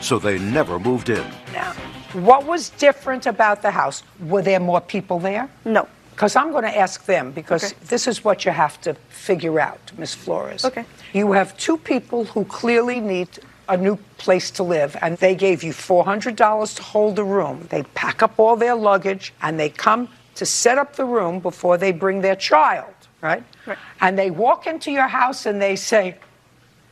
so they never moved in. Now, what was different about the house? Were there more people there? No. Because I'm going to ask them, because this is what you have to figure out, Miss Flores. Okay. You have two people who clearly need a new place to live, and they gave you $400 to hold a room. They pack up all their luggage, and they come to set up the room before they bring their child, right? And they walk into your house and they say,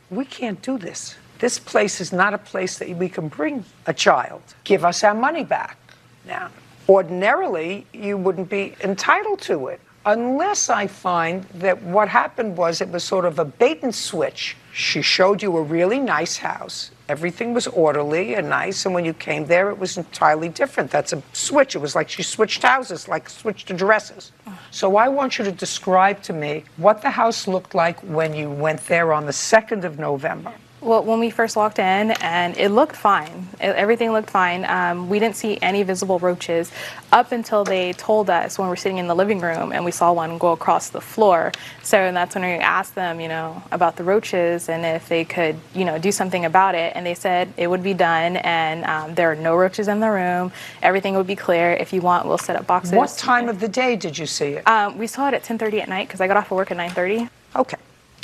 we can't do this. This place is not a place that we can bring a child. Give us our money back. Now, ordinarily, you wouldn't be entitled to it, unless I find that what happened was it was sort of a bait and switch. She showed you a really nice house. Everything was orderly and nice, and when you came there, it was entirely different. That's a switch. It was like she switched houses, like switched addresses. So I want you to describe to me what the house looked like when you went there on the 2nd of November. Well, when we first walked in, and it looked fine. Everything looked fine. We didn't see any visible roaches up until they told us when we're sitting in the living room and we saw one go across the floor. So that's when we asked them, about the roaches and if they could, do something about it. And they said it would be done, and there are no roaches in the room. Everything would be clear. If you want, we'll set up boxes. What time of the day did you see it? We saw it at 10:30 at night because I got off of work at 9:30. Okay.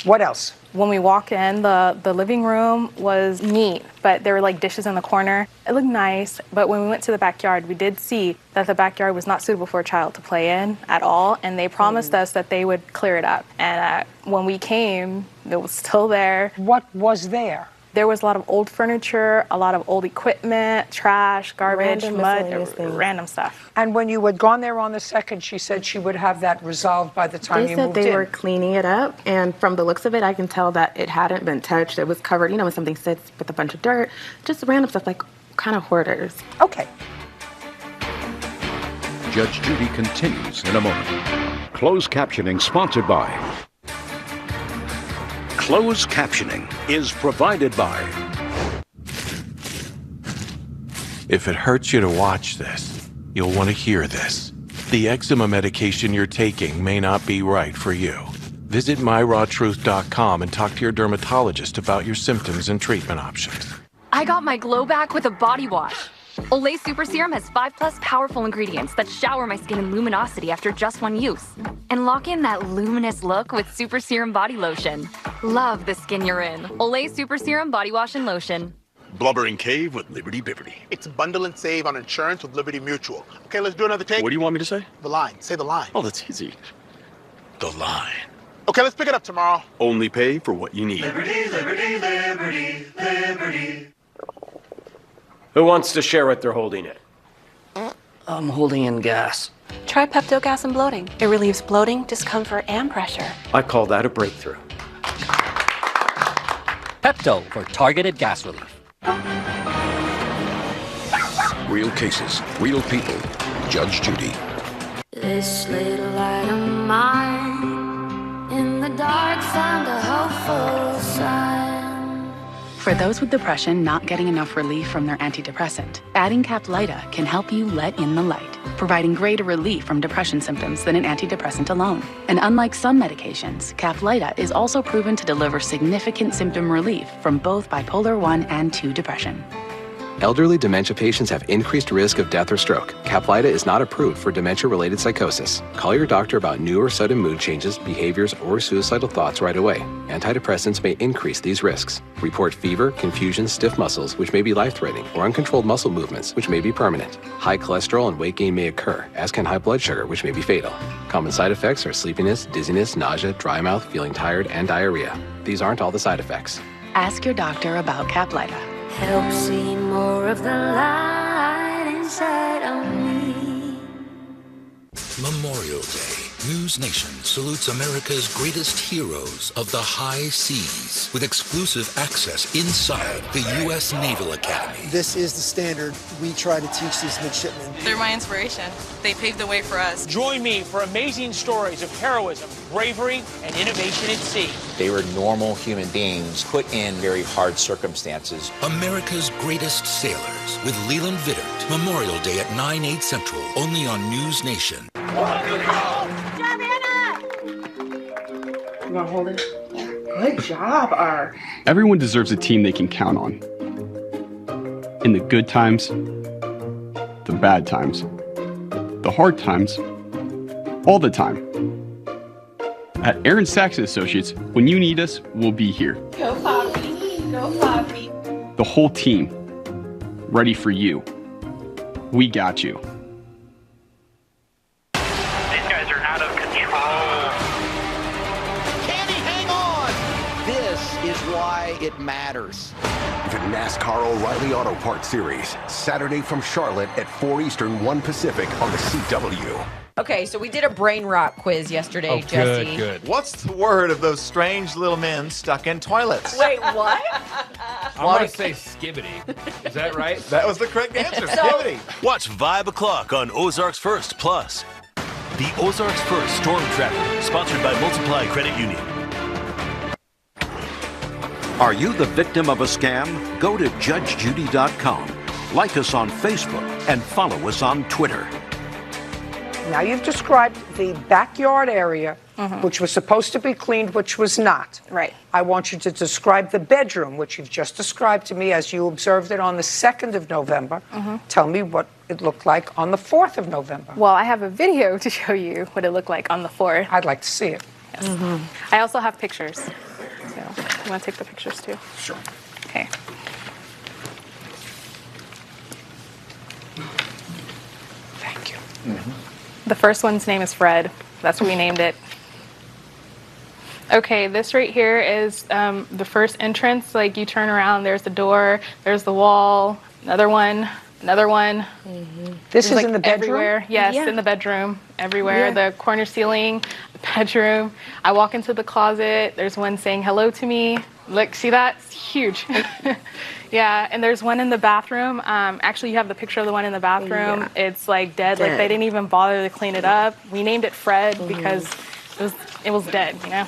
What else? When we walked in, the living room was neat, but there were like dishes in the corner. It looked nice, but when we went to the backyard, we did see that the backyard was not suitable for a child to play in at all, and they promised us that they would clear it up. And when we came, it was still there. What was there? There was a lot of old furniture, a lot of old equipment, trash, garbage, mud, random stuff. And when you had gone there on the 2nd, she said she would have that resolved by the time you moved in. They said they were cleaning it up, and from the looks of it, I can tell that it hadn't been touched. It was covered, when something sits with a bunch of dirt, just random stuff, like kind of hoarders. Okay. Judge Judy continues in a moment. Closed captioning sponsored by... Closed captioning is provided by... If it hurts you to watch this, you'll want to hear this. The eczema medication you're taking may not be right for you. Visit myrawtruth.com and talk to your dermatologist about your symptoms and treatment options. I got my glow back with a body wash. Olay Super Serum has 5+ powerful ingredients that shower my skin in luminosity after just one use. And lock in that luminous look with Super Serum Body Lotion. Love the skin you're in. Olay Super Serum Body Wash and Lotion. Blubbering Cave with Liberty Biverty. It's bundle and save on insurance with Liberty Mutual. Okay, let's do another take. What do you want me to say? The line. Say the line. Oh, that's easy. The line. Okay, let's pick it up tomorrow. Only pay for what you need. Liberty, liberty, liberty, liberty. Who wants to share what they're holding in? I'm holding in gas. Try Pepto Gas and Bloating. It relieves bloating, discomfort, and pressure. I call that a breakthrough. Pepto for targeted gas relief. Real cases, real people. Judge Judy. This little light of mine in the dark found a hopeful sign. For those with depression not getting enough relief from their antidepressant, adding Caplyta can help you let in the light, providing greater relief from depression symptoms than an antidepressant alone. And unlike some medications, Caplyta is also proven to deliver significant symptom relief from both bipolar 1 and 2 depression. Elderly dementia patients have increased risk of death or stroke. Caplyta is not approved for dementia-related psychosis. Call your doctor about new or sudden mood changes, behaviors, or suicidal thoughts right away. Antidepressants may increase these risks. Report fever, confusion, stiff muscles, which may be life-threatening, or uncontrolled muscle movements, which may be permanent. High cholesterol and weight gain may occur, as can high blood sugar, which may be fatal. Common side effects are sleepiness, dizziness, nausea, dry mouth, feeling tired, and diarrhea. These aren't all the side effects. Ask your doctor about Caplyta. Help see more of the light inside of me. Memorial Day. News Nation salutes America's greatest heroes of the high seas with exclusive access inside the U.S. Naval Academy. This is the standard we try to teach these midshipmen. They're my inspiration. They paved the way for us. Join me for amazing stories of heroism, bravery, and innovation at sea. They were normal human beings put in very hard circumstances. America's greatest sailors with Leland Vittert. Memorial Day at 9/8 Central, only on News Nation. You want to hold it? Good job, Art. Everyone deserves a team they can count on. In the good times, the bad times, the hard times, all the time. At Aaron Sachs & Associates, when you need us, we'll be here. Go Poppy, go Poppy. The whole team, ready for you. We got you. These guys are out of control. Candy, hang on! This is why it matters. The NASCAR O'Reilly Auto Parts Series, Saturday from Charlotte at 4 Eastern, 1 Pacific on the CW. Okay, so we did a brain rot quiz yesterday, Jesse. Good. What's the word of those strange little men stuck in toilets? Wait, what? I'm going to say skibbity. Is that right? That was the correct answer, skibbity. Watch 5 o'clock on Ozarks First Plus. The Ozarks First Storm Tracker, sponsored by Multiply Credit Union. Are you the victim of a scam? Go to judgejudy.com. Like us on Facebook and follow us on Twitter. Now you've described the backyard area, which was supposed to be cleaned, which was not. Right. I want you to describe the bedroom, which you've just described to me as you observed it on the 2nd of November. Tell me what it looked like on the 4th of November. Well, I have a video to show you what it looked like on the 4th. I'd like to see it. Yes. I also have pictures. So, you want to take the pictures too? Sure. Okay. Thank you. The first one's name is Fred. That's what we named it. Okay, this right here is the first entrance. Like, you turn around, there's the door, there's the wall, another one. This is like in the bedroom? Everywhere. Yes, Yeah. in the bedroom. Everywhere. Yeah. The corner ceiling, the bedroom. I walk into the closet. There's one saying hello to me. Look, see that? It's huge. Yeah, and there's one in the bathroom. Actually, you have the picture of the one in the bathroom. Yeah. It's like dead. Like, they didn't even bother to clean it up. We named it Fred because it was dead, you know?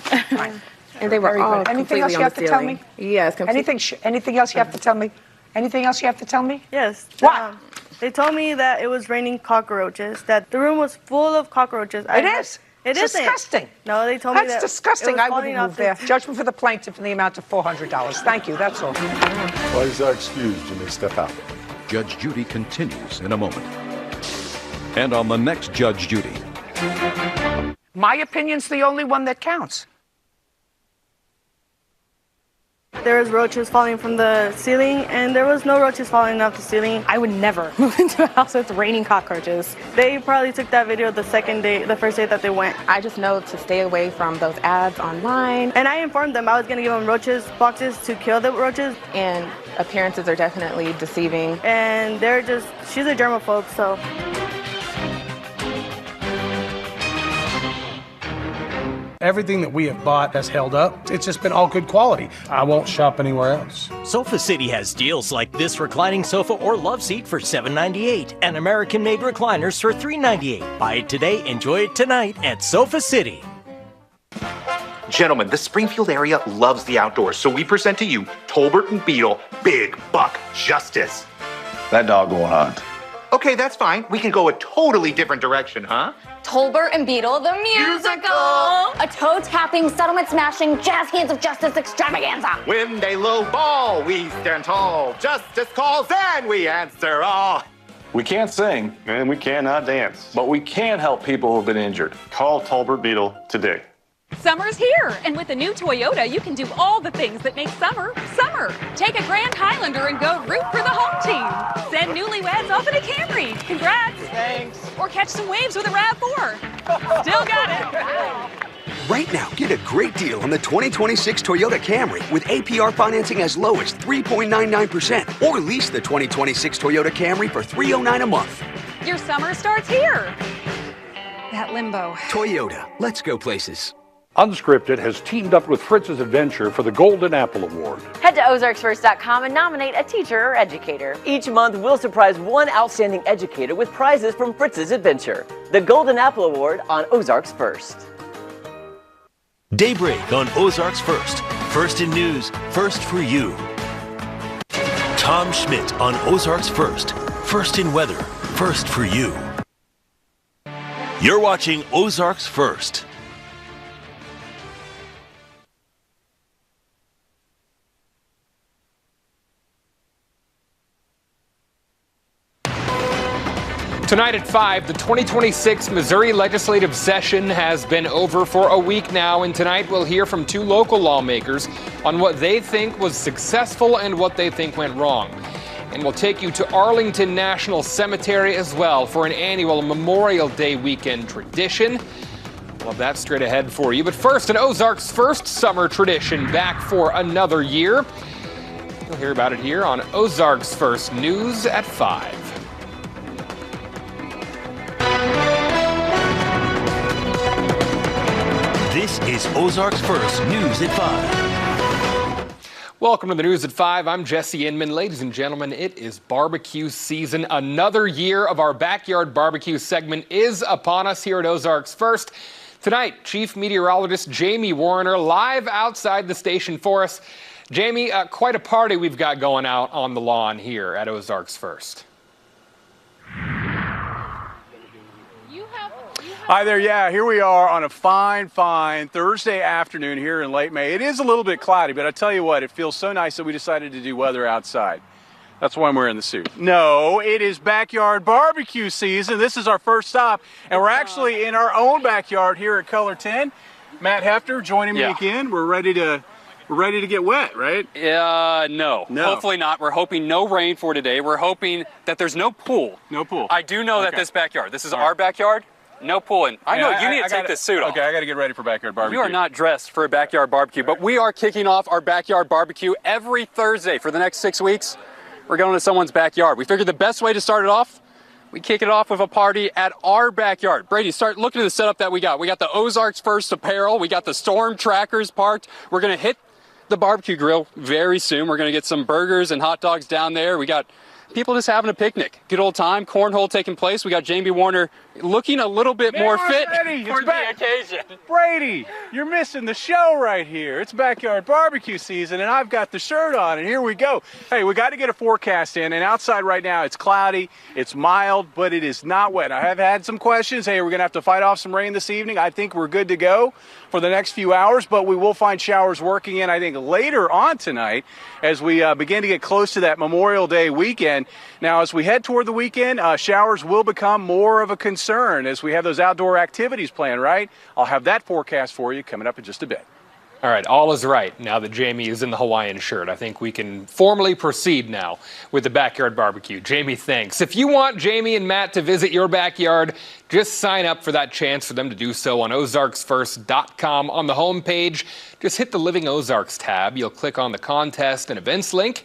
And they were Very all good. Anything else completely you on have the to tell ceiling. me? Yes, completely. Anything else you have to tell me? Anything else you have to tell me? Yes. What? They told me that it was raining cockroaches, that the room was full of cockroaches. It is. It It's isn't. disgusting. No, they told me that. That's disgusting. it was I falling wouldn't off move there. the- Judgment for the plaintiff in the amount of $400. Thank you. That's all. Parties are excused. You may step out. Judge Judy continues in a moment. And on the next Judge Judy. My opinion's the only one that counts. There was roaches falling from the ceiling, and there was no roaches falling off the ceiling. I would never move into a house with raining cockroaches. They probably took that video the first day that they went. I just know to stay away from those ads online. And I informed them I was going to give them roaches boxes to kill the roaches. And appearances are definitely deceiving. And she's a germaphobe, so. Everything that we have bought has held up. It's just been all good quality. I won't shop anywhere else. Sofa City has deals like this reclining sofa or love seat for $7.98 and American-made recliners for $3.98. Buy it today, enjoy it tonight at Sofa City. Gentlemen, the Springfield area loves the outdoors, so we present to you Tolbert and Beetle Big Buck Justice. That dog will hunt. Okay, that's fine. We can go a totally different direction, huh? Tolbert and Beetle, the musical! A toe-tapping, settlement-smashing, jazz hands of justice extravaganza! When they low-ball, we stand tall. Justice calls and we answer all. We can't sing and we cannot dance, but we can help people who have been injured. Call Tolbert Beetle today. Summer's here, and with the new Toyota, you can do all the things that make summer, summer. Take a Grand Highlander and go root for the home team. Send newlyweds off in a Camry. Congrats. Thanks. Or catch some waves with a RAV4. Still got it. Right now, get a great deal on the 2026 Toyota Camry with APR financing as low as 3.99%. Or lease the 2026 Toyota Camry for $309 a month. Your summer starts here. That limbo. Toyota, let's go places. Unscripted has teamed up with Fritz's Adventure for the Golden Apple Award. Head to ozarksfirst.com and nominate a teacher or educator. Each month, we'll surprise one outstanding educator with prizes from Fritz's Adventure. The Golden Apple Award on Ozarks First. Daybreak on Ozarks First. First in news, first for you. Tom Schmidt on Ozarks First. First in weather, first for you. You're watching Ozarks First. Tonight at 5, the 2026 Missouri legislative session has been over for a week now, and tonight we'll hear from two local lawmakers on what they think was successful and what they think went wrong. And we'll take you to Arlington National Cemetery as well for an annual Memorial Day weekend tradition. We'll have that straight ahead for you. But first, an Ozarks First summer tradition back for another year. You'll hear about it here on Ozarks First News at 5. This is Ozarks First News at 5. Welcome to the News at 5. I'm Jesse Inman. Ladies and gentlemen, it is barbecue season. Another year of our backyard barbecue segment is upon us here at Ozarks First. Tonight, Chief Meteorologist Jamie Warner live outside the station for us. Jamie, quite a party we've got going out on the lawn here at Ozarks First. Hi there. Yeah, here we are on a fine Thursday afternoon here in late May. It is a little bit cloudy, but I tell you what, it feels so nice that we decided to do weather outside. That's why I'm wearing the suit. No, it is backyard barbecue season. This is our first stop, and we're actually in our own backyard here at Color 10. Matt Hefter joining me again. We're ready to get wet, right? No. Hopefully not. We're hoping no rain for today. We're hoping that there's no pool. No pool. I do know that this backyard, this is our backyard. No pooling. I know you need to take this suit off. Okay, I got to get ready for backyard barbecue. You are not dressed for a backyard barbecue, but we are kicking off our backyard barbecue every Thursday for the next 6 weeks. We're going to someone's backyard. We figured the best way to start it off, we kick it off with a party at our backyard. Brady, start looking at the setup that we got. We got the Ozarks First apparel. We got the Storm Trackers parked. We're going to hit the barbecue grill very soon. We're going to get some burgers and hot dogs down there. We got people just having a picnic. Good old time. Cornhole taking place. We got Jamie Warner looking a little bit more fit for the occasion. Brady, you're missing the show right here. It's backyard barbecue season, and I've got the shirt on, and here we go. Hey, we got to get a forecast in, and outside right now it's cloudy, it's mild, but it is not wet. I have had some questions. Hey, we're going to have to fight off some rain this evening. I think we're good to go for the next few hours, but we will find showers working in, I think, later on tonight as we begin to get close to that Memorial Day weekend. Now, as we head toward the weekend, showers will become more of a concern as we have those outdoor activities planned, right? I'll have that forecast for you coming up in just a bit. All right, all is right now that Jamie is in the Hawaiian shirt. I think we can formally proceed now with the backyard barbecue. Jamie, thanks. If you want Jamie and Matt to visit your backyard, just sign up for that chance for them to do so on ozarksfirst.com. On the homepage, just hit the Living Ozarks tab. You'll click on the contest and events link.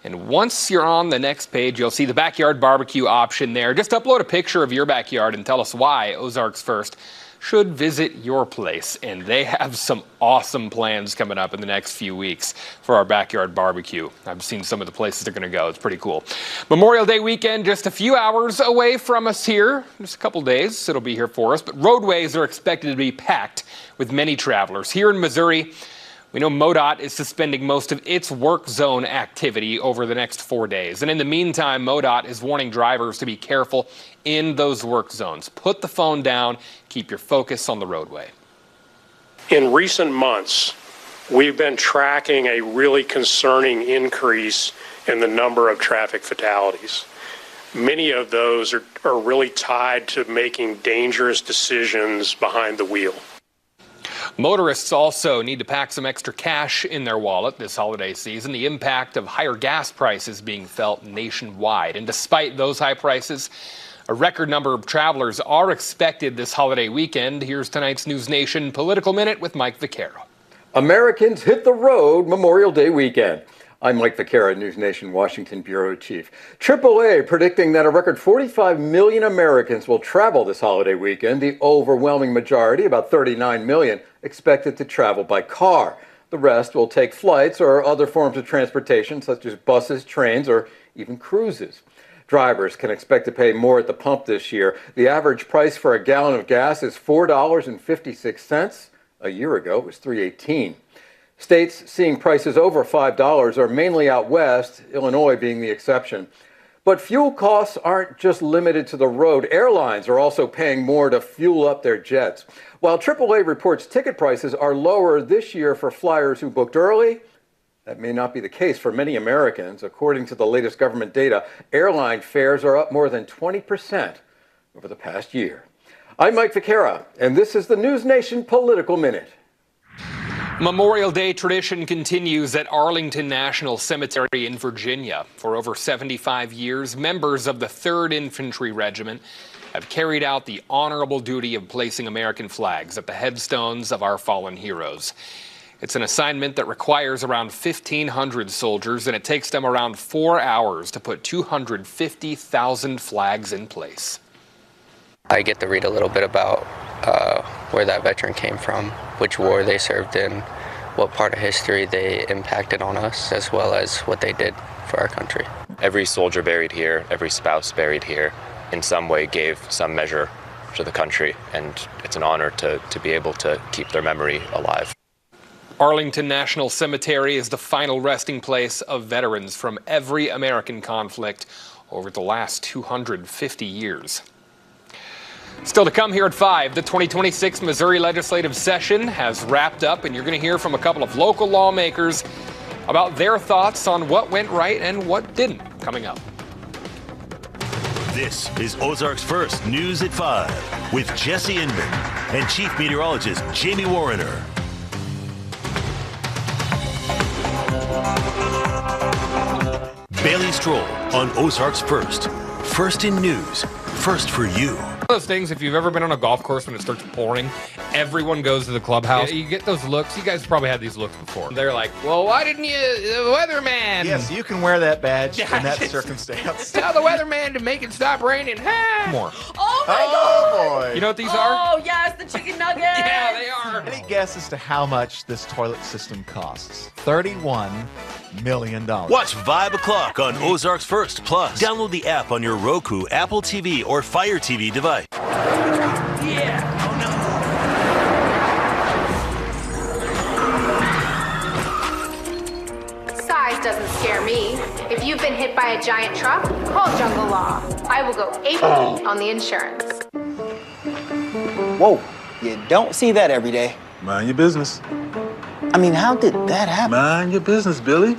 And once you're on the next page, you'll see the backyard barbecue option there. Just upload a picture of your backyard and tell us why Ozarks First should visit your place. And they have some awesome plans coming up in the next few weeks for our backyard barbecue. I've seen some of the places they're going to go. It's pretty cool. Memorial Day weekend just a few hours away from us here. Just a couple days it'll be here for us. But roadways are expected to be packed with many travelers. Here in Missouri, we know MoDOT is suspending most of its work zone activity over the next 4 days. And in the meantime, MoDOT is warning drivers to be careful in those work zones. Put the phone down, keep your focus on the roadway. In recent months, we've been tracking a really concerning increase in the number of traffic fatalities. Many of those are really tied to making dangerous decisions behind the wheel. Motorists also need to pack some extra cash in their wallet this holiday season. The impact of higher gas prices being felt nationwide. And despite those high prices, a record number of travelers are expected this holiday weekend. Here's tonight's News Nation Political Minute with Mike Vaccaro. Americans hit the road Memorial Day weekend. I'm Mike Vaccaro, News Nation Washington Bureau Chief. AAA predicting that a record 45 million Americans will travel this holiday weekend. The overwhelming majority, about 39 million, expected to travel by car. The rest will take flights or other forms of transportation, such as buses, trains, or even cruises. Drivers can expect to pay more at the pump this year. The average price for a gallon of gas is $4.56. A year ago, it was $3.18. States seeing prices over $5 are mainly out west, Illinois being the exception. But fuel costs aren't just limited to the road. Airlines are also paying more to fuel up their jets. While AAA reports ticket prices are lower this year for flyers who booked early, that may not be the case for many Americans. According to the latest government data, airline fares are up more than 20%. over the past year. I'm Mike Vaquera, and this is the News Nation Political Minute. Memorial Day tradition continues at Arlington National Cemetery in Virginia. For over 75 years, members of the 3rd Infantry Regiment have carried out the honorable duty of placing American flags at the headstones of our fallen heroes. It's an assignment that requires around 1,500 soldiers, and it takes them around 4 hours to put 250,000 flags in place. I get to read a little bit about where that veteran came from, which war they served in, what part of history they impacted on us, as well as what they did for our country. Every soldier buried here, every spouse buried here, in some way gave some measure to the country, and it's an honor to be able to keep their memory alive. Arlington National Cemetery is the final resting place of veterans from every American conflict over the last 250 years. Still to come here at 5, the 2026 Missouri legislative session has wrapped up, and you're going to hear from a couple of local lawmakers about their thoughts on what went right and what didn't coming up. This is Ozarks First News at 5 with Jesse Inman and Chief Meteorologist Jamie Warrener. Bailey Stroll on Ozarks First. First in news, first for you. One of those things, if you've ever been on a golf course when it starts pouring, everyone goes to the clubhouse. You get those looks. You guys probably had these looks before. They're like, well, why didn't you, the weatherman? Yes, you can wear that badge in that circumstance. Tell the weatherman to make it stop raining. More. Oh, my God. Boy. You know what these are? Oh, yes, the chicken nuggets. Yeah, they are. Any guess as to how much this toilet system costs? $31 million. Watch Vibe O'Clock on Ozarks First. Plus, download the app on your Roku, Apple TV, or Fire TV device. Yeah. Size doesn't scare me. If you've been hit by a giant truck, call Jungle Law. I will go ape on the insurance. Whoa, you don't see that every day. Mind your business. I mean, how did that happen? Mind your business, Billy.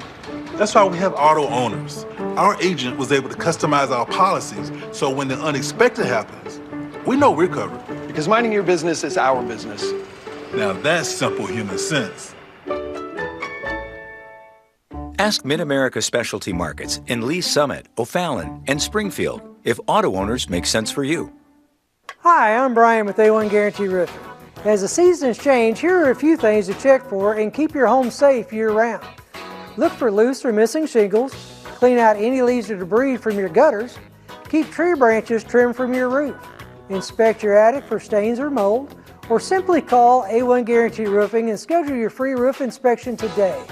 That's why we have auto owners. Our agent was able to customize our policies so when the unexpected happens, we know we're covered. Because minding your business is our business. Now that's simple human sense. Ask Mid-America Specialty Markets in Lee Summit, O'Fallon, and Springfield if auto owners make sense for you. Hi, I'm Brian with A1 Guarantee Roofing. As the seasons change, here are a few things to check for and keep your home safe year-round. Look for loose or missing shingles, clean out any leaves or debris from your gutters, keep tree branches trimmed from your roof, inspect your attic for stains or mold, or simply call A1 Guarantee Roofing and schedule your free roof inspection today.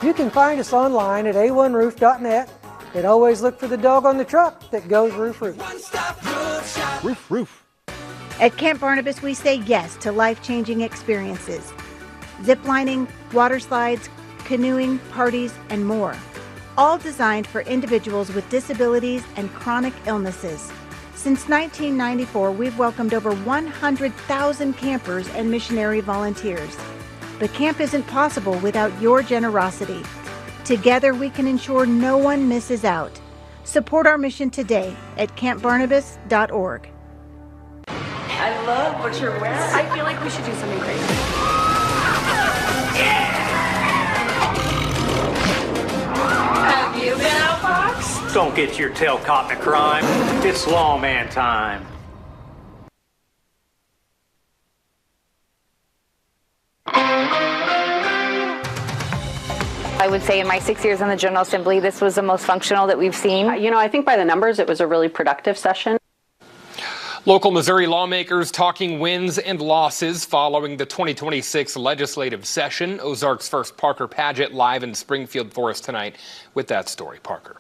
You can find us online at a1roof.net and always look for the dog on the truck that goes roof roof. Roof roof. At Camp Barnabas, we say yes to life-changing experiences. Ziplining, water slides, canoeing, parties, and more. All designed for individuals with disabilities and chronic illnesses. Since 1994, we've welcomed over 100,000 campers and missionary volunteers. But camp isn't possible without your generosity. Together, we can ensure no one misses out. Support our mission today at campbarnabas.org. I love what you're wearing. I feel like we should do something crazy. Have you been out, Fox? Don't get your tail caught in a crime. It's lawman time. I would say in my 6 years in the General Assembly, this was the most functional that we've seen. You know, I think by the numbers, it was a really productive session. Local Missouri lawmakers talking wins and losses following the 2026 legislative session. Ozarks First Parker Paget live in Springfield for us tonight with that story. Parker.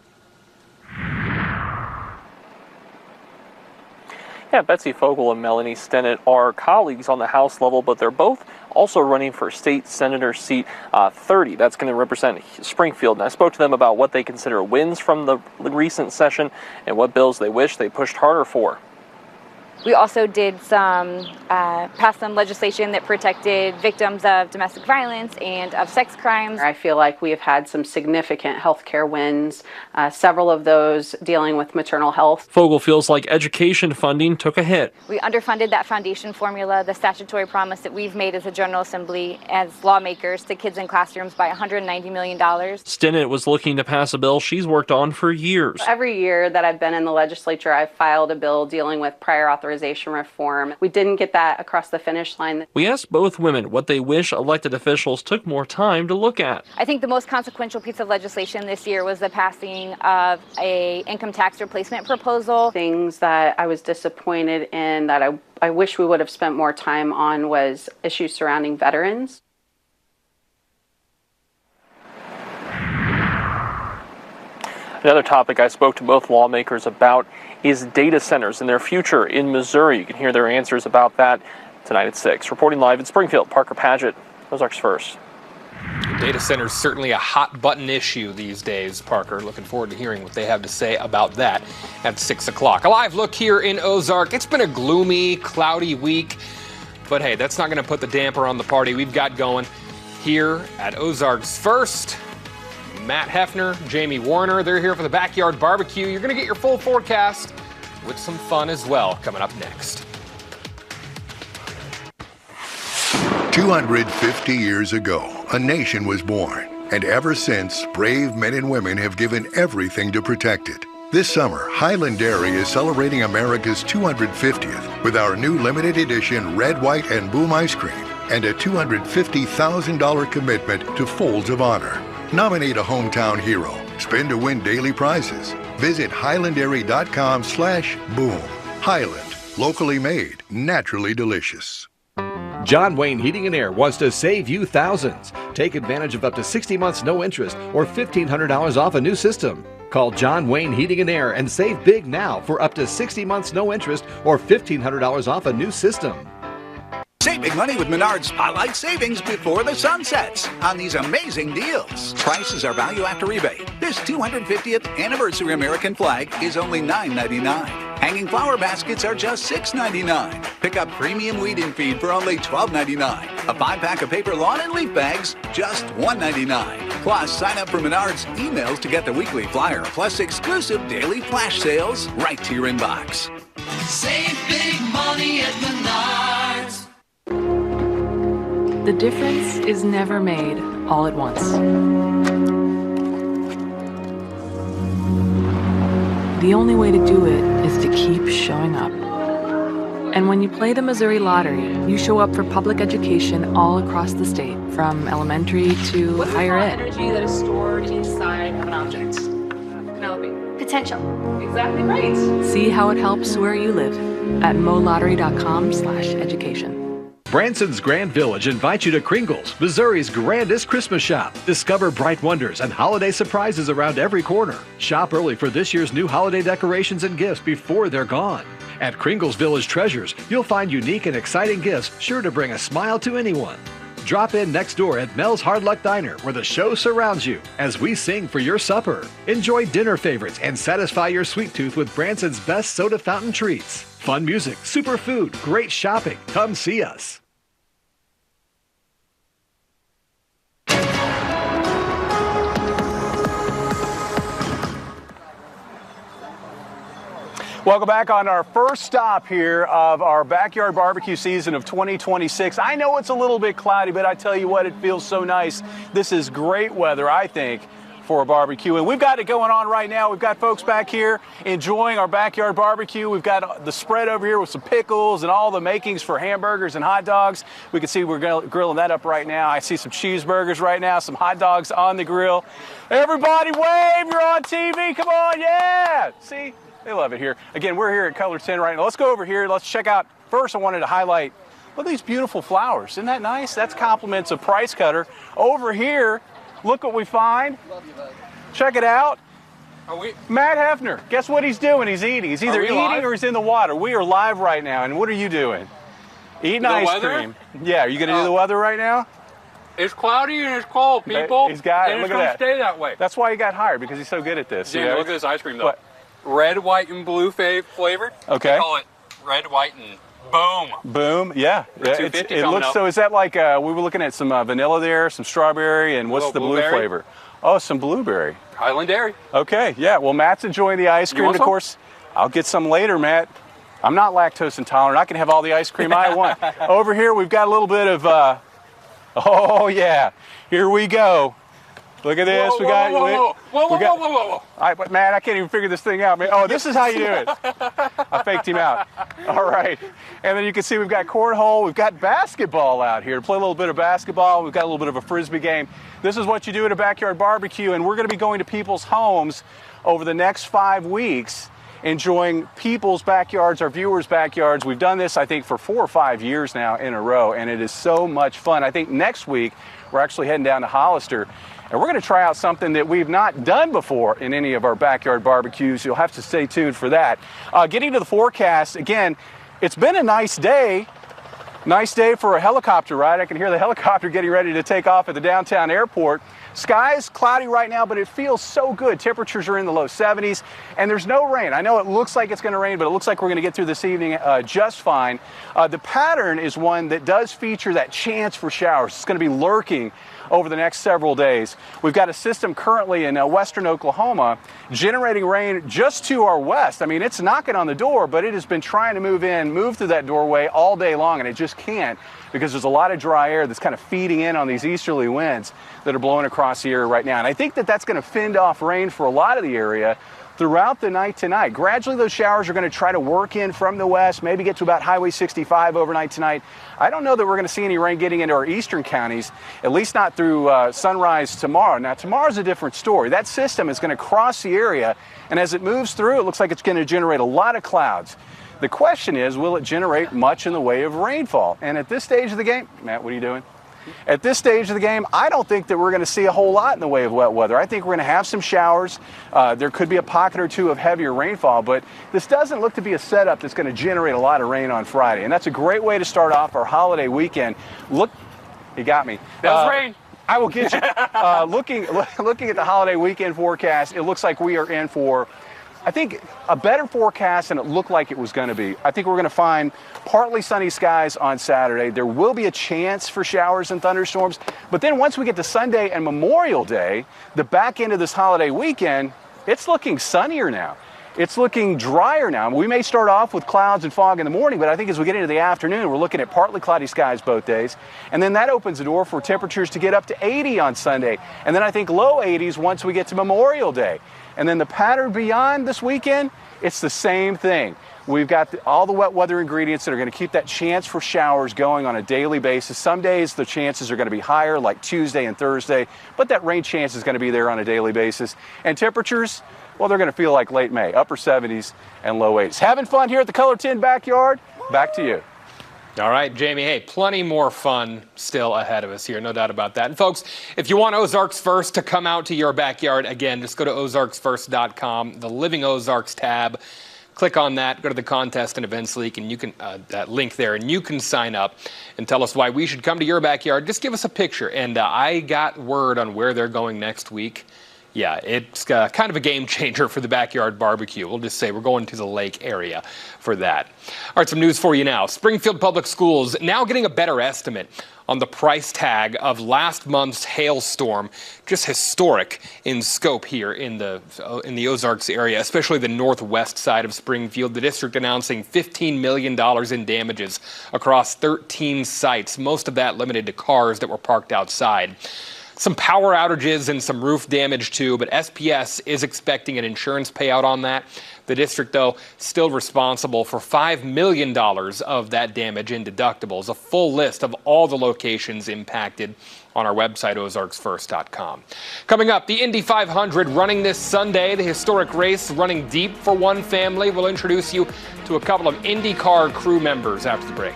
Yeah, Betsy Fogel and Melanie Stennett are colleagues on the House level, but they're both also running for state senator seat 30. That's going to represent Springfield. And I spoke to them about what they consider wins from the recent session and what bills they wish they pushed harder for. We also did passed some legislation that protected victims of domestic violence and of sex crimes. I feel like we have had some significant healthcare wins, several of those dealing with maternal health. Fogel feels like education funding took a hit. We underfunded that foundation formula, the statutory promise that we've made as a General Assembly, as lawmakers, to kids in classrooms by $190 million. Stinnett was looking to pass a bill she's worked on for years. Every year that I've been in the legislature, I've filed a bill dealing with prior authorization reform. We didn't get that across the finish line. We asked both women what they wish elected officials took more time to look at. I think the most consequential piece of legislation this year was the passing of a income tax replacement proposal. Things that I was disappointed in that I wish we would have spent more time on was issues surrounding veterans. Another topic I spoke to both lawmakers about is data centers and their future in Missouri. You can hear their answers about that tonight at 6. Reporting live in Springfield, Parker Paget, Ozarks First. Data centers certainly a hot button issue these days, Parker. Looking forward to hearing what they have to say about that at 6 o'clock. A live look here in Ozark. It's been a gloomy, cloudy week, but hey, that's not going to put the damper on the party we've got going here at Ozarks First. Matt Hefner, Jamie Warner, they're here for the Backyard Barbecue. You're going to get your full forecast with some fun as well coming up next. 250 years ago, a nation was born, and ever since, brave men and women have given everything to protect it. This summer, Highland Dairy is celebrating America's 250th with our new limited edition Red, White, and Boom ice cream and a $250,000 commitment to Folds of Honor. Nominate a hometown hero. Spin to win daily prizes. Visit highlanddairy.com/boom. Highland, locally made, naturally delicious. John Wayne Heating and Air wants to save you thousands. Take advantage of up to 60 months no interest or $1,500 off a new system. Call John Wayne Heating and Air and save big now for up to 60 months no interest or $1,500 off a new system. Save big money with Menards Spotlight Savings before the sun sets on these amazing deals. Prices are value after rebate. This 250th anniversary American flag is only $9.99. Hanging flower baskets are just $6.99. Pick up premium weed-in feed for only $12.99. A 5-pack of paper lawn and leaf bags, just $1.99. Plus, sign up for Menards emails to get the weekly flyer, plus exclusive daily flash sales right to your inbox. Save big money at Menards. The difference is never made all at once. The only way to do it is to keep showing up. And when you play the Missouri Lottery, you show up for public education all across the state, from elementary to higher ed. Energy that is stored inside of an object. Penelope. Potential. Exactly right. See how it helps where you live at molottery.com/education. Branson's Grand Village invites you to Kringle's, Missouri's grandest Christmas shop. Discover bright wonders and holiday surprises around every corner. Shop early for this year's new holiday decorations and gifts before they're gone. At Kringle's Village Treasures, you'll find unique and exciting gifts sure to bring a smile to anyone. Drop in next door at Mel's Hard Luck Diner, where the show surrounds you as we sing for your supper. Enjoy dinner favorites and satisfy your sweet tooth with Branson's best soda fountain treats. Fun music, super food, great shopping. Come see us. Welcome back on our first stop here of our backyard barbecue season of 2026. I know it's a little bit cloudy, but I tell you what, it feels so nice. This is great weather, I think, for a barbecue. And we've got it going on right now. We've got folks back here enjoying our backyard barbecue. We've got the spread over here with some pickles and all the makings for hamburgers and hot dogs. We can see we're grilling that up right now. I see some cheeseburgers right now, some hot dogs on the grill. Everybody wave, you're on TV, come on, yeah! See? They love it here. Again, we're here at Color 10 right now. Let's go over here. Let's check out. First, I wanted to highlight, look at these beautiful flowers. Isn't that nice? That's compliments of Price Cutter. Over here, look what we find. Check it out. Matt Hefner. Guess what he's doing? He's eating. He's either eating or he's in the water. We are live right now. And what are you doing? Eating ice cream. Yeah, are you going to do the weather right now? It's cloudy and it's cold, people. He's got it. And Look it's at going to that. stay that way. That's why he got hired, because he's so good at this. Jimmy, you know? look at this ice cream, though. What? Red, white, and blue flavored. Okay. They call it red, white, and boom. Boom, yeah. $2.50 It looks up. so. Is that like we were looking at some vanilla there, some strawberry, and what's the blue blueberry. flavor? Oh, some blueberry. Highland Dairy. Okay, yeah. Well, Matt's enjoying the ice cream. want Of some? course, I'll get some later, Matt. I'm not lactose intolerant. I can have all the ice cream I want. Over here, we've got a little bit of. Oh yeah, here we go. Look at this. Whoa, whoa. All right, but man, I can't even figure this thing out, man. Oh, this is how you do it. I faked him out. All right. And then you can see we've got cornhole. We've got basketball out here to play a little bit of basketball. We've got a little bit of a Frisbee game. This is what you do at a backyard barbecue, and we're going to be going to people's homes over the next 5 weeks, enjoying people's backyards, our viewers' backyards. We've done this, I think, for 4 or 5 years now in a row, and it is so much fun. I think next week we're actually heading down to Hollister, and we're going to try out something that we've not done before in any of our backyard barbecues. You'll have to stay tuned for that. Getting to the forecast, again, it's been a nice day. Nice day for a helicopter ride. I can hear the helicopter getting ready to take off at the downtown airport. Skies cloudy right now, but it feels so good. Temperatures are in the low 70s, and there's no rain. I know it looks like it's going to rain, but it looks like we're going to get through this evening just fine. The pattern is one that does feature that chance for showers. It's going to be lurking over the next several days. We've got a system currently in western Oklahoma generating rain just to our west. I mean, it's knocking on the door, but it has been trying to move through that doorway all day long, and it just can't because there's a lot of dry air that's kind of feeding in on these easterly winds that are blowing across the area right now. And I think that that's going to fend off rain for a lot of the area throughout the night tonight. Gradually, those showers are going to try to work in from the west, maybe get to about Highway 65 overnight tonight. I don't know that we're going to see any rain getting into our eastern counties, at least not through sunrise tomorrow. Now, tomorrow's a different story. That system is going to cross the area, and as it moves through, it looks like it's going to generate a lot of clouds. The question is, will it generate much in the way of rainfall? And at this stage of the game, Matt, what are you doing? At this stage of the game, I don't think that we're going to see a whole lot in the way of wet weather. I think we're going to have some showers. There could be a pocket or two of heavier rainfall, but this doesn't look to be a setup that's going to generate a lot of rain on Friday. And that's a great way to start off our holiday weekend. Look, he got me. That was rain. I will get you. Looking at the holiday weekend forecast, it looks like we are in for, I think, a better forecast than it looked like it was going to be. I think we're going to find partly sunny skies on Saturday. There will be a chance for showers and thunderstorms. But then once we get to Sunday and Memorial Day, the back end of this holiday weekend, it's looking sunnier now. It's looking drier now. We may start off with clouds and fog in the morning, but I think as we get into the afternoon, we're looking at partly cloudy skies both days. And then that opens the door for temperatures to get up to 80 on Sunday. And then I think low 80s once we get to Memorial Day. And then the pattern beyond this weekend, it's the same thing. We've got all the wet weather ingredients that are going to keep that chance for showers going on a daily basis. Some days the chances are going to be higher, like Tuesday and Thursday, but that rain chance is going to be there on a daily basis. And temperatures, well, they're going to feel like late May, upper 70s and low 80s. Having fun here at the Color 10 Backyard. Back to you. All right, Jamie, hey, plenty more fun still ahead of us here, no doubt about that. And folks, if you want Ozarks First to come out to your backyard, again, just go to ozarksfirst.com, the Living Ozarks tab. Click on that, go to the contest and events link, and you can that link there, and you can sign up and tell us why we should come to your backyard. Just give us a picture, and I got word on where they're going next week. Yeah, it's kind of a game changer for the backyard barbecue. We'll just say we're going to the lake area for that. All right, some news for you now. Springfield Public Schools now getting a better estimate on the price tag of last month's hailstorm. Just historic in scope here in the Ozarks area, especially the northwest side of Springfield. The district announcing $15 million in damages across 13 sites, most of that limited to cars that were parked outside. Some power outages and some roof damage too, but SPS is expecting an insurance payout on that. The district, though, still responsible for $5 million of that damage in deductibles. A full list of all the locations impacted on our website, ozarksfirst.com. Coming up, the Indy 500 running this Sunday. The historic race running deep for one family. We'll introduce you to a couple of IndyCar crew members after the break.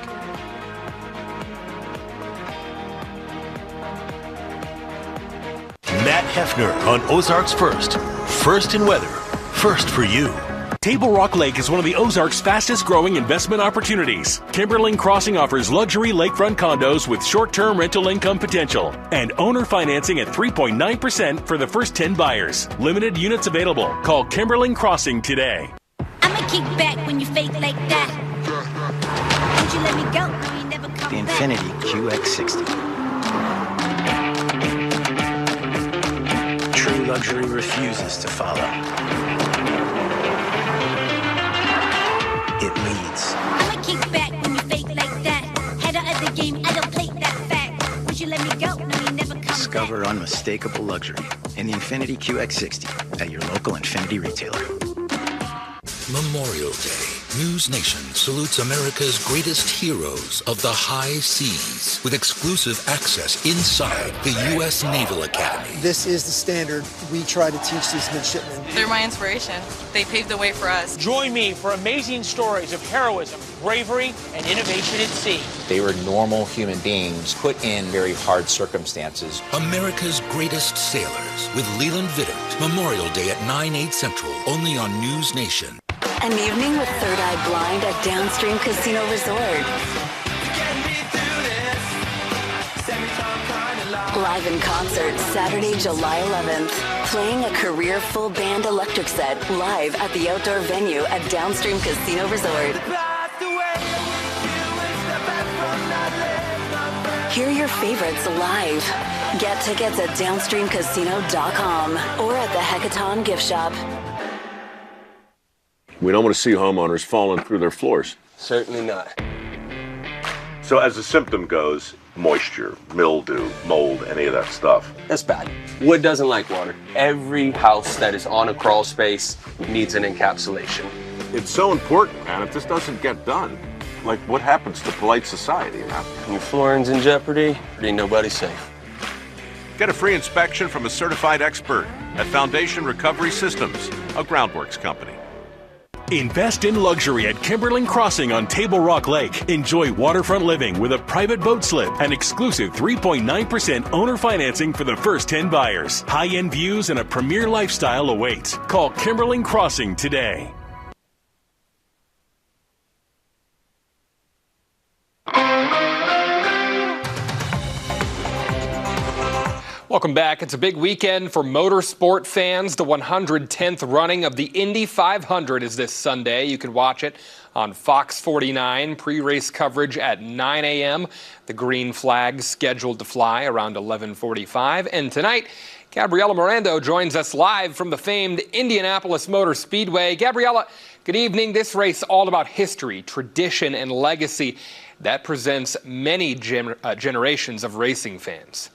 Matt Hefner on Ozarks First. First in weather, first for you. Table Rock Lake is one of the Ozarks' fastest growing investment opportunities. Kimberling Crossing offers luxury lakefront condos with short-term rental income potential and owner financing at 3.9% for the first 10 buyers. Limited units available. Call Kimberling Crossing today. I'ma kick back when you fake like that. Would you let me go? No, you never come The Infiniti QX60. True luxury refuses to follow. It leads. I'ma kick back when you fake like that. Head out of the game, I don't play that fact. Would you let me go? No, you never come Discover unmistakable luxury in the Infiniti QX60 at your local Infiniti retailer. Memorial Day. News Nation salutes America's greatest heroes of the high seas with exclusive access inside the U.S. Naval Academy. This is the standard we try to teach these midshipmen. They're my inspiration. They paved the way for us. Join me for amazing stories of heroism, bravery, and innovation at sea. They were normal human beings put in very hard circumstances. America's greatest sailors with Leland Vittert. Memorial Day at 9/8 Central, only on News Nation. An evening with Third Eye Blind at Downstream Casino Resort. Live in concert Saturday, July 11th. Playing a career full band electric set live at the outdoor venue at Downstream Casino Resort. Hear your favorites live. Get tickets at downstreamcasino.com or at the Hackathon gift shop. We don't want to see homeowners falling through their floors. Certainly not. So as the symptom goes, moisture, mildew, mold, any of that stuff. That's bad. Wood doesn't like water. Every house that is on a crawl space needs an encapsulation. It's so important, man. If this doesn't get done, like what happens to polite society, man? When your flooring's in jeopardy, ain't nobody safe. Get a free inspection from a certified expert at Foundation Recovery Systems, a Groundworks company. Invest in luxury at Kimberling Crossing on Table Rock Lake. Enjoy waterfront living with a private boat slip and exclusive 3.9% owner financing for the first 10 buyers. High-end views and a premier lifestyle await. Call Kimberling Crossing today. Welcome back. It's a big weekend for motorsport fans. The 110th running of the Indy 500 is this Sunday. You can watch it on Fox 49. Pre-race coverage at 9 a.m. The green flag scheduled to fly around 11:45. And tonight, Gabriela Morando joins us live from the famed Indianapolis Motor Speedway. Gabriela, good evening. This race all about history, tradition, and legacy that presents many generations of racing fans.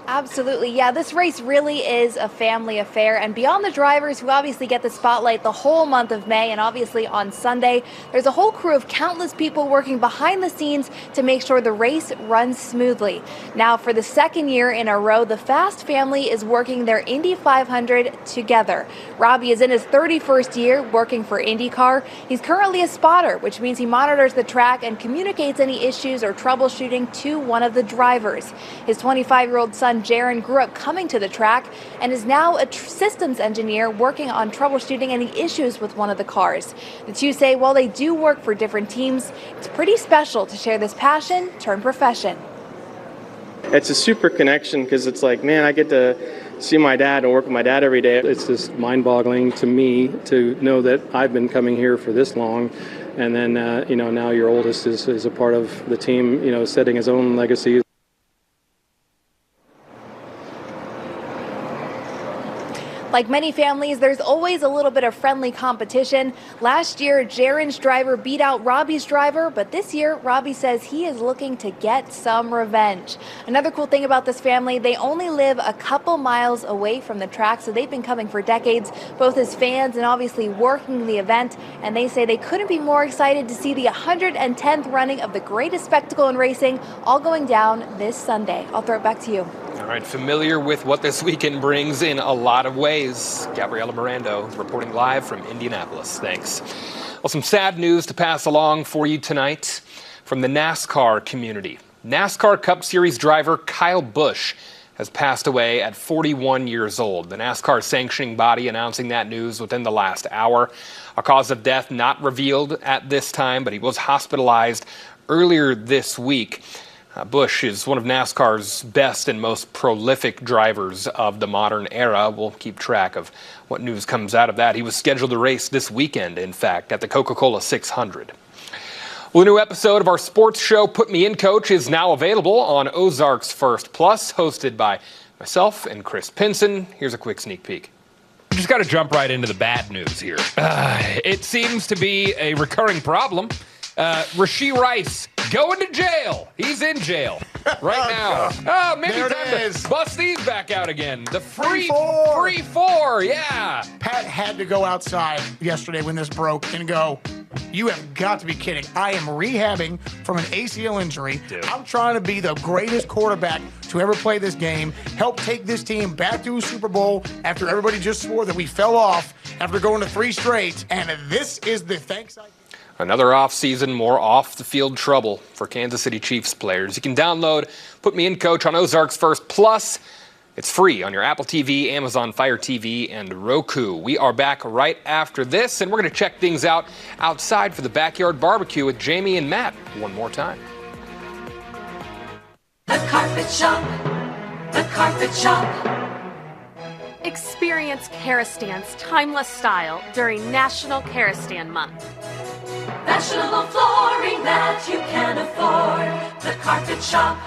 Absolutely. Yeah, this race really is a family affair. And beyond the drivers who obviously get the spotlight the whole month of May and obviously on Sunday, there's a whole crew of countless people working behind the scenes to make sure the race runs smoothly. Now, for the second year in a row, the Fast family is working their Indy 500 together. Robbie is in his 31st year working for IndyCar. He's currently a spotter, which means he monitors the track and communicates any issues or troubleshooting to one of the drivers. His 25-year-old son, Jaron, grew up coming to the track and is now a systems engineer working on troubleshooting any issues with one of the cars. The two say while they do work for different teams, it's pretty special to share this passion turned profession. It's a super connection because it's like, man, I get to see my dad and work with my dad every day. It's just mind-boggling to me to know that I've been coming here for this long. And then, now your oldest is a part of the team, setting his own legacy. Like many families, there's always a little bit of friendly competition. Last year, Jaron's driver beat out Robbie's driver, but this year, Robbie says he is looking to get some revenge. Another cool thing about this family, they only live a couple miles away from the track, so they've been coming for decades, both as fans and obviously working the event, and they say they couldn't be more excited to see the 110th running of the greatest spectacle in racing all going down this Sunday. I'll throw it back to you. All right, familiar with what this weekend brings in a lot of ways. Gabriela Morando reporting live from Indianapolis. Thanks. Well, some sad news to pass along for you tonight from the NASCAR community. NASCAR Cup Series driver Kyle Busch has passed away at 41 years old. The NASCAR sanctioning body announcing that news within the last hour. A cause of death not revealed at this time, but he was hospitalized earlier this week. Busch is one of NASCAR's best and most prolific drivers of the modern era. We'll keep track of what news comes out of that. He was scheduled to race this weekend, in fact, at the Coca-Cola 600. Well, a new episode of our sports show, Put Me In, Coach, is now available on Ozarks First Plus, hosted by myself and Chris Pinson. Here's a quick sneak peek. Just got to jump right into the bad news here. It seems to be a recurring problem. Rashee Rice going to jail. He's in jail right now. Oh, maybe there time to bust these back out again. The free four, yeah. Pat had to go outside yesterday when this broke and go, you have got to be kidding. I am rehabbing from an ACL injury. Dude. I'm trying to be the greatest quarterback to ever play this game, help take this team back to a Super Bowl after everybody just swore that we fell off after going to 3 straight. And this is the thanks I... Another off-season, more off-the-field trouble for Kansas City Chiefs players. You can download Put Me In, Coach on Ozarks First Plus. It's free on your Apple TV, Amazon Fire TV, and Roku. We are back right after this, and we're going to check things out outside for the backyard barbecue with Jamie and Matt one more time. The Carpet Shop. The Carpet Shop. Experience Karastan's timeless style during National Karastan Month. Fashionable flooring that you can afford. The Carpet Shop.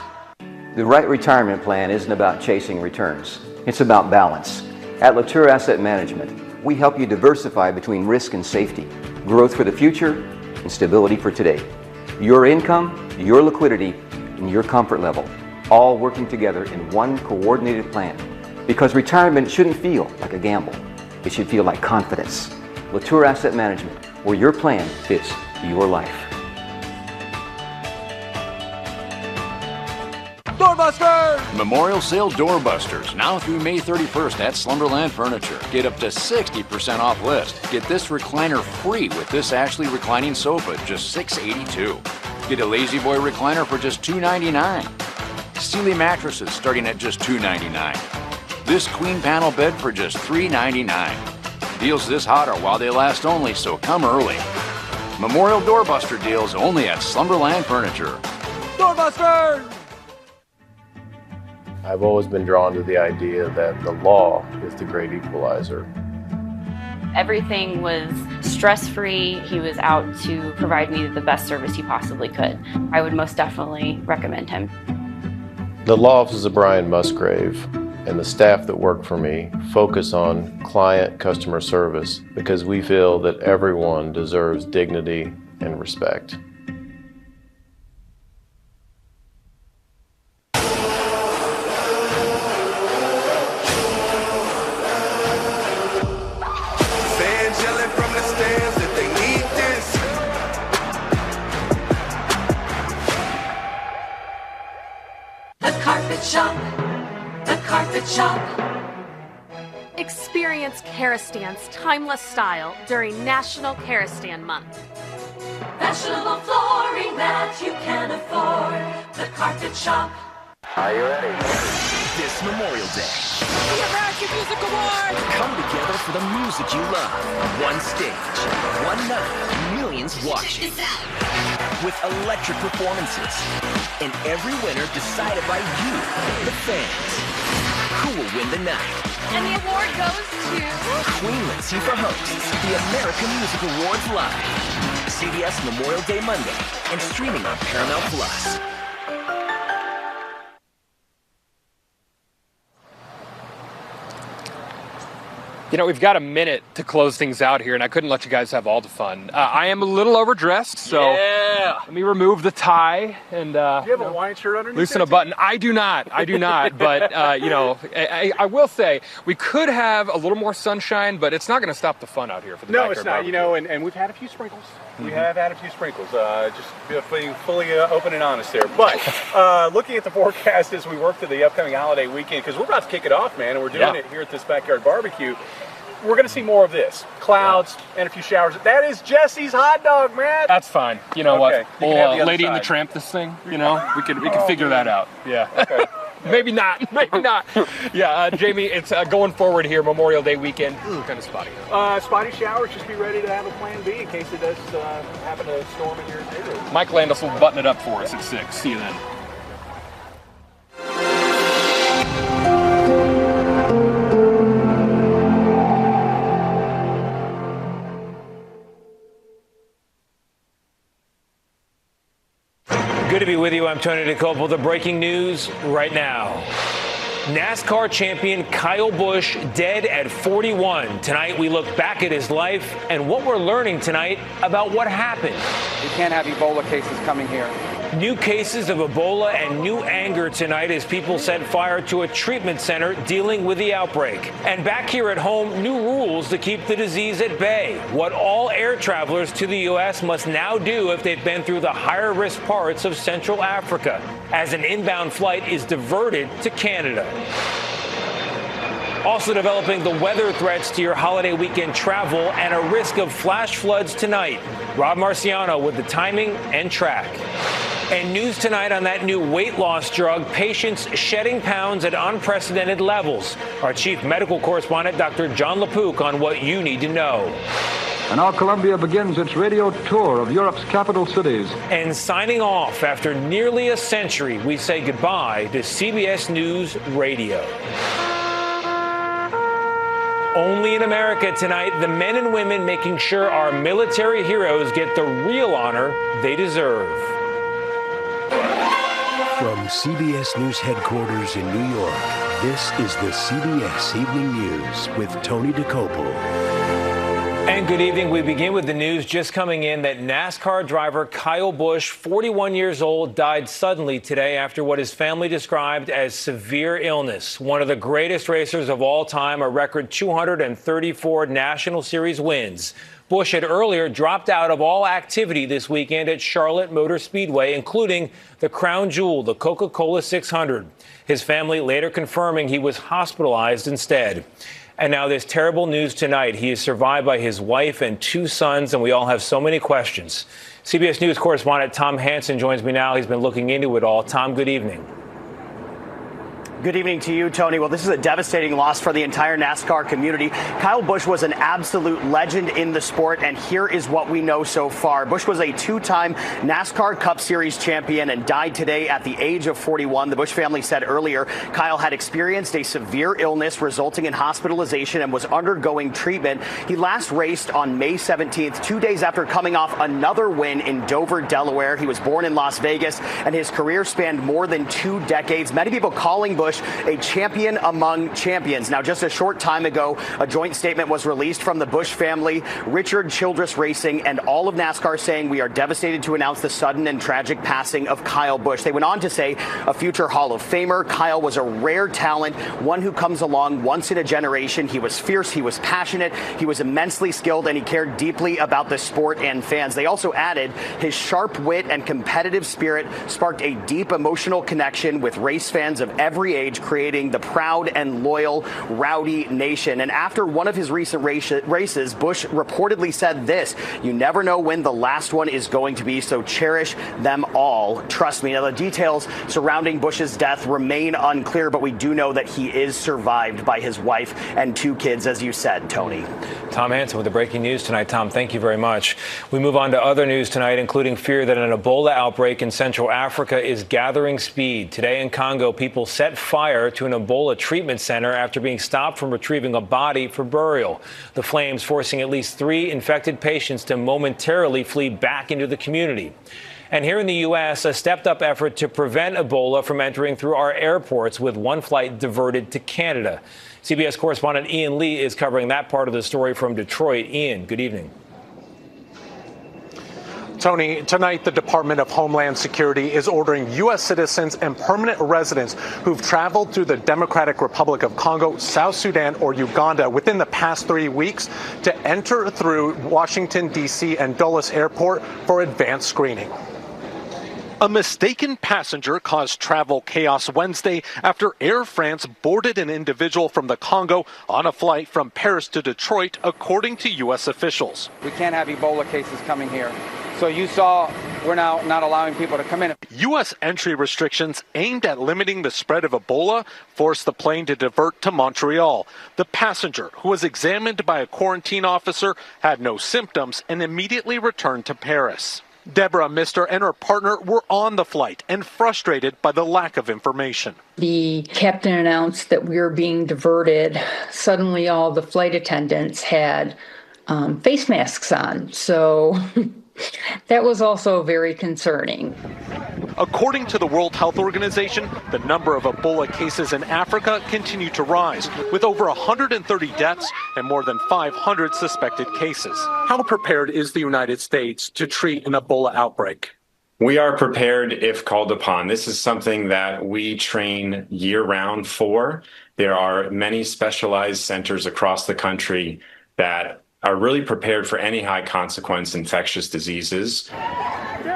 The right retirement plan isn't about chasing returns. It's about balance. At Latour Asset Management, we help you diversify between risk and safety, growth for the future, and stability for today. Your income, your liquidity, and your comfort level, all working together in one coordinated plan. Because retirement shouldn't feel like a gamble. It should feel like confidence. Latour Asset Management, where your plan fits your life. Doorbusters! Memorial Sale Doorbusters, now through May 31st at Slumberland Furniture. Get up to 60% off list. Get this recliner free with this Ashley reclining sofa, just $682. Get a Lazy Boy recliner for just $299. Sealy mattresses starting at just $299. This queen panel bed for just $399. Deals this hot are while they last only, so come early. Memorial Doorbuster deals only at Slumberland Furniture. Doorbusters! I've always been drawn to the idea that the law is the great equalizer. Everything was stress-free. He was out to provide me the best service he possibly could. I would most definitely recommend him. The law offices of Brian Musgrave and the staff that work for me focus on client customer service because we feel that everyone deserves dignity and respect. Shop. Experience Karastan's timeless style during National Karastan Month. Fashionable flooring that you can afford. The Carpet Shop. Are you ready? This Memorial Day, The American Music Awards. come together for the music you love. One stage, one night, millions watching. With electric performances. And every winner decided by you, the fans. Who will win the night? And the award goes to... Queen Latifah hosts the American Music Awards live. CBS Memorial Day Monday and streaming on Paramount Plus. You know, we've got a minute to close things out here, and I couldn't let you guys have all the fun. I am a little overdressed, so let me remove the tie and do you have a Hawaiian shirt underneath? loosen a button. I do not. But, you know, I will say we could have a little more sunshine, but it's not going to stop the fun out here for the backyard No, it's not. barbecue. You know, and we've had a few sprinkles. We have had a few sprinkles. Just being fully open and honest there. But looking at the forecast as we work through the upcoming holiday weekend, because we're about to kick it off, man, and we're doing it here at this backyard barbecue. We're going to see more of this. Clouds and a few showers. That is Jesse's hot dog, man. That's fine. You know what? You We'll Lady in the Tramp this thing, you know? We can figure that out. Yeah. Okay. Maybe not. Maybe not. Yeah, Jamie, it's going forward here, Memorial Day weekend. Kind of spotty. Spotty showers. Just be ready to have a plan B in case it does happen to storm in your neighborhood. Mike Landis will button it up for us at 6. See you then. to be with you. I'm Tony DeCopel. The breaking news right now. NASCAR champion Kyle Busch dead at 41. Tonight we look back at his life and what we're learning tonight about what happened. We can't have Ebola cases coming here. New cases of Ebola and new anger tonight as people set fire to a treatment center dealing with the outbreak. And back here at home, new rules to keep the disease at bay. What all air travelers to the U.S. must now do if they've been through the higher risk parts of Central Africa, as an inbound flight is diverted to Canada. Also developing the weather threats to your holiday weekend travel and a risk of flash floods tonight. Rob Marciano with the timing and track. And news tonight on that new weight loss drug, patients shedding pounds at unprecedented levels. Our chief medical correspondent, Dr. John LaPook, on what you need to know. And now Columbia begins its radio tour of Europe's capital cities. And signing off after nearly a century, we say goodbye to CBS News Radio. Only in America tonight, the men and women making sure our military heroes get the real honor they deserve. From CBS News headquarters in New York, this is the CBS Evening News with Tony DeCopel. And good evening. We begin with the news just coming in that NASCAR driver Kyle Busch, 41 years old, died suddenly today after what his family described as severe illness. One of the greatest racers of all time, a record 234 National Series wins. Busch had earlier dropped out of all activity this weekend at Charlotte Motor Speedway, including the crown jewel, the Coca-Cola 600. His family later confirming he was hospitalized instead. And now this terrible news tonight. He is survived by his wife and 2 sons, and we all have so many questions. CBS News correspondent Tom Hansen joins me now. He's been looking into it all. Tom, good evening. Good evening to you, Tony. Well, this is a devastating loss for the entire NASCAR community. Kyle Busch was an absolute legend in the sport, and here is what we know so far. Busch was a 2-time NASCAR Cup Series champion and died today at the age of 41. The Busch family said earlier Kyle had experienced a severe illness resulting in hospitalization and was undergoing treatment. He last raced on May 17th, 2 days after coming off another win in Dover, Delaware. He was born in Las Vegas, and his career spanned more than 2 decades. Many people calling Busch a champion among champions. Now, just a short time ago, a joint statement was released from the Busch family, Richard Childress Racing, and all of NASCAR saying we are devastated to announce the sudden and tragic passing of Kyle Busch. They went on to say a future Hall of Famer. Kyle was a rare talent, one who comes along once in a generation. He was fierce, he was passionate, he was immensely skilled, and he cared deeply about the sport and fans. They also added his sharp wit and competitive spirit sparked a deep emotional connection with race fans of every age, creating the proud and loyal Rowdy Nation. And after one of his recent races, Busch reportedly said this: "You never know when the last one is going to be, so cherish them all. Trust me." Now, the details surrounding Busch's death remain unclear, but we do know that he is survived by his wife and 2 kids, as you said, Tony. Tom Hansen with the breaking news tonight. Tom, thank you very much. We move on to other news tonight, including fear that an Ebola outbreak in Central Africa is gathering speed. Today in Congo, people set fire to an Ebola treatment center after being stopped from retrieving a body for burial. The flames forcing at least 3 infected patients to momentarily flee back into the community. And here in the U.S., a stepped-up effort to prevent Ebola from entering through our airports, with one flight diverted to Canada. CBS correspondent Ian Lee is covering that part of the story from Detroit. Ian, good evening. Tony, tonight the Department of Homeland Security is ordering U.S. citizens and permanent residents who've traveled through the Democratic Republic of Congo, South Sudan, or Uganda within the past 3 weeks to enter through Washington, D.C. and Dulles Airport for advanced screening. A mistaken passenger caused travel chaos Wednesday after Air France boarded an individual from the Congo on a flight from Paris to Detroit, according to U.S. officials. We can't have Ebola cases coming here. So you saw we're now not allowing people to come in. U.S. entry restrictions aimed at limiting the spread of Ebola forced the plane to divert to Montreal. The passenger, who was examined by a quarantine officer, had no symptoms and immediately returned to Paris. Deborah Mister and her partner were on the flight and frustrated by the lack of information. The captain announced that we were being diverted. Suddenly all the flight attendants had face masks on. So That was also very concerning. According to the World Health Organization, the number of Ebola cases in Africa continue to rise, with over 130 deaths and more than 500 suspected cases. How prepared is the United States to treat an Ebola outbreak? We are prepared if called upon. This is something that we train year-round for. There are many specialized centers across the country that are really prepared for any high-consequence infectious diseases.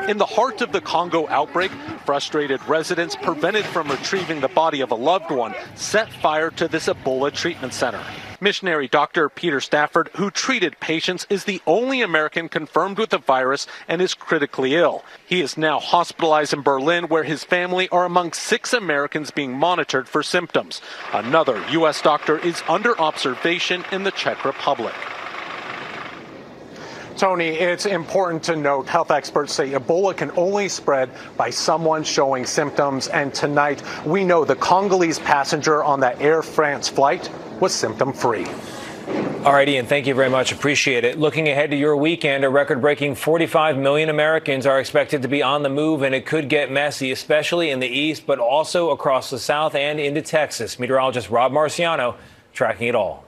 In the heart of the Congo outbreak, frustrated residents prevented from retrieving the body of a loved one set fire to this Ebola treatment center. Missionary Dr. Peter Stafford, who treated patients, is the only American confirmed with the virus and is critically ill. He is now hospitalized in Berlin, where his family are among 6 Americans being monitored for symptoms. Another U.S. doctor is under observation in the Czech Republic. Tony, it's important to note health experts say Ebola can only spread by someone showing symptoms. And tonight, we know the Congolese passenger on that Air France flight was symptom-free. All right, Ian, thank you very much. Appreciate it. Looking ahead to your weekend, a record-breaking 45 million Americans are expected to be on the move, and it could get messy, especially in the east, but also across the south and into Texas. Meteorologist Rob Marciano tracking it all.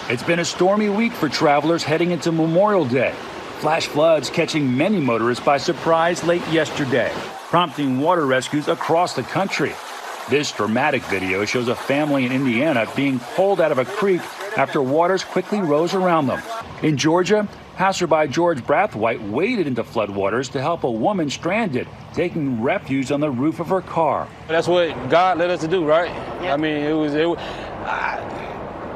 It's been a stormy week for travelers heading into Memorial Day. Flash floods catching many motorists by surprise late yesterday, prompting water rescues across the country. This dramatic video shows a family in Indiana being pulled out of a creek after waters quickly rose around them. In Georgia, passerby George Brathwaite waded into floodwaters to help a woman stranded, taking refuge on the roof of her car. That's what God led us to do, right? Yeah. I mean,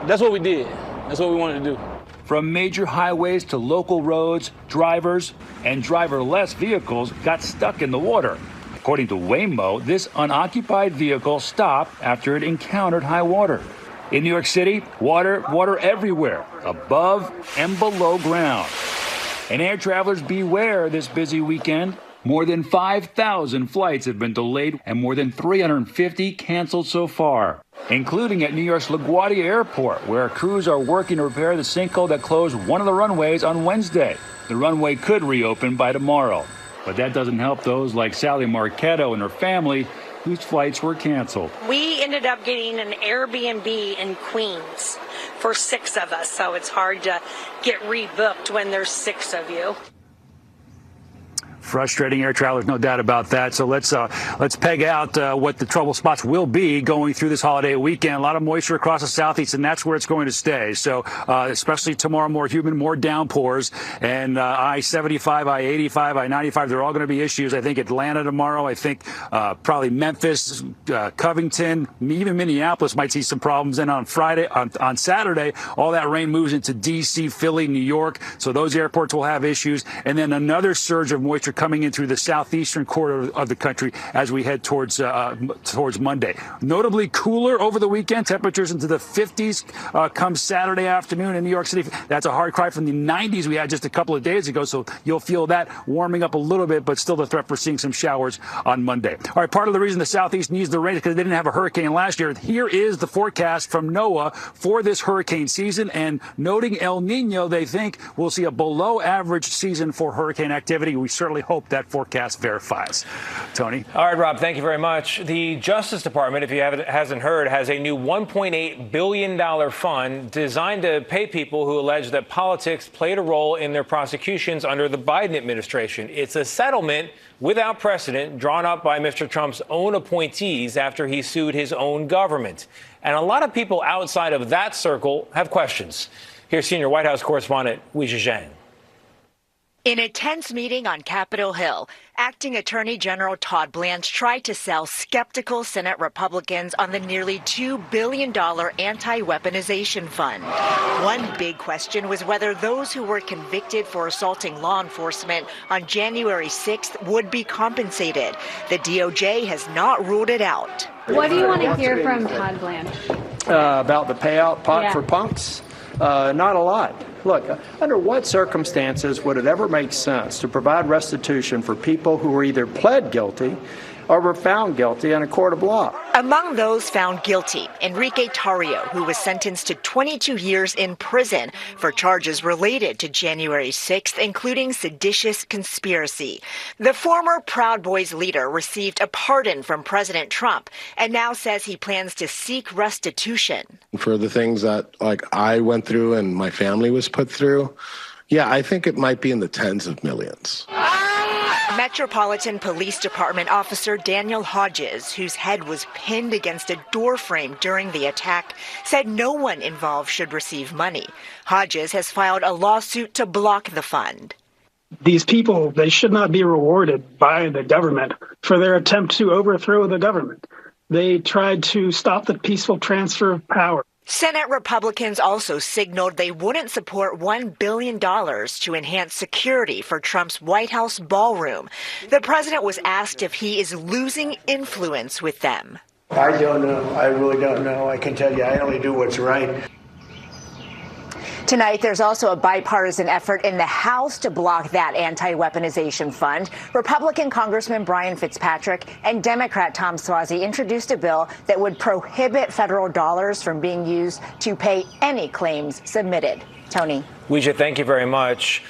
that's what we did. That's what we wanted to do. From major highways to local roads, drivers and driverless vehicles got stuck in the water. According to Waymo, this unoccupied vehicle stopped after it encountered high water. In New York City, water everywhere, above and below ground. And air travelers beware this busy weekend. More than 5,000 flights have been delayed and more than 350 canceled so far, including at New York's LaGuardia Airport, where crews are working to repair the sinkhole that closed one of the runways on Wednesday. The runway could reopen by tomorrow, but that doesn't help those like Sally Marchetto and her family whose flights were canceled. We ended up getting an Airbnb in Queens for 6 of us, so it's hard to get rebooked when there's 6 of you. Frustrating air travelers, no doubt about that. So let's peg out what the trouble spots will be going through this holiday weekend. A lot of moisture across the southeast, and that's where it's going to stay. So especially tomorrow, more humid, more downpours. And I-75, I-85, I-95, they're all going to be issues. I think Atlanta tomorrow. I think probably Memphis, Covington, even Minneapolis might see some problems. And on Friday, on Saturday, all that rain moves into D.C., Philly, New York. So those airports will have issues. And then another surge of moisture coming in through the southeastern quarter of the country as we head towards Monday. Notably cooler over the weekend. Temperatures into the 50s come Saturday afternoon in New York City. That's a hard cry from the 90s we had just a couple of days ago. So you'll feel that warming up a little bit, but still the threat for seeing some showers on Monday. All right, part of the reason the southeast needs the rain is because they didn't have a hurricane last year. Here is the forecast from NOAA for this hurricane season, and noting El Nino, they think we'll see a below average season for hurricane activity. We certainly hope that forecast verifies. Tony? All right, Rob, thank you very much. The Justice Department, if you hasn't heard, has a new $1.8 billion fund designed to pay people who allege that politics played a role in their prosecutions under the Biden administration. It's a settlement without precedent drawn up by Mr. Trump's own appointees after he sued his own government. And a lot of people outside of that circle have questions. Here's senior White House correspondent Weijia Zhang. In a tense meeting on Capitol Hill, Acting Attorney General Todd Blanche tried to sell skeptical Senate Republicans on the nearly $2 billion anti-weaponization fund. One big question was whether those who were convicted for assaulting law enforcement on January 6th would be compensated. The DOJ has not ruled it out. What do you want to hear from Todd Blanche? About the payout pot for punks? Not a lot. Look, under what circumstances would it ever make sense to provide restitution for people who were either pled guilty or were found guilty in a court of law. Among those found guilty, Enrique Tarrio, who was sentenced to 22 years in prison for charges related to January 6th, including seditious conspiracy. The former Proud Boys leader received a pardon from President Trump and now says he plans to seek restitution. For the things that I went through and my family was put through, yeah, I think it might be in the tens of millions. Metropolitan Police Department officer Daniel Hodges, whose head was pinned against a doorframe during the attack, said no one involved should receive money. Hodges has filed a lawsuit to block the fund. These people, they should not be rewarded by the government for their attempt to overthrow the government. They tried to stop the peaceful transfer of power. Senate Republicans also signaled they wouldn't support $1 billion to enhance security for Trump's White House ballroom. The president was asked if he is losing influence with them. I don't know. I really don't know. I can tell you I only do what's right. Tonight, there's also a bipartisan effort in the House to block that anti-weaponization fund. Republican Congressman Brian Fitzpatrick and Democrat Tom Suozzi introduced a bill that would prohibit federal dollars from being used to pay any claims submitted. Tony. Weijia, thank you very much.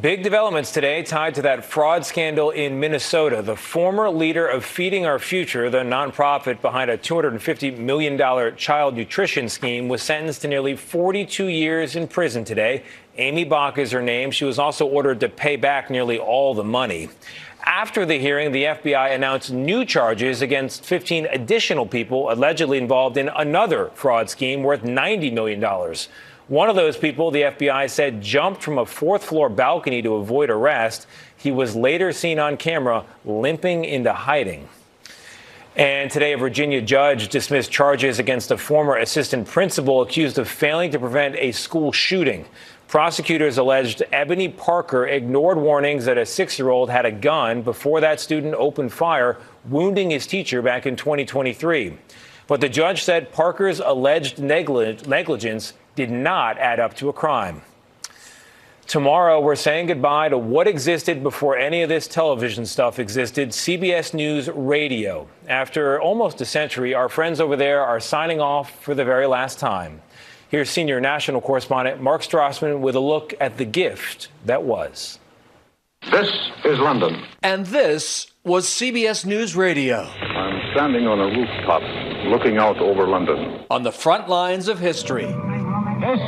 Big developments today tied to that fraud scandal in Minnesota. The former leader of Feeding Our Future, the nonprofit behind a $250 million child nutrition scheme, was sentenced to nearly 42 years in prison today. Amy Bach is her name. She was also ordered to pay back nearly all the money. After the hearing, the FBI announced new charges against 15 additional people allegedly involved in another fraud scheme worth $90 million. One of those people, the FBI said, jumped from a fourth-floor balcony to avoid arrest. He was later seen on camera limping into hiding. And today, a Virginia judge dismissed charges against a former assistant principal accused of failing to prevent a school shooting. Prosecutors alleged Ebony Parker ignored warnings that a 6-year-old had a gun before that student opened fire, wounding his teacher back in 2023. But the judge said Parker's alleged negligence did not add up to a crime. Tomorrow, we're saying goodbye to what existed before any of this television stuff existed, CBS News Radio. After almost a century, our friends over there are signing off for the very last time. Here's senior national correspondent Mark Strassman with a look at the gift that was. This is London. And this was CBS News Radio. I'm standing on a rooftop looking out over London. On the front lines of history. This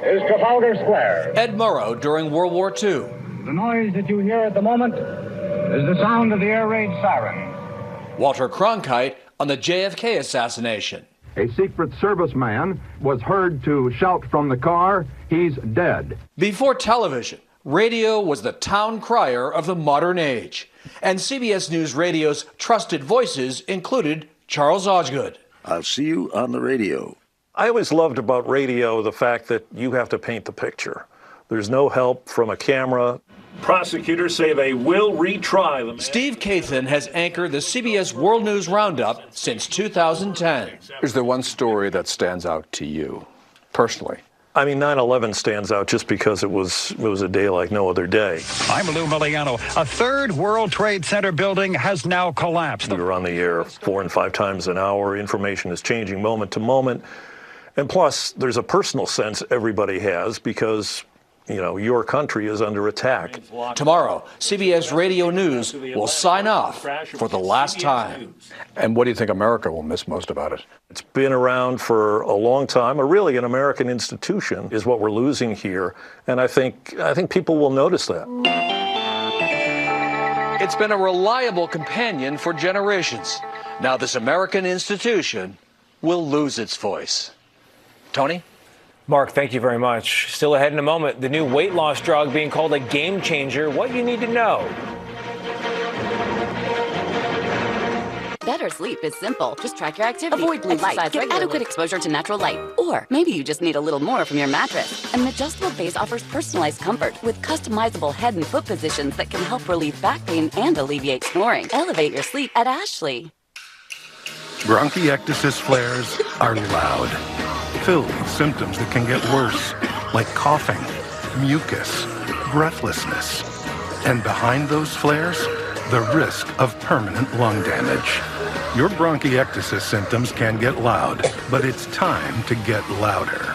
is Trafalgar Square. Ed Murrow during World War II. The noise that you hear at the moment is the sound of the air raid siren. Walter Cronkite on the JFK assassination. A Secret Service man was heard to shout from the car, "He's dead." Before television, radio was the town crier of the modern age. And CBS News Radio's trusted voices included Charles Osgood. I'll see you on the radio. I always loved about radio the fact that you have to paint the picture. There's no help from a camera. Prosecutors say they will retry them. Steve Kathan has anchored the CBS World News Roundup since 2010. Is there one story that stands out to you, personally? I mean, 9/11 stands out just because it was a day like no other day. I'm Lou Miliano. A third World Trade Center building has now collapsed. We were on the air 4 and 5 times an hour. Information is changing moment to moment. And plus, there's a personal sense everybody has because, you know, your country is under attack. Tomorrow, CBS Radio News will sign off for the last time. And what do you think America will miss most about it? It's been around for a long time, or really an American institution is what we're losing here. And I think people will notice that. It's been a reliable companion for generations. Now this American institution will lose its voice. Tony? Mark, thank you very much. Still ahead in a moment, the new weight loss drug being called a game changer. What you need to know. Better sleep is simple. Just track your activity. Avoid blue light. Get adequate exposure to natural light. Or maybe you just need a little more from your mattress. An adjustable base offers personalized comfort with customizable head and foot positions that can help relieve back pain and alleviate snoring. Elevate your sleep at Ashley. Bronchiectasis flares are loud, filled with symptoms that can get worse, like coughing, mucus, breathlessness. And behind those flares, the risk of permanent lung damage. Your bronchiectasis symptoms can get loud, but it's time to get louder.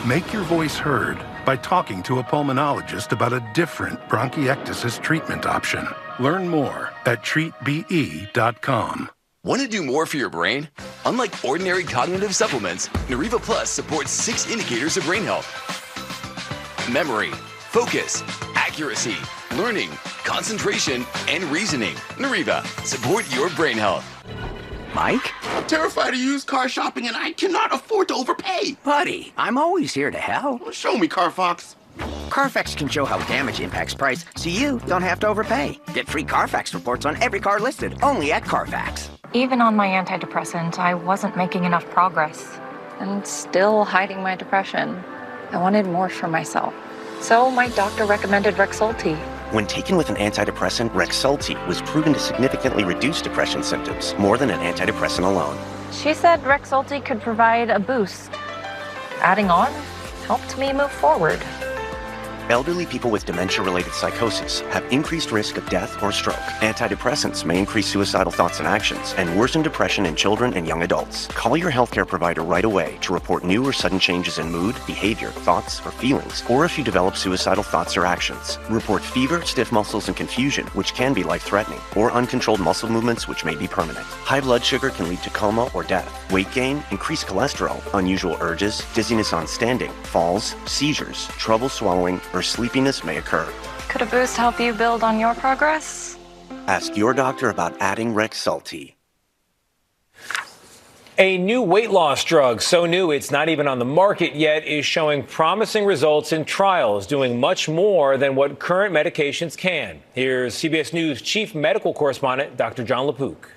Make your voice heard by talking to a pulmonologist about a different bronchiectasis treatment option. Learn more at treatbe.com. Want to do more for your brain? Unlike ordinary cognitive supplements, Nariva Plus supports 6 indicators of brain health: memory, focus, accuracy, learning, concentration, and reasoning. Nariva, support your brain health. Mike? I'm terrified of used car shopping and I cannot afford to overpay. Buddy, I'm always here to help. Well, show me, Carfax. Carfax can show how damage impacts price so you don't have to overpay. Get free Carfax reports on every car listed, only at Carfax. Even on my antidepressant, I wasn't making enough progress and still hiding my depression. I wanted more for myself. So my doctor recommended Rexulti. When taken with an antidepressant, Rexulti was proven to significantly reduce depression symptoms, more than an antidepressant alone. She said Rexulti could provide a boost. Adding on helped me move forward. Elderly people with dementia-related psychosis have increased risk of death or stroke. Antidepressants may increase suicidal thoughts and actions and worsen depression in children and young adults. Call your healthcare provider right away to report new or sudden changes in mood, behavior, thoughts, or feelings, or if you develop suicidal thoughts or actions. Report fever, stiff muscles, and confusion, which can be life-threatening, or uncontrolled muscle movements, which may be permanent. High blood sugar can lead to coma or death. Weight gain, increased cholesterol, unusual urges, dizziness on standing, falls, seizures, trouble swallowing, or sleepiness may occur. Could a boost help you build on your progress? Ask your doctor about adding Rexulti. A new weight loss drug, so new it's not even on the market yet, is showing promising results in trials, doing much more than what current medications can. Here's CBS News Chief Medical Correspondent Dr. John LaPook.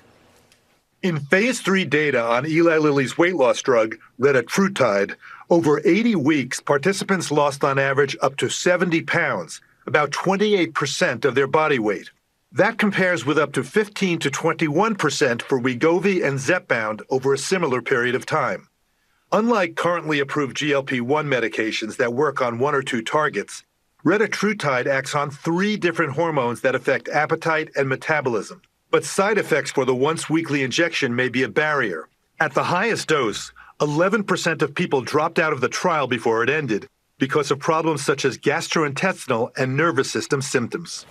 In phase 3 data on Eli Lilly's weight loss drug, retatrutide, over 80 weeks, participants lost on average up to 70 pounds, about 28% of their body weight. That compares with up to 15 to 21% for Wegovy and Zepbound over a similar period of time. Unlike currently approved GLP-1 medications that work on 1 or 2 targets, retatrutide acts on 3 different hormones that affect appetite and metabolism. But side effects for the once-weekly injection may be a barrier. At the highest dose, 11% of people dropped out of the trial before it ended because of problems such as gastrointestinal and nervous system symptoms.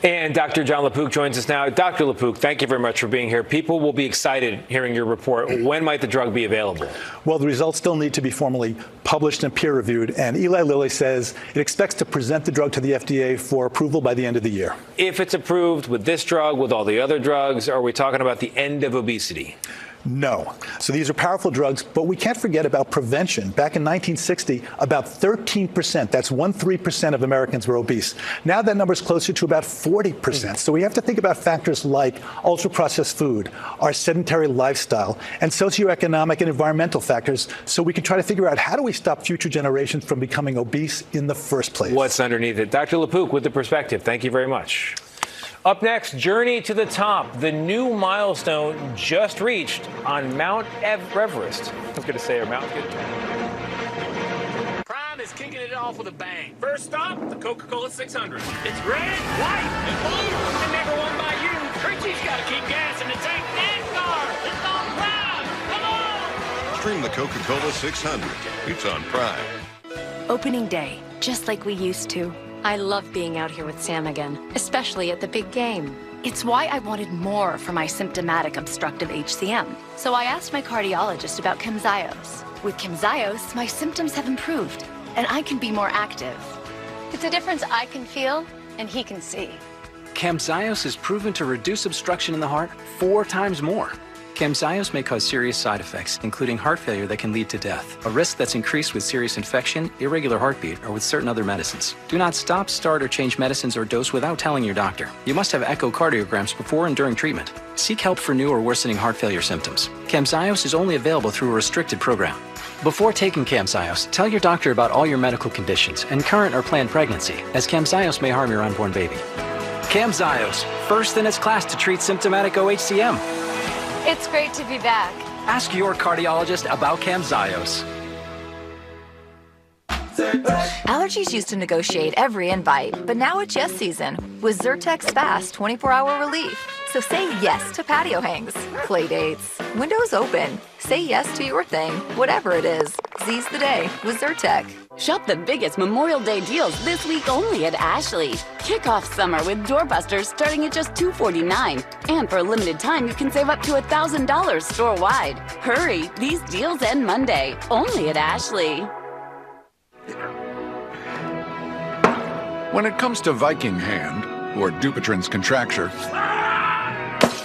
And Dr. John LaPook joins us now. Dr. LaPook, thank you very much for being here. People will be excited hearing your report. When might the drug be available? Well, the results still need to be formally published and peer-reviewed, and Eli Lilly says it expects to present the drug to the FDA for approval by the end of the year. If it's approved with this drug, with all the other drugs, are we talking about the end of obesity? No. So these are powerful drugs, but we can't forget about prevention. Back in 1960, about 13%, that's 13% of Americans were obese. Now that number is closer to about 40%. So we have to think about factors like ultra-processed food, our sedentary lifestyle, and socioeconomic and environmental factors, so we can try to figure out how do we stop future generations from becoming obese in the first place. What's underneath it? Dr. LaPook with the perspective. Thank you very much. Up next, Journey to the Top, the new milestone just reached on Mount Everest. I was going to say our Mount. Prime is kicking it off with a bang. First stop, the Coca-Cola 600. It's red, white, and blue, and never won by you. Richie's got to keep gas in the tank. NASCAR, it's on Prime. Come on! Stream the Coca-Cola 600. It's on Prime. Opening day, just like we used to. I love being out here with Sam again, especially at the big game. It's why I wanted more for my symptomatic obstructive HCM. So I asked my cardiologist about Camzyos. With Camzyos, my symptoms have improved, and I can be more active. It's a difference I can feel, and he can see. Camzyos is proven to reduce obstruction in the heart 4 times more. Camzyos may cause serious side effects, including heart failure that can lead to death, a risk that's increased with serious infection, irregular heartbeat, or with certain other medicines. Do not stop, start, or change medicines or dose without telling your doctor. You must have echocardiograms before and during treatment. Seek help for new or worsening heart failure symptoms. Camzyos is only available through a restricted program. Before taking Camzyos, tell your doctor about all your medical conditions and current or planned pregnancy, as Camzyos may harm your unborn baby. Camzyos, first in its class to treat symptomatic OHCM. It's great to be back. Ask your cardiologist about Camzyos. Allergies used to negotiate every invite, but now it's yes season with Zyrtec's fast 24-hour relief. So say yes to patio hangs, play dates, windows open. Say yes to your thing, whatever it is. Seize the day with Zyrtec. Shop the biggest Memorial Day deals this week only at Ashley. Kick off summer with doorbusters starting at just $249. And for a limited time, you can save up to $1,000 store-wide. Hurry, these deals end Monday, only at Ashley. When it comes to Viking hand, or Dupuytren's contracture,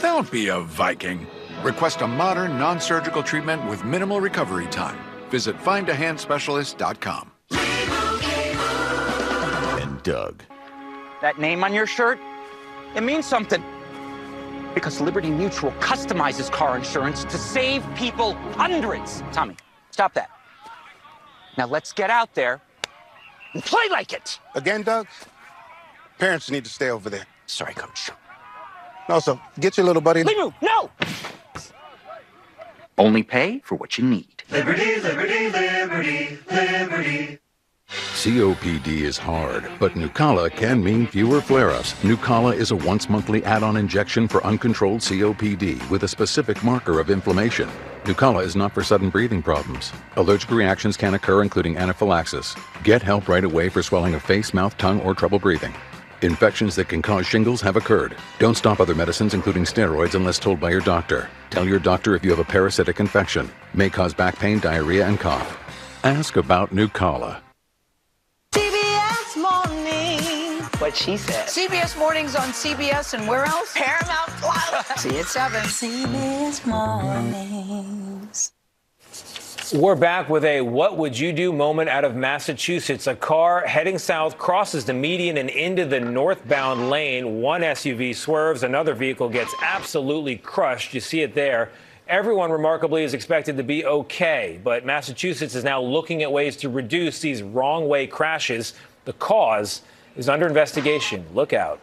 don't be a Viking. Request a modern, non-surgical treatment with minimal recovery time. Visit findahandspecialist.com. And Doug. That name on your shirt, it means something. Because Liberty Mutual customizes car insurance to save people hundreds. Tommy, stop that. Now let's get out there and play like it. Again, Doug? Parents need to stay over there. Sorry, Coach. No, so get your little buddy. Limu, no! Only pay for what you need. Liberty, liberty, liberty, liberty. COPD is hard, but Nucala can mean fewer flare-ups. Nucala is a once-monthly add-on injection for uncontrolled COPD with a specific marker of inflammation. Nucala is not for sudden breathing problems. Allergic reactions can occur, including anaphylaxis. Get help right away for swelling of face, mouth, tongue, or trouble breathing. Infections that can cause shingles have occurred. Don't stop other medicines, including steroids, unless told by your doctor. Tell your doctor if you have a parasitic infection. May cause back pain, diarrhea, and cough. Ask about Nucala. CBS Morning. What she said. CBS Mornings on CBS and where else? Paramount Plus. See you at 7. CBS Mornings. We're back with a what would you do moment out of Massachusetts. A car heading south crosses the median and into the northbound lane. One SUV swerves. Another vehicle gets absolutely crushed. You see it there. Everyone, remarkably, is expected to be okay. But Massachusetts is now looking at ways to reduce these wrong-way crashes. The cause is under investigation. Look out.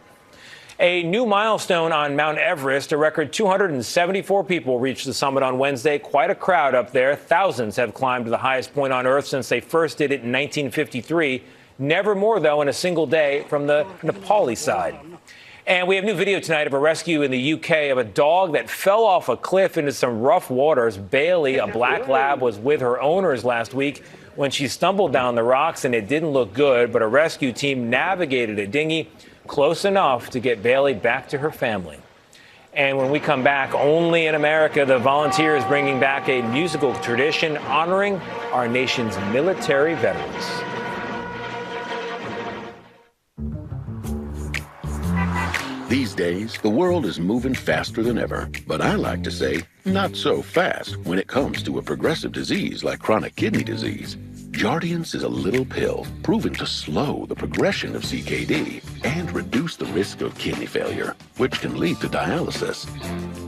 A new milestone on Mount Everest. A record 274 people reached the summit on Wednesday. Quite a crowd up there. Thousands have climbed to the highest point on Earth since they first did it in 1953. Never more, though, in a single day from the Nepali side. And we have new video tonight of a rescue in the UK of a dog that fell off a cliff into some rough waters. Bailey, a black lab, was with her owners last week when she stumbled down the rocks, and it didn't look good, but a rescue team navigated a dinghy close enough to get Bailey back to her family. And when we come back, only in America, the Volunteers bringing back a musical tradition honoring our nation's military veterans. These days, the world is moving faster than ever, but I like to say, not so fast when it comes to a progressive disease like chronic kidney disease. Jardiance is a little pill proven to slow the progression of CKD and reduce the risk of kidney failure, which can lead to dialysis.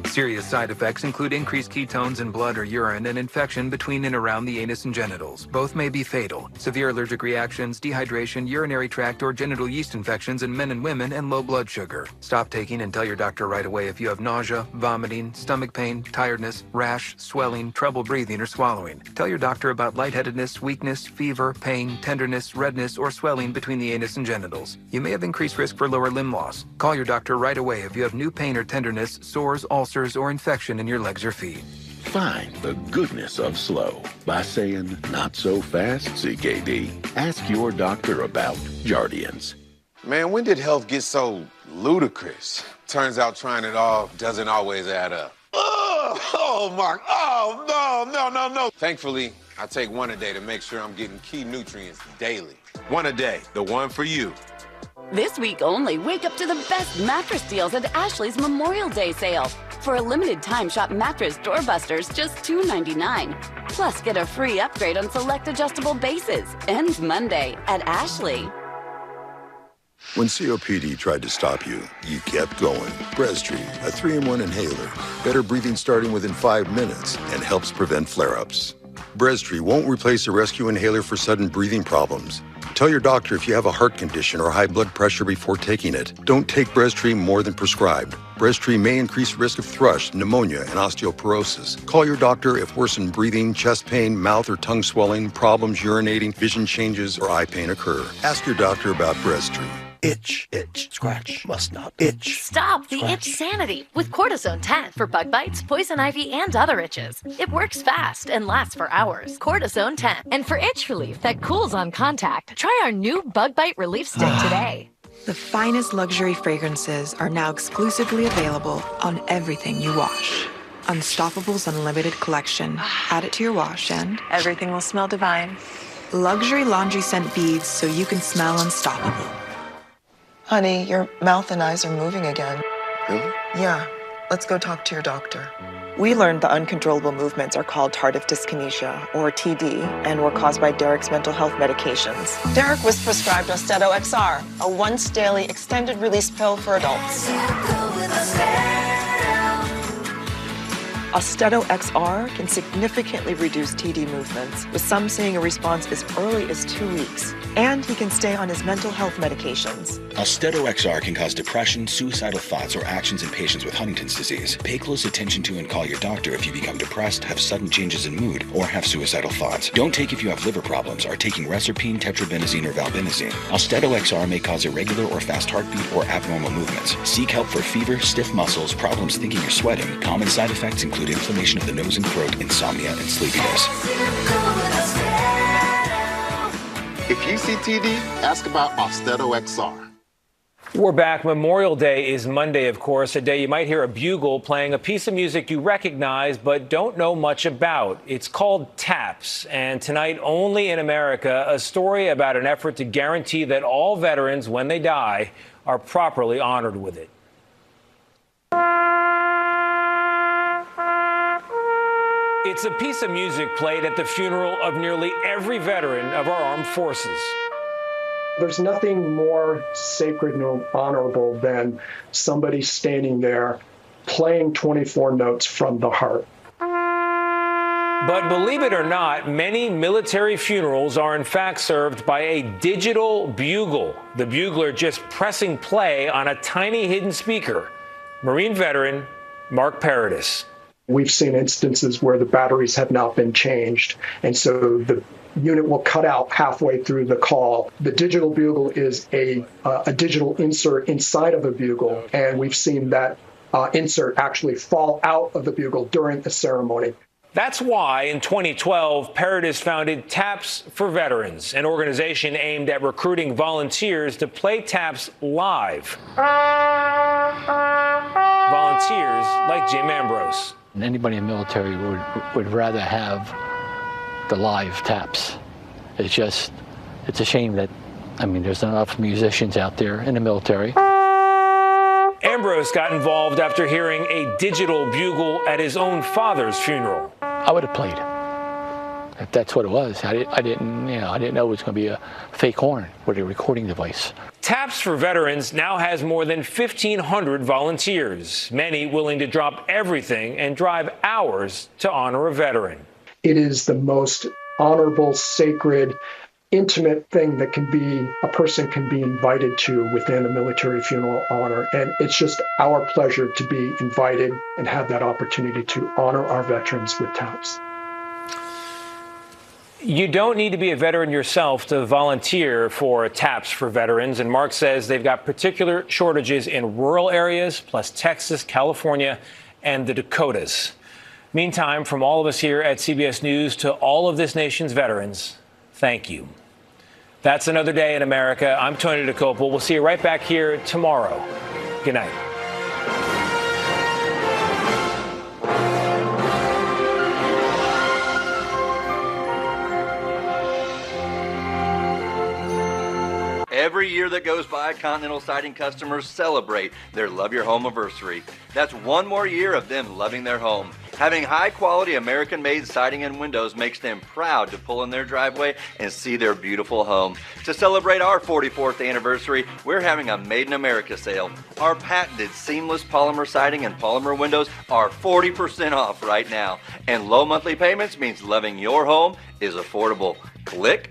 Serious side effects include increased ketones in blood or urine and infection between and around the anus and genitals. Both may be fatal. Severe allergic reactions, dehydration, urinary tract or genital yeast infections in men and women, and low blood sugar. Stop taking and tell your doctor right away if you have nausea, vomiting, stomach pain, tiredness, rash, swelling, trouble breathing or swallowing. Tell your doctor about lightheadedness, weakness, fever, pain, tenderness, redness, or swelling between the anus and genitals. You may have increased risk for lower limb loss. Call your doctor right away if you have new pain or tenderness, sores, ulcers, or infection in your legs or feet. Find the goodness of slow by saying, not so fast, CKD. Ask your doctor about Jardiance. Man, when did health get so ludicrous? Turns out trying it all doesn't always add up. Oh, Mark. Oh, no. Thankfully, I take one a day to make sure I'm getting key nutrients daily. One a day, the one for you. This week only, wake up to the best mattress deals at Ashley's Memorial Day sale. For a limited time, shop Mattress Doorbusters just $2.99. Plus, get a free upgrade on select adjustable bases. Ends Monday at Ashley. When COPD tried to stop you, you kept going. Breztri, a 3-in-1 inhaler. Better breathing starting within 5 minutes and helps prevent flare-ups. Breztri won't replace a rescue inhaler for sudden breathing problems. Tell your doctor if you have a heart condition or high blood pressure before taking it. Don't take Breztri more than prescribed. Breztri may increase risk of thrush, pneumonia, and osteoporosis. Call your doctor if worsened breathing, chest pain, mouth or tongue swelling, problems urinating, vision changes, or eye pain occur. Ask your doctor about Breztri. Itch, scratch, must not itch. Stop the itch sanity with Cortisone 10 for bug bites, poison ivy, and other itches. It works fast and lasts for hours. Cortisone 10. And for itch relief that cools on contact, try our new Bug Bite Relief Stick today. The finest luxury fragrances are now exclusively available on everything you wash. Unstoppable's Unlimited Collection. Add it to your wash and everything will smell divine. Luxury laundry scent beads so you can smell unstoppable. Honey, your mouth and eyes are moving again. Really? Yeah. Let's go talk to your doctor. We learned the uncontrollable movements are called tardive dyskinesia, or TD, and were caused by Derek's mental health medications. Derek was prescribed Austedo XR, a once-daily extended-release pill for adults. Austedo XR can significantly reduce TD movements, with some seeing a response as early as 2 weeks. And he can stay on his mental health medications. Austedo XR can cause depression, suicidal thoughts, or actions in patients with Huntington's disease. Pay close attention to and call your doctor if you become depressed, have sudden changes in mood, or have suicidal thoughts. Don't take if you have liver problems, are taking Reserpine, tetrabenazine, or valbenazine. Austedo XR may cause irregular or fast heartbeat or abnormal movements. Seek help for fever, stiff muscles, problems thinking you're sweating. Common side effects include inflammation of the nose and throat, insomnia, and sleepiness. If you see TD, ask about Austedo XR. We're back. Memorial Day is Monday, of course, a day you might hear a bugle playing a piece of music you recognize but don't know much about. It's called TAPS, and tonight only in America, a story about an effort to guarantee that all veterans, when they die, are properly honored with it. It's a piece of music played at the funeral of nearly every veteran of our armed forces. There's nothing more sacred and honorable than somebody standing there playing 24 notes from the heart. But believe it or not, many military funerals are in fact served by a digital bugle, the bugler just pressing play on a tiny hidden speaker. Marine veteran Mark Paradis. We've seen instances where the batteries have not been changed, and so the unit will cut out halfway through the call. The digital bugle is a digital insert inside of a bugle, and we've seen that insert actually fall out of the bugle during the ceremony. That's why in 2012, Paradis founded TAPS for Veterans, an organization aimed at recruiting volunteers to play TAPS live. Volunteers like Jim Ambrose. Anybody in the military would rather have the live TAPS. It's a shame that, there's not enough musicians out there in the military. Ambrose got involved after hearing a digital bugle at his own father's funeral. I would have played if that's what it was. I didn't know it was going to be a fake horn with a recording device. TAPS for Veterans now has more than 1,500 volunteers, many willing to drop everything and drive hours to honor a veteran. It is the most honorable, sacred, intimate thing that a person can be invited to within a military funeral honor. And it's just our pleasure to be invited and have that opportunity to honor our veterans with TAPS. You don't need to be a veteran yourself to volunteer for TAPS for Veterans, and Mark says they've got particular shortages in rural areas, plus Texas, California, and the Dakotas. Meantime, from all of us here at CBS News to all of this nation's veterans, thank you. That's another day in America. I'm Tony Dokoupil. We'll see you right back here tomorrow. Good night. Every year that goes by, Continental Siding customers celebrate their Love Your Home anniversary. That's one more year of them loving their home. Having high-quality American-made siding and windows makes them proud to pull in their driveway and see their beautiful home. To celebrate our 44th anniversary, we're having a Made in America sale. Our patented seamless polymer siding and polymer windows are 40% off right now. And low monthly payments means loving your home is affordable. Click.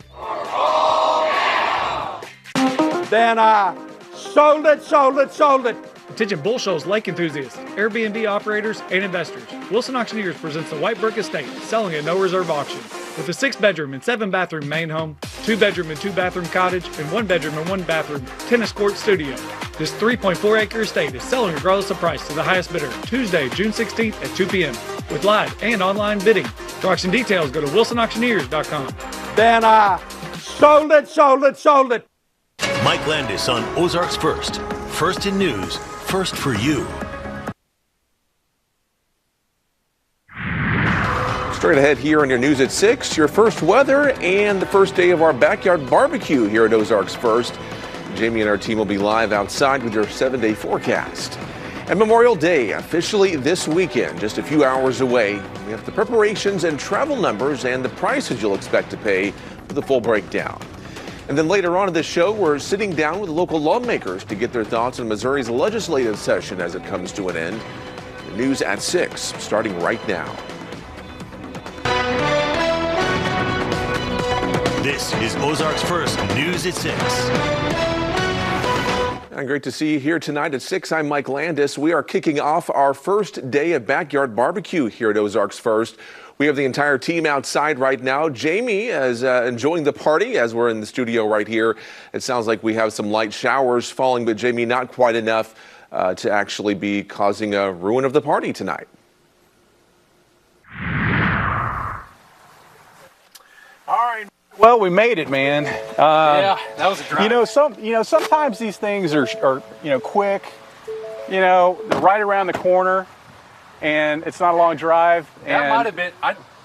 Then I sold it. Attention Bull Shoals lake enthusiasts, Airbnb operators, and investors. Wilson Auctioneers presents the Whitebrook Estate, selling at no reserve auction. With a 6-bedroom and 7-bathroom main home, 2-bedroom and 2-bathroom cottage, and 1-bedroom and 1-bathroom tennis court studio. This 3.4-acre estate is selling regardless of price to the highest bidder, Tuesday, June 16th at 2 p.m. with live and online bidding. For auction details, go to wilsonauctioneers.com. Then I sold it. Mike Landis on Ozarks First. First in news, first for you. Straight ahead here on your news at 6, your first weather and the first day of our backyard barbecue here at Ozarks First. Jamie and our team will be live outside with your 7-day forecast. And Memorial Day officially this weekend, just a few hours away. We have the preparations and travel numbers and the prices you'll expect to pay for the full breakdown. And then later on in the show, we're sitting down with local lawmakers to get their thoughts on Missouri's legislative session as it comes to an end. The news at 6, starting right now. This is Ozarks First News at 6. And great to see you here tonight at 6. I'm Mike Landis. We are kicking off our first day of backyard barbecue here at Ozarks First. We have the entire team outside right now. Jamie is enjoying the party as we're in the studio right here. It sounds like we have some light showers falling, but Jamie, not quite enough to actually be causing a ruin of the party tonight. All right. Well, we made it, man. Yeah, that was a drive. Sometimes these things are quick. They're right around the corner, and it's not a long drive. That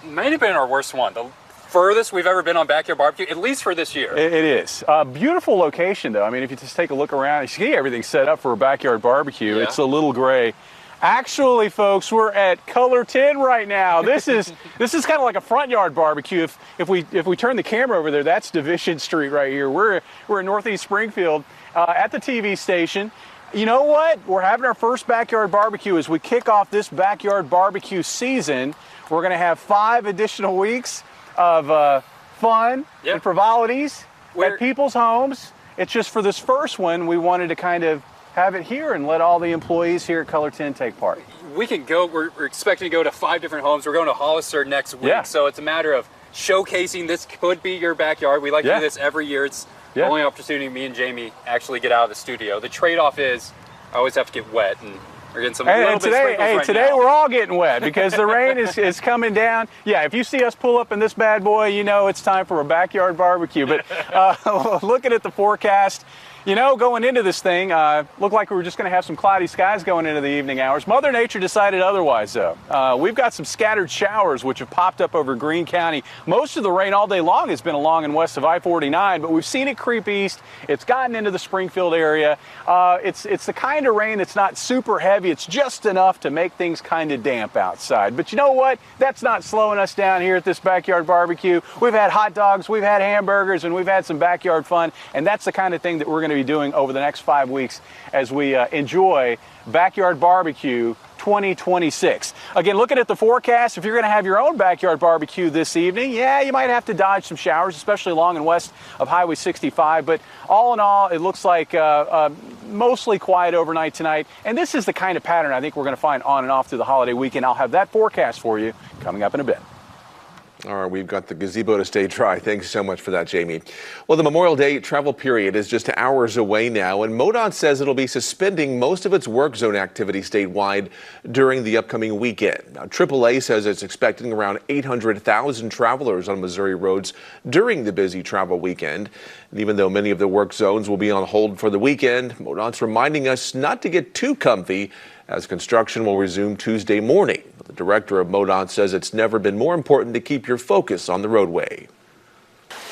might have been our worst one. The furthest we've ever been on backyard barbecue, at least for this year. It is. Beautiful location, though. I mean, if you just take a look around, you see everything set up for a backyard barbecue. Yeah. It's a little gray. Actually, folks, we're at Color 10 right now. This is kind of like a front yard barbecue. If we turn the camera over there, that's Division Street right here. We're in Northeast Springfield at the TV station. You know what? We're having our first backyard barbecue as we kick off this backyard barbecue season. We're going to have 5 additional weeks of fun and frivolities at people's homes. It's just for this first one, we wanted to kind of have it here and let all the employees here at Color 10 take part. We can go, we're expecting to go to 5 different homes. We're going to Hollister next week. So it's a matter of showcasing this could be your backyard. We like to do this every year. It's the only opportunity me and Jamie actually get out of the studio. The trade-off is I always have to get wet, and we're getting some little bit of sprinkles right now. Today we're all getting wet because the rain is coming down. Yeah, if you see us pull up in this bad boy, you know it's time for a backyard barbecue. But looking at the forecast, going into this thing, looked like we were just going to have some cloudy skies going into the evening hours. Mother Nature decided otherwise, though. We've got some scattered showers which have popped up over Greene County. Most of the rain all day long has been along and west of I-49, but we've seen it creep east. It's gotten into the Springfield area. It's the kind of rain that's not super heavy. It's just enough to make things kind of damp outside. But you know what? That's not slowing us down here at this backyard barbecue. We've had hot dogs, we've had hamburgers, and we've had some backyard fun, and that's the kind of thing that we're going to be doing over the next 5 weeks as we enjoy Backyard Barbecue 2026. Again, looking at the forecast, if you're going to have your own backyard barbecue this evening, you might have to dodge some showers, especially along and west of Highway 65. But all in all, it looks like mostly quiet overnight tonight. And this is the kind of pattern I think we're going to find on and off through the holiday weekend. I'll have that forecast for you coming up in a bit. All right, we've got the gazebo to stay dry. Thanks so much for that, Jamie. Well, the Memorial Day travel period is just hours away now, and MoDOT says it'll be suspending most of its work zone activity statewide during the upcoming weekend. Now, AAA says it's expecting around 800,000 travelers on Missouri roads during the busy travel weekend. And even though many of the work zones will be on hold for the weekend, MoDOT's reminding us not to get too comfy as construction will resume Tuesday morning. The director of MoDOT says it's never been more important to keep your focus on the roadway.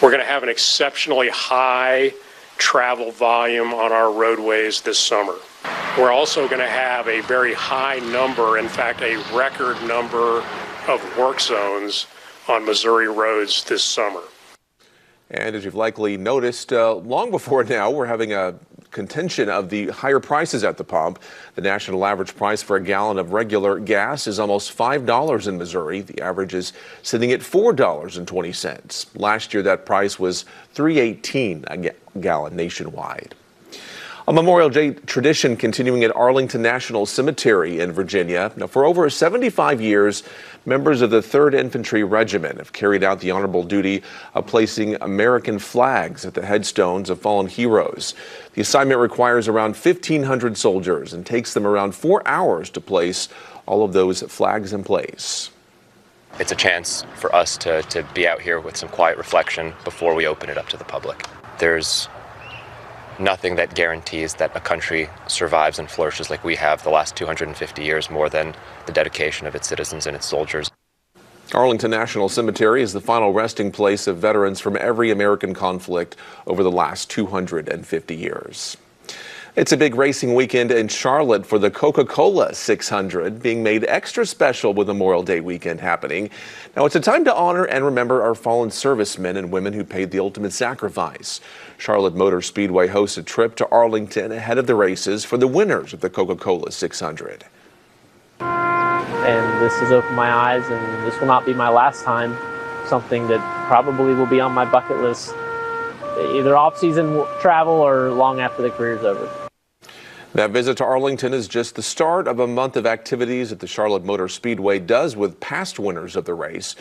We're going to have an exceptionally high travel volume on our roadways this summer. We're also going to have a very high number, in fact, a record number of work zones on Missouri roads this summer. And as you've likely noticed, long before now, we're having a contention of the higher prices at the pump. The national average price for a gallon of regular gas is almost $5 in Missouri. The average is sitting at $4.20. Last year, that price was $3.18 a gallon nationwide. A Memorial Day tradition continuing at Arlington National Cemetery in Virginia. Now, for over 75 years, members of the 3rd Infantry Regiment have carried out the honorable duty of placing American flags at the headstones of fallen heroes. The assignment requires around 1,500 soldiers and takes them around 4 hours to place all of those flags in place. It's a chance for us to be out here with some quiet reflection before we open it up to the public. There's nothing that guarantees that a country survives and flourishes like we have the last 250 years more than the dedication of its citizens and its soldiers. Arlington National Cemetery is the final resting place of veterans from every American conflict over the last 250 years. It's a big racing weekend in Charlotte for the Coca-Cola 600, being made extra special with Memorial Day weekend happening. Now, it's a time to honor and remember our fallen servicemen and women who paid the ultimate sacrifice. Charlotte Motor Speedway hosts a trip to Arlington ahead of the races for the winners of the Coca-Cola 600. And this has opened my eyes, and this will not be my last time. Something that probably will be on my bucket list, either off-season travel or long after the career's over. That visit to Arlington is just the start of a month of activities that the Charlotte Motor Speedway does with past winners of the race.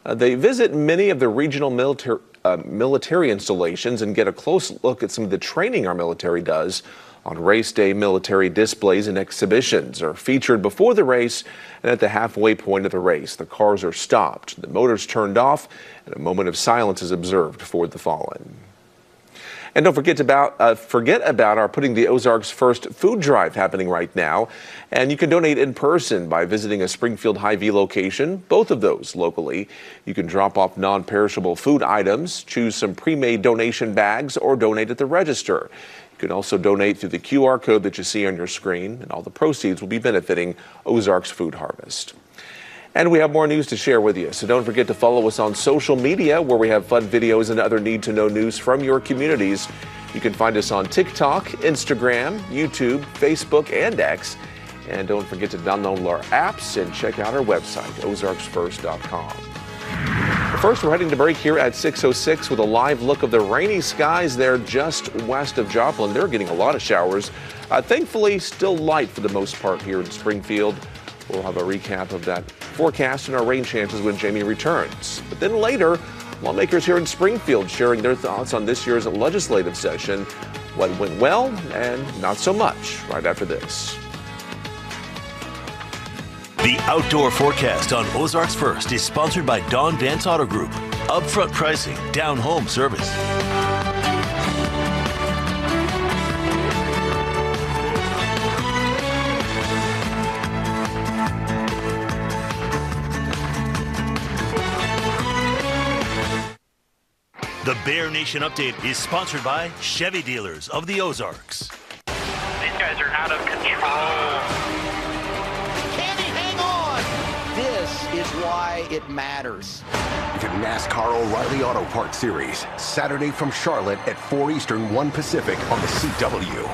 They visit many of the regional military installations and get a close look at some of the training our military does. On race day, military displays and exhibitions are featured before the race, and at the halfway point of the race, the cars are stopped, the motors turned off, and a moment of silence is observed for the fallen. And don't forget about our Putting the Ozarks First food drive happening right now. And you can donate in person by visiting a Springfield Hy-Vee location, both of those locally. You can drop off non-perishable food items, choose some pre-made donation bags, or donate at the register. You can also donate through the QR code that you see on your screen, and all the proceeds will be benefiting Ozarks Food Harvest. And we have more news to share with you, so don't forget to follow us on social media, where we have fun videos and other need-to-know news from your communities. You can find us on TikTok, Instagram, YouTube, Facebook, and X. And don't forget to download our apps and check out our website, ozarksfirst.com. First, we're heading to break here at 6:06 with a live look of the rainy skies there just west of Joplin. They're getting a lot of showers. Thankfully, still light for the most part here in Springfield. We'll have a recap of that forecast and our rain chances when Jamie returns. But then later, lawmakers here in Springfield sharing their thoughts on this year's legislative session, what went well and not so much, right after this. The Outdoor Forecast on Ozarks First is sponsored by Don Vance Auto Group. Upfront pricing, down home service. The Bear Nation Update is sponsored by Chevy Dealers of the Ozarks. These guys are out of control. Candy, hang on! This is why it matters. The NASCAR O'Reilly Auto Parts Series, Saturday from Charlotte at 4 Eastern, 1 Pacific on the CW.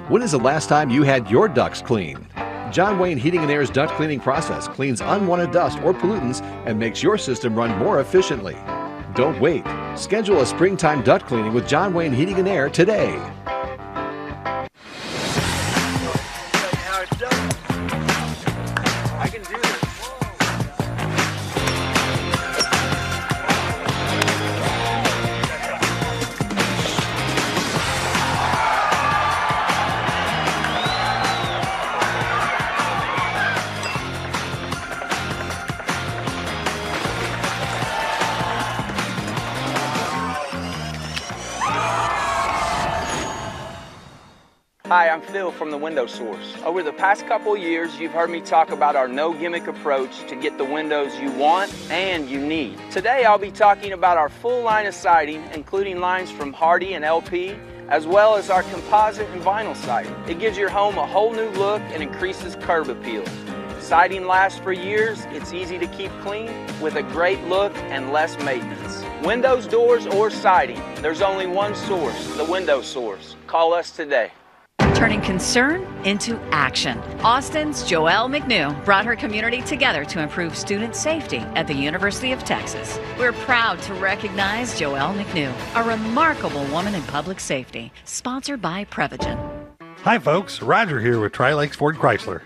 When is the last time you had your ducts cleaned? John Wayne Heating and Air's duct cleaning process cleans unwanted dust or pollutants and makes your system run more efficiently. Don't wait. Schedule a springtime duct cleaning with John Wayne Heating and Air today. I can do this. Hi, I'm Phil from The Window Source. Over the past couple years, you've heard me talk about our no-gimmick approach to get the windows you want and you need. Today, I'll be talking about our full line of siding, including lines from Hardie and LP, as well as our composite and vinyl siding. It gives your home a whole new look and increases curb appeal. Siding lasts for years, it's easy to keep clean, with a great look and less maintenance. Windows, doors, or siding, there's only one source, The Window Source. Call us today. turning concern into action. Austin's Joelle McNew brought her community together to improve student safety at the University of Texas. We're proud to recognize Joelle McNew, a remarkable woman in public safety, sponsored by Prevagen. Hi folks, Roger here with Tri-Lakes Ford Chrysler.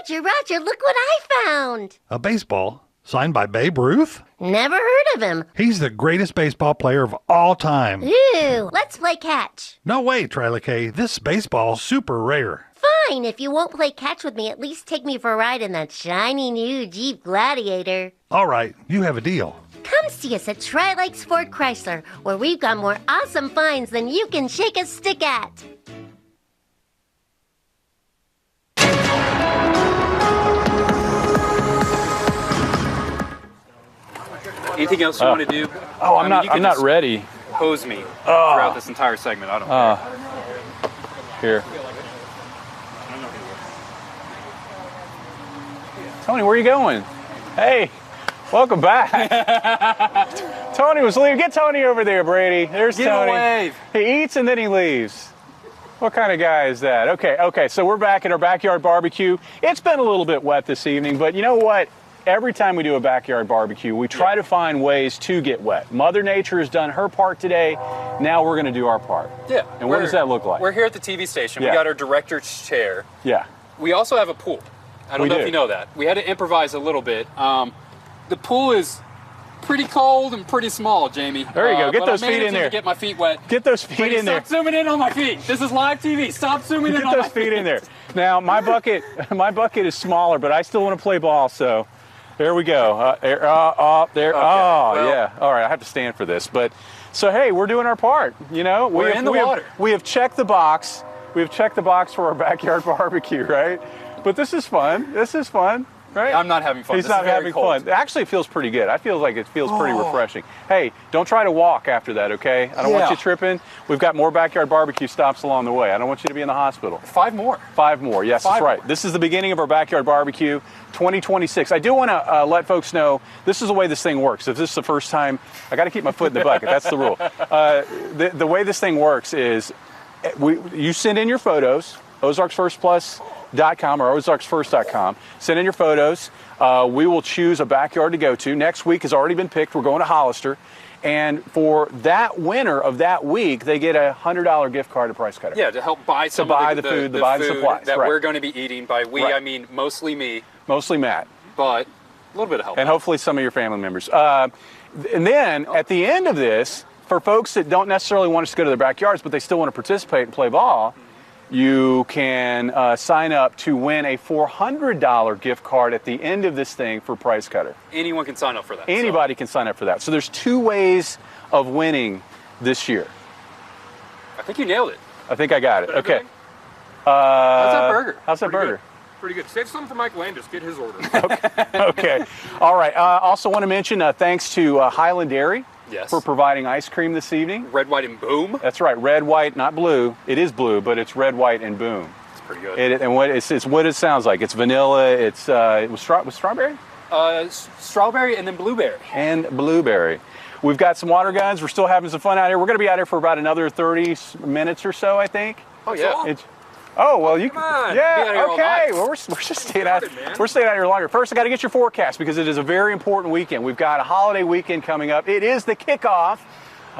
Roger, look what I found. A baseball signed by Babe Ruth? Never heard of him. He's the greatest baseball player of all time. Ooh, let's play catch. No way, Trilake. This baseball's super rare. Fine, if you won't play catch with me, at least take me for a ride in that shiny new Jeep Gladiator. All right, you have a deal. Come see us at Tri-Lakes Ford Chrysler, where we've got more awesome finds than you can shake a stick at. Anything else you want to do? Oh, I'm not ready. Hose me throughout this entire segment. I don't care. Here. Tony, where are you going? Hey, welcome back. Tony was leaving. Get Tony over there, Brady. There's Give Tony. a wave. He eats and then he leaves. What kind of guy is that? Okay, so we're back at our backyard barbecue. It's been a little bit wet this evening, but you know what? Every time we do a backyard barbecue, we try to find ways to get wet. Mother Nature has done her part today. Now we're going to do our part. Yeah. And what does that look like? We're here at the TV station. Yeah. We got our director's chair. Yeah. We also have a pool. I don't know if you know that. We had to improvise a little bit. The pool is pretty cold and pretty small, Jamie. There you go. Get those I feet managed in there. To get my feet wet. Get those feet Brady, in there. Stop zooming in on my feet. This is live TV. Stop zooming in on my feet. Get those feet in there. Now, my bucket is smaller, but I still want to play ball, so there we go. There. Okay, well, yeah. All right, I have to stand for this. But so hey, we're doing our part. You know, we're in the water. We have checked the box. We have checked the box for our backyard barbecue, right? But this is fun. Right? I'm not having fun. He's not having fun. Actually, it feels pretty good. I feel like it feels pretty refreshing. Hey, don't try to walk after that, okay? I don't want you tripping. We've got more backyard barbecue stops along the way. I don't want you to be in the hospital. 5 more. 5 more. Yes, that's right. This is the beginning of our backyard barbecue 2026. I do want to let folks know this is the way this thing works. If this is the first time, I got to keep my foot in the bucket. That's the rule. The way this thing works is you send in your photos, OzarksFirstPlus.com or OzarksFirst.com. Send in your photos. We will choose a backyard to go to. Next week has already been picked. We're going to Hollister. And for that winner of that week, they get a $100 gift card to Price Cutter. Yeah, to help buy some buy the food, buy the supplies that we're going to be eating. By we, I mean mostly me. Mostly Matt. But a little bit of help. And hopefully some of your family members. And then at the end of this, for folks that don't necessarily want us to go to their backyards, but they still want to participate and play ball, you can sign up to win a $400 gift card at the end of this thing for Price Cutter. Anyone can sign up for that. Anybody can sign up for that. So there's 2 ways of winning this year. I think you nailed it. I think I got it. Okay. How's that burger? How's that burger? Pretty good. Save some for Mike Landis. Get his order. Okay. All right. Also want to mention thanks to Highland Dairy. Yes. For providing ice cream this evening. Red, white, and boom. That's right. Red, white, not blue. It is blue, but it's red, white, and boom. It's pretty good. And what it's what it sounds like. It's vanilla. It's with strawberry. Strawberry and then blueberry. And blueberry. We've got some water guns. We're still having some fun out here. We're going to be out here for about another 30 minutes or so, I think. Oh yeah. Oh well, you. Come on. Yeah. Okay. Well, we're just staying out. We're staying out here longer. First, I got to get your forecast because it is a very important weekend. We've got a holiday weekend coming up. It is the kickoff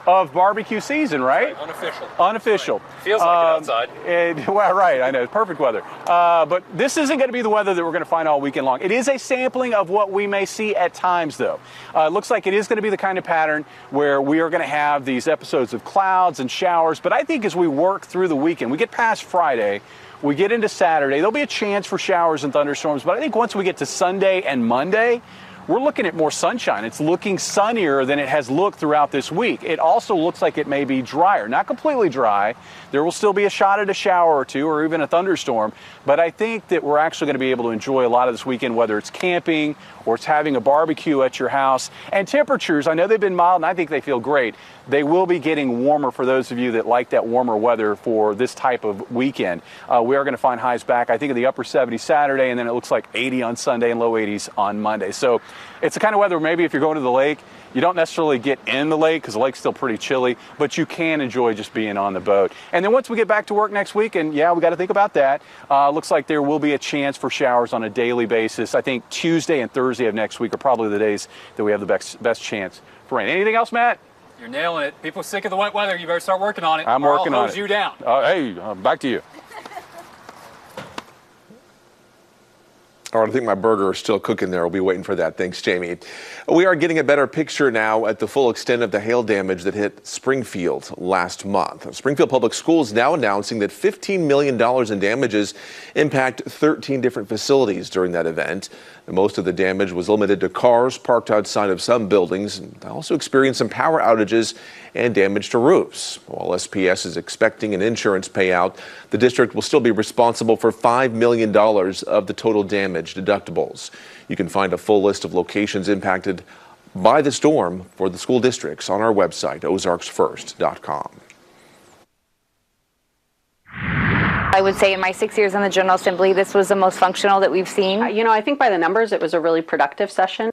of barbecue season, right? Unofficial. Unofficial. Right. Feels like it outside. Well, right. I know. It's perfect weather. But this isn't going to be the weather that we're going to find all weekend long. It is a sampling of what we may see at times, though. It looks like it is going to be the kind of pattern where we are going to have these episodes of clouds and showers. But I think as we work through the weekend, we get past Friday, we get into Saturday, there'll be a chance for showers and thunderstorms. But I think once we get to Sunday and Monday, we're looking at more sunshine. It's looking sunnier than it has looked throughout this week. It also looks like it may be drier. Not completely dry. There will still be a shot at a shower or two or even a thunderstorm. But I think that we're actually going to be able to enjoy a lot of this weekend, whether it's camping or it's having a barbecue at your house. And temperatures, I know they've been mild and I think they feel great. They will be getting warmer for those of you that like that warmer weather for this type of weekend. We are going to find highs back, I think, in the upper 70s Saturday, and then it looks like 80 on Sunday and low 80s on Monday. So it's the kind of weather maybe if you're going to the lake, You don't necessarily get in the lake because the lake's still pretty chilly, but you can enjoy just being on the boat. And then once we get back to work next week, and yeah, we got to think about that, looks like there will be a chance for showers on a daily basis. I think Tuesday and Thursday of next week are probably the days that we have the best chance for rain. Anything else, Matt? You're nailing it. People sick of the wet weather. You better start working on it. I'm working on it. I'll hose you down. Hey, back to you. All right, I think my burger is still cooking there. We'll be waiting for that. Thanks, Jamie. We are getting a better picture now at the full extent of the hail damage that hit Springfield last month. Springfield Public Schools now announcing that $15 million in damages impact 13 different facilities during that event. And most of the damage was limited to cars parked outside of some buildings. They also experienced some power outages and damage to roofs. While SPS is expecting an insurance payout, the district will still be responsible for $5 million of the total damage deductibles. You can find a full list of locations impacted by the storm for the school districts on our website, ozarksfirst.com. I would say in my 6 years in the General Assembly, this was the most functional that we've seen. You know, I think by the numbers, it was a really productive session.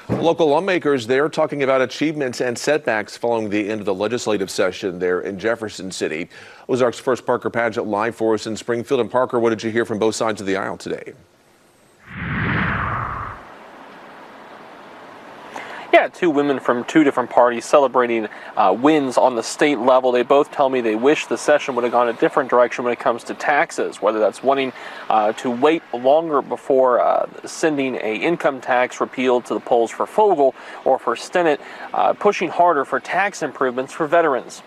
Local lawmakers, they're talking about achievements and setbacks following the end of the legislative session there in Jefferson City. Ozarks First Parker Padgett live for us in Springfield. And Parker, what did you hear from both sides of the aisle today? Yeah, two women from two different parties celebrating wins on the state level. They both tell me they wish the session would have gone a different direction when it comes to taxes, whether that's wanting to wait longer before sending a income tax repeal to the polls for Fogel, or for Stinnett pushing harder for tax improvements for veterans.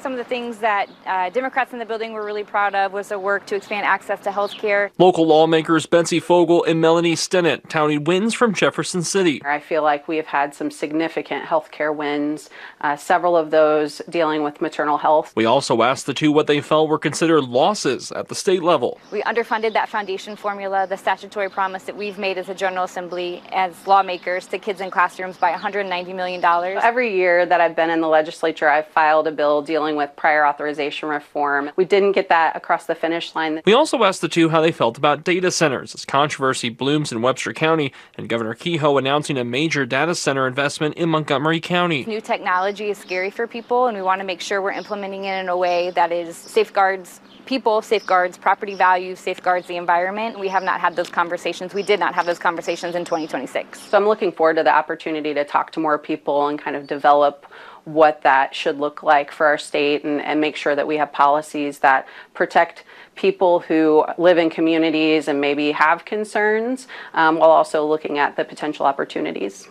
Some of the things that Democrats in the building were really proud of was the work to expand access to health care. Local lawmakers Betsy Fogel and Melanie Stinnett touted wins from Jefferson City. I feel like we have had some significant health care wins, several of those dealing with maternal health. We also asked the two what they felt were considered losses at the state level. We underfunded that foundation formula, the statutory promise that we've made as a General Assembly, as lawmakers, to kids in classrooms by $190 million. Every year that I've been in the legislature, I've filed a bill dealing with prior authorization reform. We didn't get that across the finish line. We also asked the two how they felt about data centers as controversy blooms in Webster County and Governor Kehoe announcing a major data center investment in Montgomery County. New technology is scary for people, and we want to make sure we're implementing it in a way that is safeguards people, safeguards property values, safeguards the environment. We have not had those conversations. We did not have those conversations in 2026. So I'm looking forward to the opportunity to talk to more people and kind of develop what that should look like for our state, and make sure that we have policies that protect people who live in communities and maybe have concerns, while also looking at the potential opportunities.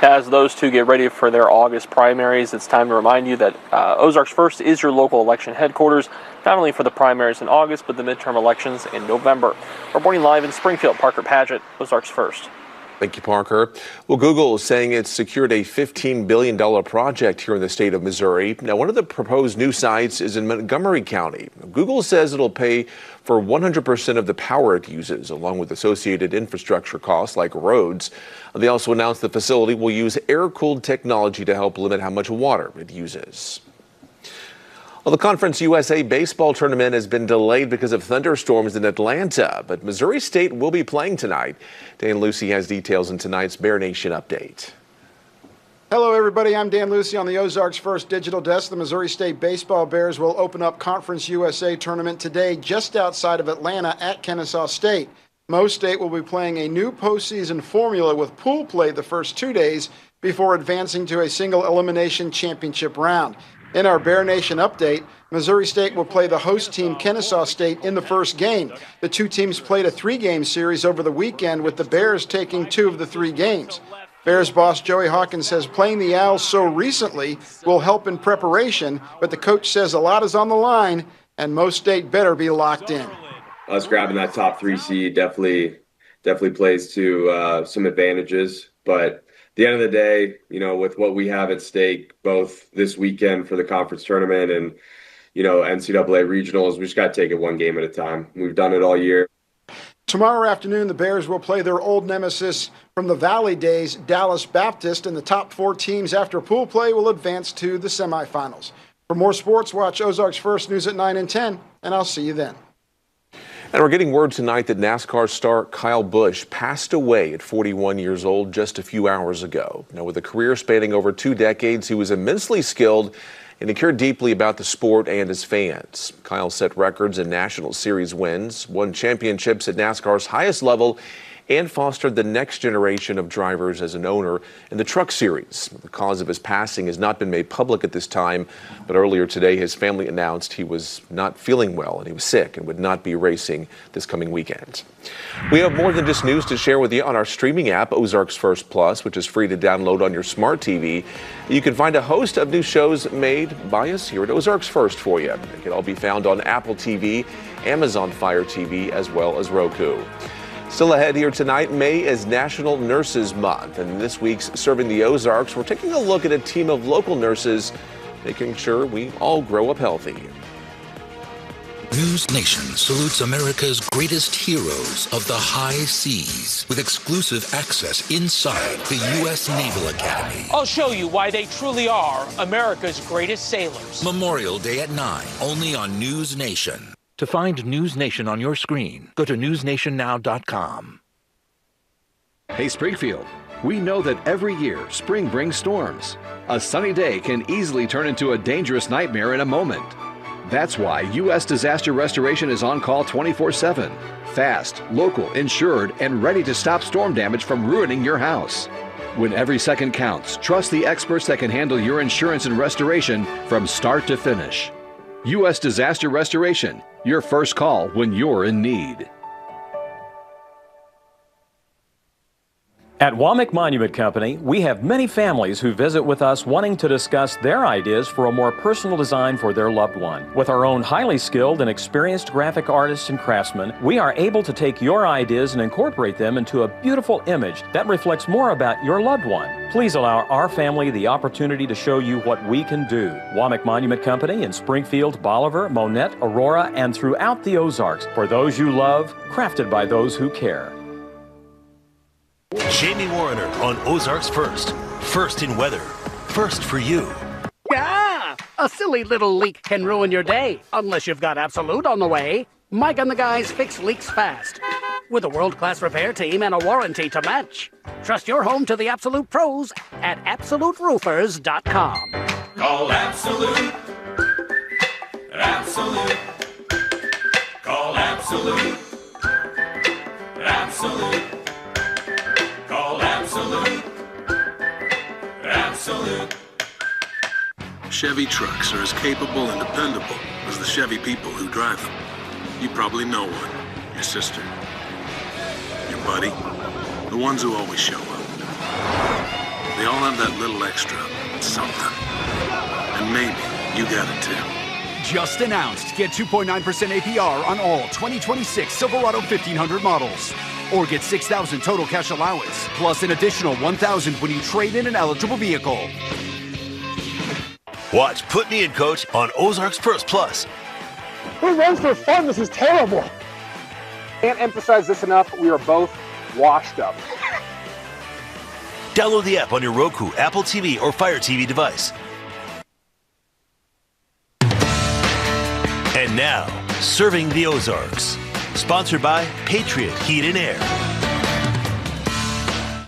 As those two get ready for their August primaries, it's time to remind you that Ozarks First is your local election headquarters, not only for the primaries in August, but the midterm elections in November. Reporting live in Springfield, Parker Padgett, Ozarks First. Thank you, Parker. Well, Google is saying it's secured a $15 billion project here in the state of Missouri. Now, one of the proposed new sites is in Montgomery County. Google says it'll pay for 100% of the power it uses, along with associated infrastructure costs like roads. They also announced the facility will use air-cooled technology to help limit how much water it uses. Well, the Conference USA baseball tournament has been delayed because of thunderstorms in Atlanta, but Missouri State will be playing tonight. Dan Lucy has details in tonight's Bear Nation update. Hello, everybody. I'm Dan Lucy on the Ozarks First Digital Desk. The Missouri State Baseball Bears will open up Conference USA tournament today just outside of Atlanta at Kennesaw State. Mo State will be playing a new postseason formula with pool play the first 2 days before advancing to a single elimination championship round. In our Bear Nation update, Missouri State will play the host team Kennesaw State in the first game. The two teams played a 3-game series over the weekend, with the Bears taking 2 of the 3 games. Bears boss Joey Hawkins says playing the Owls so recently will help in preparation, but the coach says a lot is on the line and Mo State better be locked in. Us grabbing that top 3 seed definitely plays to some advantages, but at the end of the day, you know, with what we have at stake, both this weekend for the conference tournament and, you know, NCAA regionals, we just got to take it one game at a time. We've done it all year. Tomorrow afternoon, the Bears will play their old nemesis from the Valley days, Dallas Baptist, and the top 4 teams after pool play will advance to the semifinals. For more sports, watch Ozarks First News at 9 and 10, and I'll see you then. And we're getting word tonight that NASCAR star Kyle Busch passed away at 41 years old just a few hours ago. Now, with a career spanning over 2 decades, he was immensely skilled and he cared deeply about the sport and his fans. Kyle set records in National Series wins, won championships at NASCAR's highest level, and fostered the next generation of drivers as an owner in the Truck Series. The cause of his passing has not been made public at this time, but earlier today his family announced he was not feeling well and he was sick and would not be racing this coming weekend. We have more than just news to share with you on our streaming app, Ozarks First Plus, which is free to download on your smart TV. You can find a host of new shows made by us here at Ozarks First for you. It can all be found on Apple TV, Amazon Fire TV, as well as Roku. Still ahead here tonight, May is National Nurses Month, and this week's Serving the Ozarks, we're taking a look at a team of local nurses making sure we all grow up healthy. News Nation salutes America's greatest heroes of the high seas with exclusive access inside the U.S. Naval Academy. I'll show you why they truly are America's greatest sailors. Memorial Day at 9, only on News Nation. To find News Nation on your screen, go to newsnationnow.com. Hey Springfield, we know that every year spring brings storms. A sunny day can easily turn into a dangerous nightmare in a moment. That's why U.S. Disaster Restoration is on call 24/7. Fast, local, insured, and ready to stop storm damage from ruining your house. When every second counts, trust the experts that can handle your insurance and restoration from start to finish. U.S. Disaster Restoration, your first call when you're in need. At Womack Monument Company, we have many families who visit with us wanting to discuss their ideas for a more personal design for their loved one. With our own highly skilled and experienced graphic artists and craftsmen, we are able to take your ideas and incorporate them into a beautiful image that reflects more about your loved one. Please allow our family the opportunity to show you what we can do. Womack Monument Company in Springfield, Bolivar, Monette, Aurora, and throughout the Ozarks. For those you love, crafted by those who care. Jamie Warner on Ozarks First. First in weather. First for you. Yeah! A silly little leak can ruin your day, unless you've got Absolute on the way. Mike and the guys fix leaks fast, with a world-class repair team and a warranty to match. Trust your home to the Absolute pros at AbsoluteRoofers.com. Call Absolute. Absolute. Call Absolute. Absolute. Call Absolute. Absolute. Chevy trucks are as capable and dependable as the Chevy people who drive them. You probably know one. Your sister. Your buddy. The ones who always show up. They all have that little extra something. And maybe you got it too. Just announced. Get 2.9% APR on all 2026 Silverado 1500 models. Or get $6,000 total cash allowance, plus an additional $1,000 when you trade in an eligible vehicle. Watch Put Me in Coach on Ozarks First Plus. Who runs for fun? This is terrible. Can't emphasize this enough. We are both washed up. Download the app on your Roku, Apple TV, or Fire TV device. And now, Serving the Ozarks. Sponsored by Patriot Heat and Air.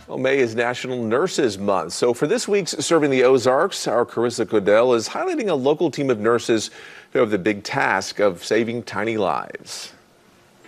Well, May is National Nurses Month. So for this week's Serving the Ozarks, our Carissa Codell is highlighting a local team of nurses who have the big task of saving tiny lives.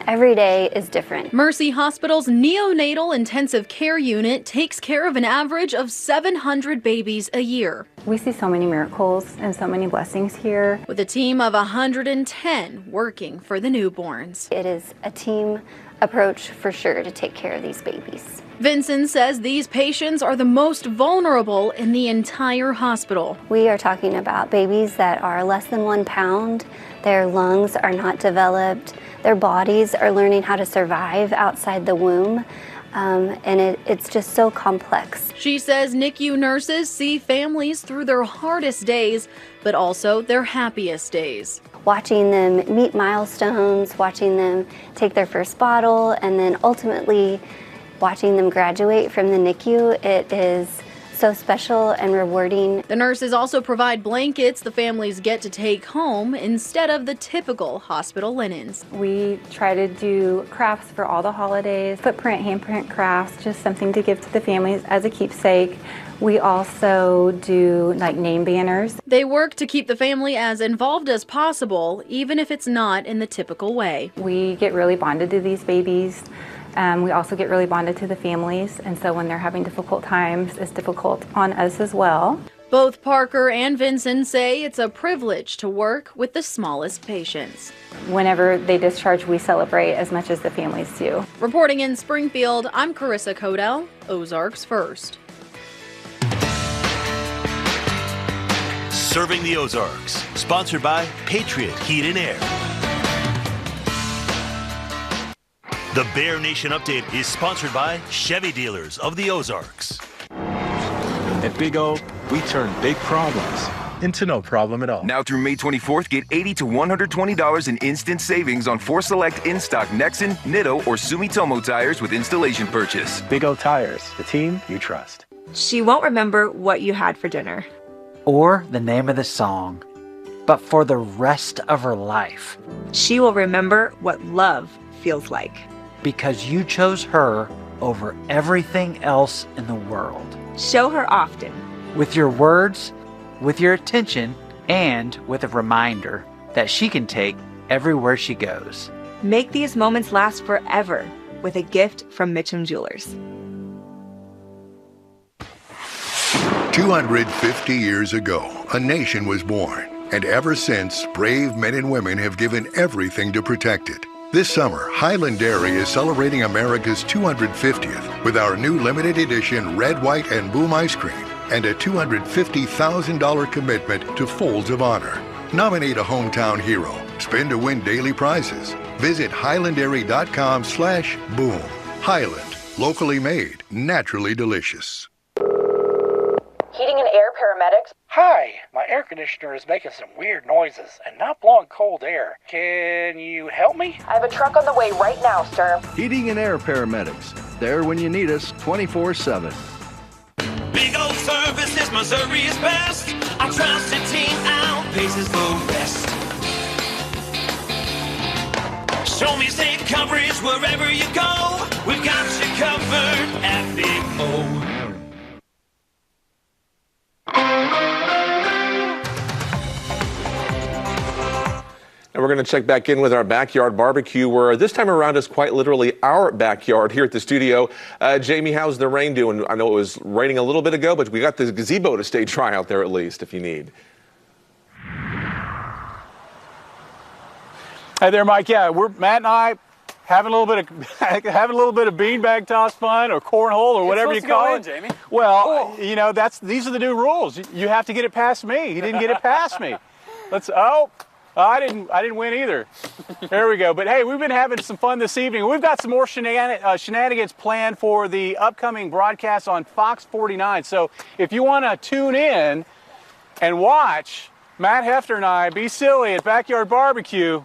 Every day is different. Mercy Hospital's neonatal intensive care unit takes care of an average of 700 babies a year. We see so many miracles and so many blessings here. With a team of 110 working for the newborns. It is a team approach for sure to take care of these babies. Vincent says these patients are the most vulnerable in the entire hospital. We are talking about babies that are less than 1 pound. Their lungs are not developed. Their bodies are learning how to survive outside the womb. And it's just so complex. She says NICU nurses see families through their hardest days, but also their happiest days. Watching them meet milestones, watching them take their first bottle, and then ultimately watching them graduate from the NICU, it is so special and rewarding. The nurses also provide blankets the families get to take home instead of the typical hospital linens. We try to do crafts for all the holidays, footprint, handprint crafts, just something to give to the families as a keepsake. We also do like name banners. They work to keep the family as involved as possible, even if it's not in the typical way. We get really bonded to these babies. We also get really bonded to the families, and so when they're having difficult times, it's difficult on us as well. Both Parker and Vincent say it's a privilege to work with the smallest patients. Whenever they discharge, we celebrate as much as the families do. Reporting in Springfield, I'm Carissa Codell, Ozarks First. Serving the Ozarks, sponsored by Patriot Heat and Air. The Bear Nation Update is sponsored by Chevy Dealers of the Ozarks. At Big O, we turn big problems into no problem at all. Now through May 24th, get $80 to $120 in instant savings on 4 select in-stock Nexen, Nitto, or Sumitomo tires with installation purchase. Big O Tires, the team you trust. She won't remember what you had for dinner. Or the name of the song. But for the rest of her life. She will remember what love feels like. Because you chose her over everything else in the world. Show her often. With your words, with your attention, and with a reminder that she can take everywhere she goes. Make these moments last forever with a gift from Mitchum Jewelers. 250 years ago, a nation was born, and ever since, brave men and women have given everything to protect it. This summer, Highland Dairy is celebrating America's 250th with our new limited edition Red, White, and Boom ice cream and a $250,000 commitment to Folds of Honor. Nominate a hometown hero. Spin to win daily prizes. Visit highlanddairy.com/boom. Highland, locally made, naturally delicious. Heating and air paramedics. Hi, my air conditioner is making some weird noises and not blowing cold air. Can you help me? I have a truck on the way right now, sir. Heating and air paramedics. There when you need us, 24/7. Big O Service is Missouri's best. Our trusted team outpaces the rest. Show me safe coverage wherever you go. We've got you covered at Big O. And we're going to check back in with our backyard barbecue, where this time around is quite literally our backyard here at the studio. Jamie, how's the rain doing? I know it was raining a little bit ago, but we got the gazebo to stay dry out there at least, if you need. Hey there, Mike. Yeah, Matt and I having a little bit of beanbag toss fun or cornhole or whatever you call it. Jamie. Well, you know these are the new rules. You have to get it past me. He didn't get it past me. I didn't win either. There we go. But hey, we've been having some fun this evening. We've got some more shenanigans planned for the upcoming broadcast on Fox 49. So if you want to tune in and watch Matt Hefner and I be silly at Backyard Barbecue,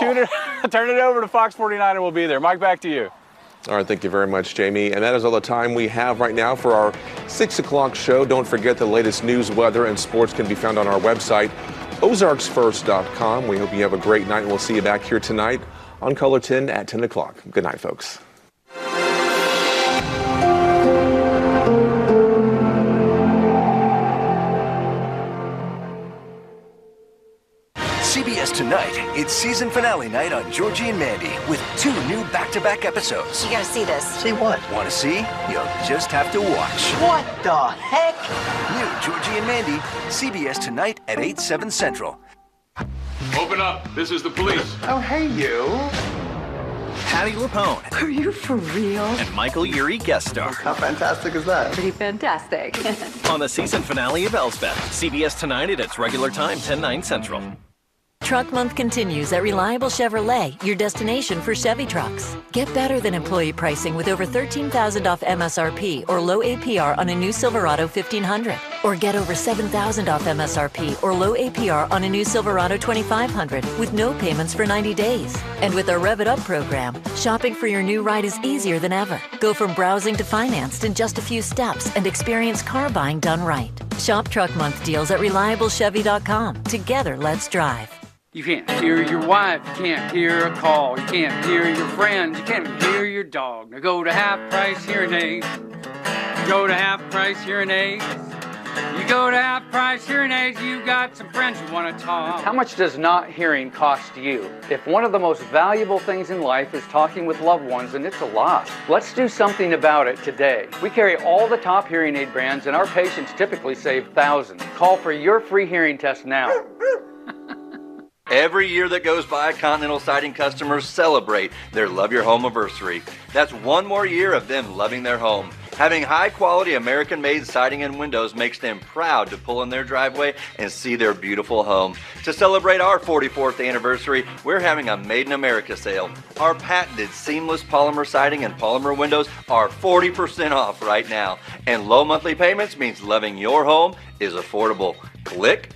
turn it over to Fox 49 and we'll be there. Mike, back to you. All right, thank you very much, Jamie. And that is all the time we have right now for our 6 o'clock show. Don't forget the latest news, weather, and sports can be found on our website, ozarksfirst.com. We hope you have a great night, and we'll see you back here tonight on Color 10 at 10 o'clock. Good night, folks. CBS Tonight, it's season finale night on Georgie and Mandy with 2 new back-to-back episodes. You gotta see this. See what? Want to see? You'll just have to watch. What the heck? New Georgie and Mandy, CBS Tonight at 8/7 Central. Open up. This is the police. Oh, hey, you. Patty LuPone. Are you for real? And Michael Urie guest star. How fantastic is that? Pretty fantastic. On the season finale of Elsbeth, CBS Tonight at its regular time, 10/9 Central. Truck Month continues at Reliable Chevrolet, your destination for Chevy trucks. Get better than employee pricing with over $13,000 off MSRP or low APR on a new Silverado 1500. Or get over $7,000 off MSRP or low APR on a new Silverado 2500 with no payments for 90 days. And with our Rev It Up program, shopping for your new ride is easier than ever. Go from browsing to financed in just a few steps and experience car buying done right. Shop Truck Month deals at ReliableChevy.com. Together, let's drive. You can't hear your wife, you can't hear a call, you can't hear your friends, you can't even hear your dog. Now go to Half Price Hearing Aids. Go to Half Price Hearing Aids. You go to Half Price Hearing Aids, you got some friends you want to talk. How much does not hearing cost you? If one of the most valuable things in life is talking with loved ones, then it's a lot. Let's do something about it today. We carry all the top hearing aid brands, and our patients typically save thousands. Call for your free hearing test now. Every year that goes by, Continental Siding customers celebrate their Love Your Home anniversary. That's one more year of them loving their home. Having high-quality American-made siding and windows makes them proud to pull in their driveway and see their beautiful home. To celebrate our 44th anniversary, we're having a Made in America sale. Our patented seamless polymer siding and polymer windows are 40% off right now. And low monthly payments means loving your home is affordable. Click.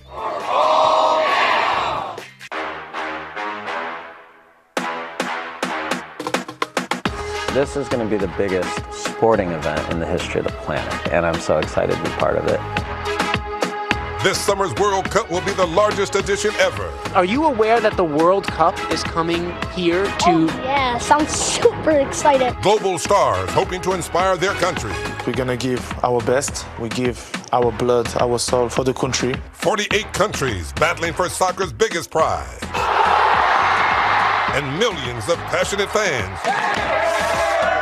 This is going to be the biggest sporting event in the history of the planet, and I'm so excited to be part of it. This summer's World Cup will be the largest edition ever. Are you aware that the World Cup is coming here to... Oh, yeah, sounds super excited. Global stars hoping to inspire their country. We're going to give our best. We give our blood, our soul for the country. 48 countries battling for soccer's biggest prize. And millions of passionate fans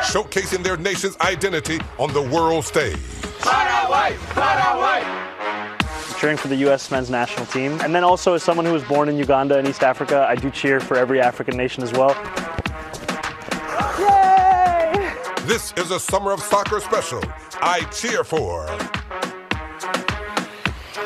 showcasing their nation's identity on the world stage. Paraguay! Paraguay! Cheering for the U.S. men's national team. And then also as someone who was born in Uganda and East Africa, I do cheer for every African nation as well. Yay! This is a Summer of Soccer special. I cheer for.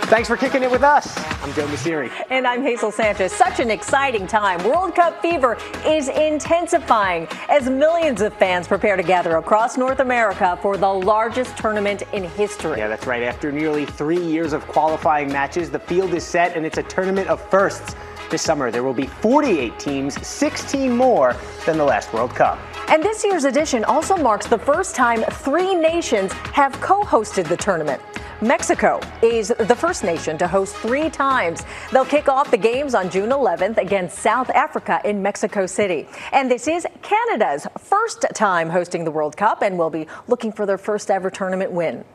Thanks for kicking it with us. I'm Joe Messeri. And I'm Hazel Sanchez. Such an exciting time. World Cup fever is intensifying as millions of fans prepare to gather across North America for the largest tournament in history. Yeah, that's right. After nearly 3 years of qualifying matches, the field is set and it's a tournament of firsts. This summer, there will be 48 teams, 16 more than the last World Cup. And this year's edition also marks the first time 3 nations have co-hosted the tournament. Mexico is the first nation to host 3 times. They'll kick off the games on June 11th against South Africa in Mexico City. And this is Canada's first time hosting the World Cup and will be looking for their first ever tournament win.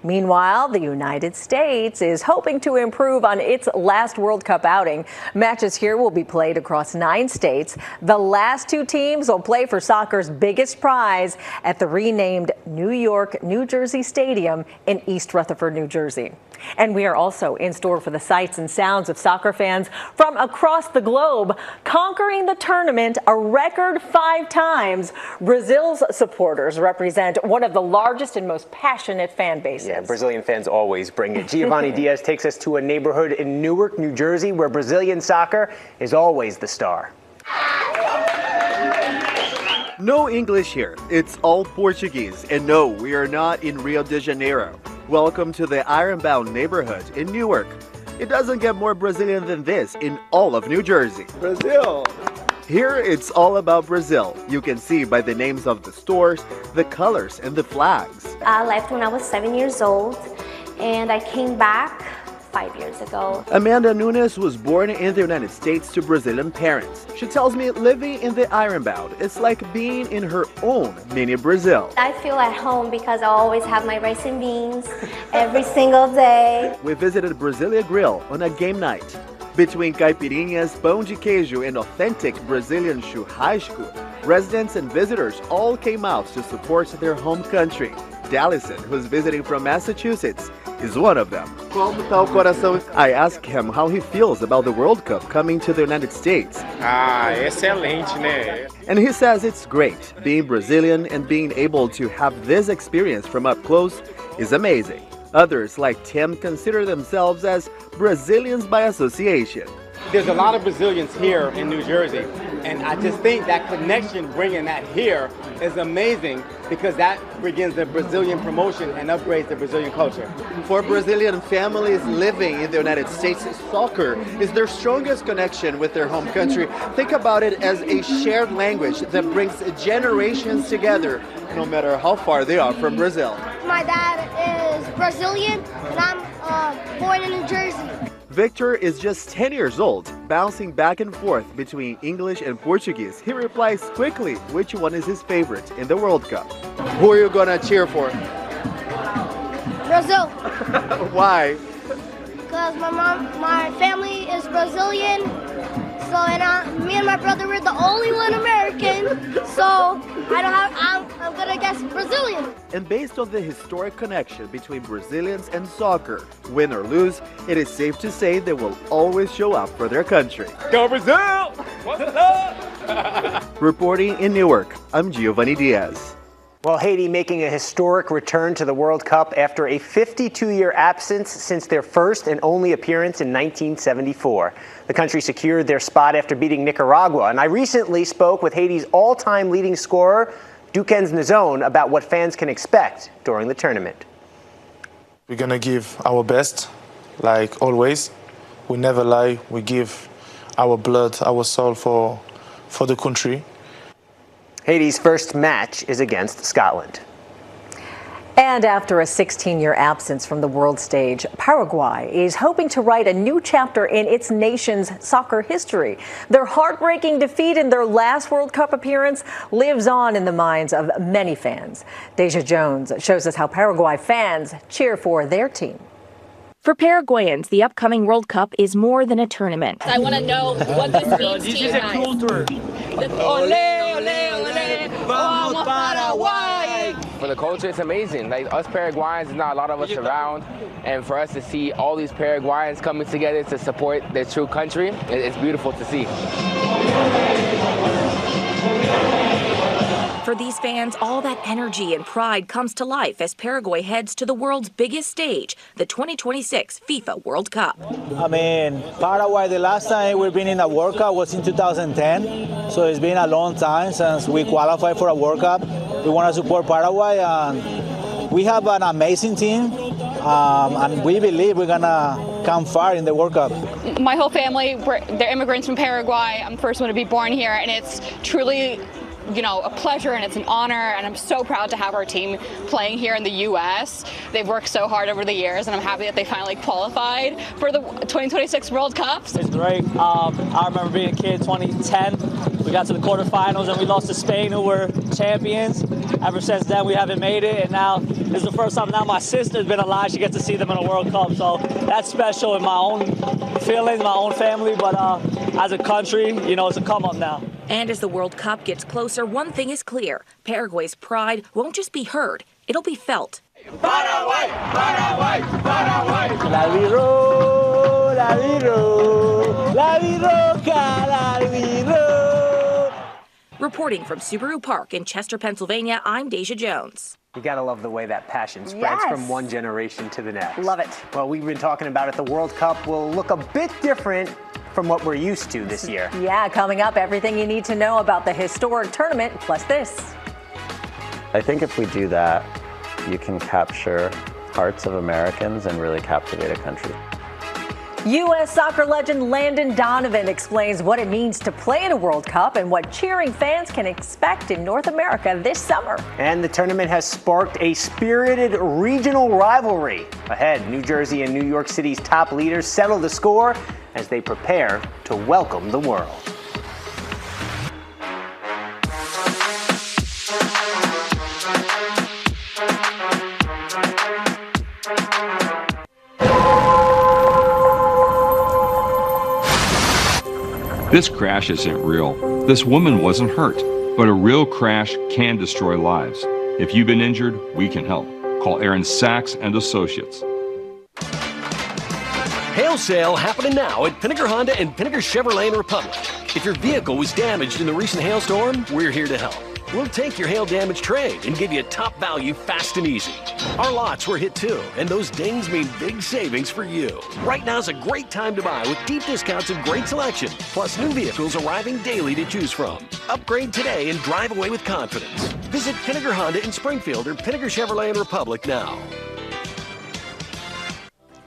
Meanwhile, the United States is hoping to improve on its last World Cup outing. Matches here will be played across 9 states. The last 2 teams will play for soccer's biggest prize at the renamed New York, New Jersey Stadium in East Rutherford, New Jersey. And we are also in store for the sights and sounds of soccer fans from across the globe, conquering the tournament a record 5 times. Brazil's supporters represent one of the largest and most passionate fan bases. Yeah, Brazilian fans always bring it. Giovanni Diaz takes us to a neighborhood in Newark, New Jersey, where Brazilian soccer is always the star. No English here. It's all Portuguese. And no, we are not in Rio de Janeiro. Welcome to the Ironbound neighborhood in Newark. It doesn't get more Brazilian than this in all of New Jersey. Brazil! Here, it's all about Brazil. You can see by the names of the stores, the colors, and the flags. I left when I was 7 years old, and I came back 5 years ago. Amanda Nunes was born in the United States to Brazilian parents. She tells me living in the Ironbound is like being in her own mini Brazil. I feel at home because I always have my rice and beans every single day. We visited Brasilia Grill on a game night. Between caipirinhas, pão de queijo, and authentic Brazilian churrasco, residents and visitors all came out to support their home country. Dallison, who's visiting from Massachusetts, is one of them. I asked him how he feels about the World Cup coming to the United States. Excelente, né? And he says it's great. Being Brazilian and being able to have this experience from up close is amazing. Others, like Tim, consider themselves as Brazilians by association. There's a lot of Brazilians here in New Jersey. And I just think that connection, bringing that here, is amazing because that begins the Brazilian promotion and upgrades the Brazilian culture. For Brazilian families living in the United States, soccer is their strongest connection with their home country. Think about it as a shared language that brings generations together, no matter how far they are from Brazil. My dad is Brazilian, and I'm born in New Jersey. Victor is just 10 years old, bouncing back and forth between English and Portuguese. He replies quickly which one is his favorite in the World Cup. Who are you going to cheer for? Brazil. Why? Because my family is Brazilian, so me and my brother were the only one American, so I'm gonna guess Brazilian. And based on the historic connection between Brazilians and soccer, win or lose, it is safe to say they will always show up for their country. Go Brazil! What's up? Reporting in Newark, I'm Giovanni Diaz. Well, Haiti making a historic return to the World Cup after a 52-year absence since their first and only appearance in 1974. The country secured their spot after beating Nicaragua, and I recently spoke with Haiti's all-time leading scorer, Dukens Nazone, about what fans can expect during the tournament. We're going to give our best, like always. We never lie. We give our blood, our soul for the country. Haiti's first match is against Scotland. And after a 16-year absence from the world stage, Paraguay is hoping to write a new chapter in its nation's soccer history. Their heartbreaking defeat in their last World Cup appearance lives on in the minds of many fans. Deja Jones shows us how Paraguay fans cheer for their team. For Paraguayans, the upcoming World Cup is more than a tournament. I want to know what this means to you guys. culture. Ole, ole, ole, vamos Paraguay! For the culture, it's amazing. Like us Paraguayans, there's not a lot of us around, and for us to see all these Paraguayans coming together to support their true country, it's beautiful to see. For these fans, all that energy and pride comes to life as Paraguay heads to the world's biggest stage, the 2026 FIFA World Cup. I mean, Paraguay, the last time we've been in a World Cup was in 2010, so it's been a long time since we qualified for a World Cup. We want to support Paraguay, and we have an amazing team, and we believe we're going to come far in the World Cup. My whole family, they're immigrants from Paraguay. I'm the first one to be born here, and it's truly a pleasure and it's an honor, and I'm so proud to have our team playing here in the U.S. They've worked so hard over the years, and I'm happy that they finally qualified for the 2026 World Cups. It's great. I remember being a kid, 2010. We got to the quarterfinals and we lost to Spain, who were champions. Ever since then, we haven't made it, and now this is the first time now my sister's been alive. She gets to see them in a World Cup, so that's special in my own feelings, my own family, but as a country, it's a come up now. And as the World Cup gets closer, one thing is clear. Paraguay's pride won't just be heard, it'll be felt. Paraguay, Paraguay, Paraguay. La viro, la viro, la viroca, la viro. Reporting from Subaru Park in Chester, Pennsylvania, I'm Deja Jones. You gotta love the way that passion spreads from one generation to the next. Love it. Well, we've been talking about it. The World Cup will look a bit different from what we're used to this year. Yeah, coming up, everything you need to know about the historic tournament, plus this. I think if we do that, you can capture hearts of Americans and really captivate a country. U.S. soccer legend Landon Donovan explains what it means to play in a World Cup and what cheering fans can expect in North America this summer. And the tournament has sparked a spirited regional rivalry. Ahead, New Jersey and New York City's top leaders settle the score as they prepare to welcome the world. This crash isn't real. This woman wasn't hurt, but a real crash can destroy lives. If you've been injured, we can help. Call Aaron Sachs and Associates. Hail sale happening now at Pinnaker Honda and Pinnaker Chevrolet in Republic. If your vehicle was damaged in the recent hailstorm, we're here to help. We'll take your hail damage trade and give you top value fast and easy. Our lots were hit too, and those dings mean big savings for you. Right now's a great time to buy with deep discounts and great selection, plus new vehicles arriving daily to choose from. Upgrade today and drive away with confidence. Visit Pinnaker Honda in Springfield or Pinnaker Chevrolet in Republic now.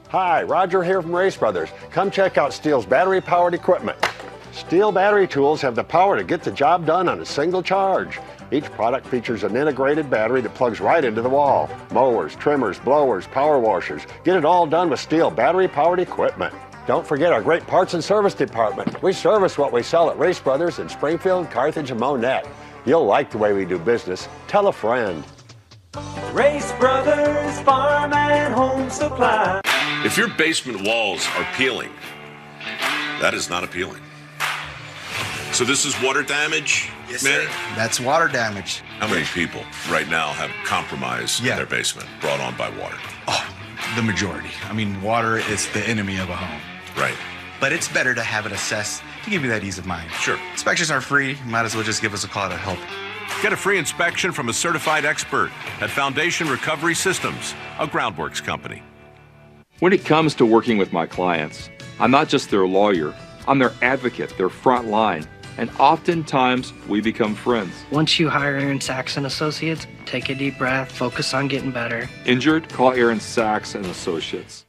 Hi, Roger here from Race Brothers. Come check out Steel's battery-powered equipment. Steel battery tools have the power to get the job done on a single charge. Each product features an integrated battery that plugs right into the wall. Mowers, trimmers, blowers, power washers. Get it all done with Steel battery-powered equipment. Don't forget our great parts and service department. We service what we sell at Race Brothers in Springfield, Carthage, and Monette. You'll like the way we do business. Tell a friend. Race Brothers Farm and Home Supply. If your basement walls are peeling, that is not appealing. So this is water damage, yes, Manny? Sir. That's water damage. How many people right now have compromise in their basement brought on by water? Oh, the majority. I mean, water is the enemy of a home. Right. But it's better to have it assessed to give you that ease of mind. Sure. Inspections are free. Might as well just give us a call to help. Get a free inspection from a certified expert at Foundation Recovery Systems, a Groundworks company. When it comes to working with my clients, I'm not just their lawyer, I'm their advocate, their front line, and oftentimes we become friends. Once you hire Aaron Sachs and Associates, take a deep breath, focus on getting better. Injured? Call Aaron Sachs and Associates.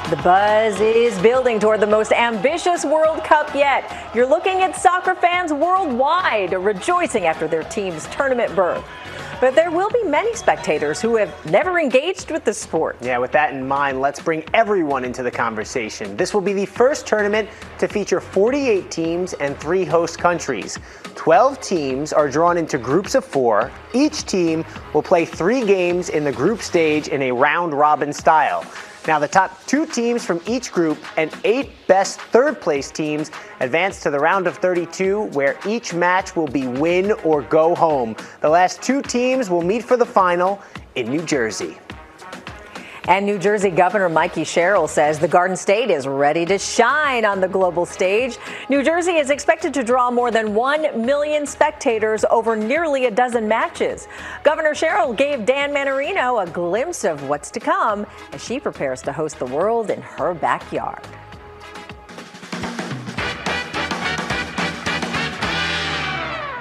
The buzz is building toward the most ambitious World Cup yet. You're looking at soccer fans worldwide rejoicing after their team's tournament berth. But there will be many spectators who have never engaged with the sport. Yeah, with that in mind, let's bring everyone into the conversation. This will be the first tournament to feature 48 teams and 3 host countries. 12 teams are drawn into groups of 4. Each team will play 3 games in the group stage in a round-robin style. Now, the top 2 teams from each group and 8 best third-place teams advance to the round of 32, where each match will be win or go home. The last 2 teams will meet for the final in New Jersey. And New Jersey Governor Mikey Sherrill says the Garden State is ready to shine on the global stage. New Jersey is expected to draw more than 1 million spectators over nearly a dozen matches. Governor Sherrill gave Dan Mannarino a glimpse of what's to come as she prepares to host the world in her backyard.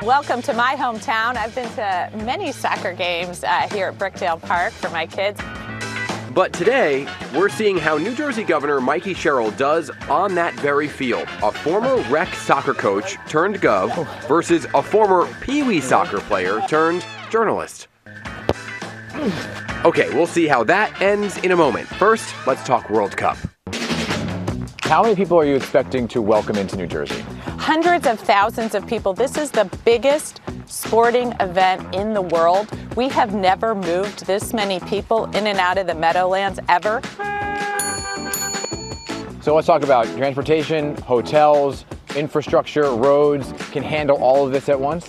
Welcome to my hometown. I've been to many soccer games here at Brickdale Park for my kids. But today, we're seeing how New Jersey Governor Mikey Sherrill does on that very field. A former rec soccer coach turned gov versus a former pee-wee soccer player turned journalist. Okay, we'll see how that ends in a moment. First, let's talk World Cup. How many people are you expecting to welcome into New Jersey? Hundreds of thousands of people. This is the biggest sporting event in the world. We have never moved this many people in and out of the Meadowlands ever. So let's talk about transportation, hotels, infrastructure, roads. Can handle all of this at once?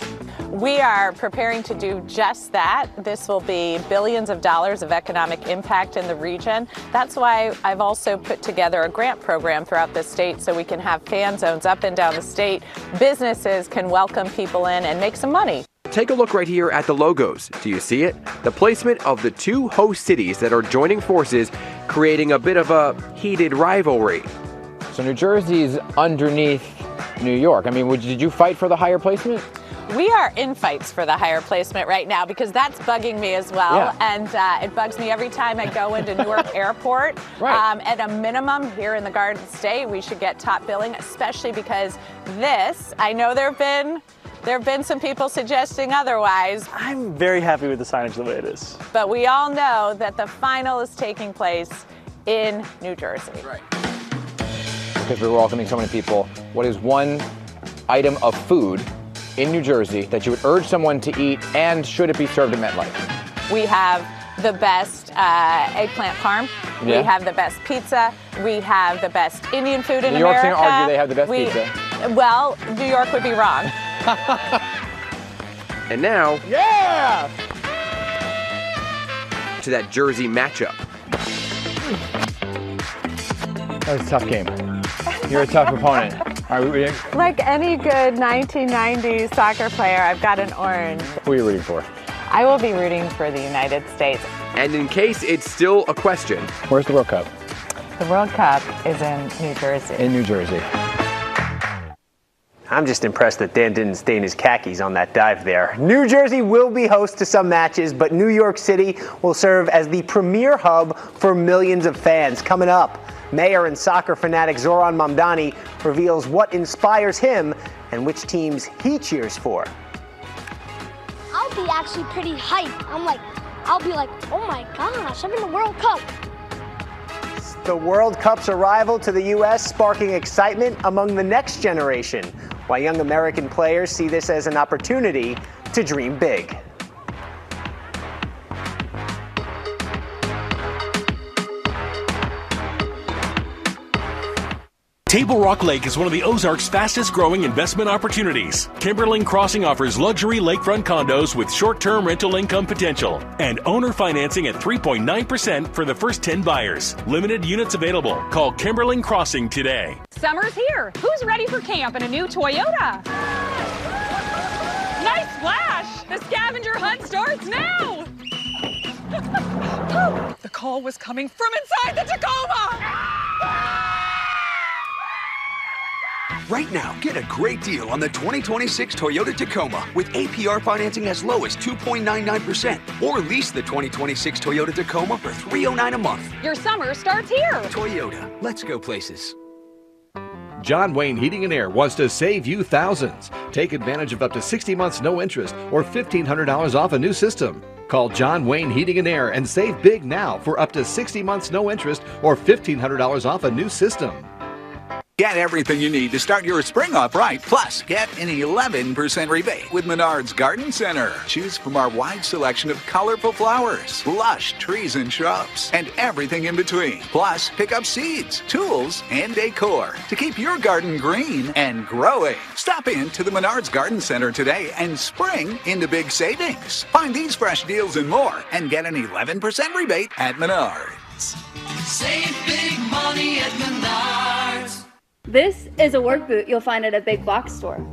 We are preparing to do just that. This will be billions of dollars of economic impact in the region. That's why I've also put together a grant program throughout the state so we can have fan zones up and down the state. Businesses can welcome people in and make some money. Take a look right here at the logos. Do you see it? The placement of the 2 host cities that are joining forces, creating a bit of a heated rivalry. So New Jersey's underneath New York. I mean, did you fight for the higher placement? We are in fights for the higher placement right now because that's bugging me as well. Yeah. And it bugs me every time I go into Newark Airport. Right. At a minimum, here in the Garden State, we should get top billing, especially because this, I know there have been some people suggesting otherwise. I'm very happy with the signage the way it is. But we all know that the final is taking place in New Jersey. Right. Because we're welcoming so many people, what is one item of food in New Jersey that you would urge someone to eat, and should it be served at MetLife? We have the best eggplant parm. Yeah. We have the best pizza. We have the best Indian food in New York's America. gonna argue they have the best pizza. Well, New York would be wrong. And now, yeah, to that Jersey matchup. That was a tough game. You're a tough opponent. Are we rooting? Like any good 1990s soccer player, I've got an orange. Who are you rooting for? I will be rooting for the United States. And in case it's still a question, where's the World Cup? The World Cup is in New Jersey. In New Jersey. I'm just impressed that Dan didn't stain his khakis on that dive there. New Jersey will be host to some matches, but New York City will serve as the premier hub for millions of fans. Coming up, mayor and soccer fanatic Zoran Mamdani reveals what inspires him and which teams he cheers for. I'll be actually pretty hyped. I'll be like, oh my gosh, I'm in the World Cup. The World Cup's arrival to the U.S. sparking excitement among the next generation, while young American players see this as an opportunity to dream big. Table Rock Lake is one of the Ozarks' fastest growing investment opportunities. Kimberling Crossing offers luxury lakefront condos with short-term rental income potential and owner financing at 3.9% for the first 10 buyers. Limited units available. Call Kimberling Crossing today. Summer's here. Who's ready for camp in a new Toyota? Nice splash! The scavenger hunt starts now! The call was coming from inside the Tacoma! Right now, get a great deal on the 2026 Toyota Tacoma with APR financing as low as 2.99%. Or lease the 2026 Toyota Tacoma for $309 a month. Your summer starts here. Toyota, let's go places. John Wayne Heating and Air wants to save you thousands. Take advantage of up to 60 months no interest or $1,500 off a new system. Call John Wayne Heating and Air and save big now for up to 60 months no interest or $1,500 off a new system. Get everything you need to start your spring off right. Plus, get an 11% rebate with Menards Garden Center. Choose from our wide selection of colorful flowers, lush trees and shrubs, and everything in between. Plus, pick up seeds, tools, and decor to keep your garden green and growing. Stop in to the Menards Garden Center today and spring into big savings. Find these fresh deals and more and get an 11% rebate at Menards. Save big money at Menards. This is a work boot you'll find at a big box store.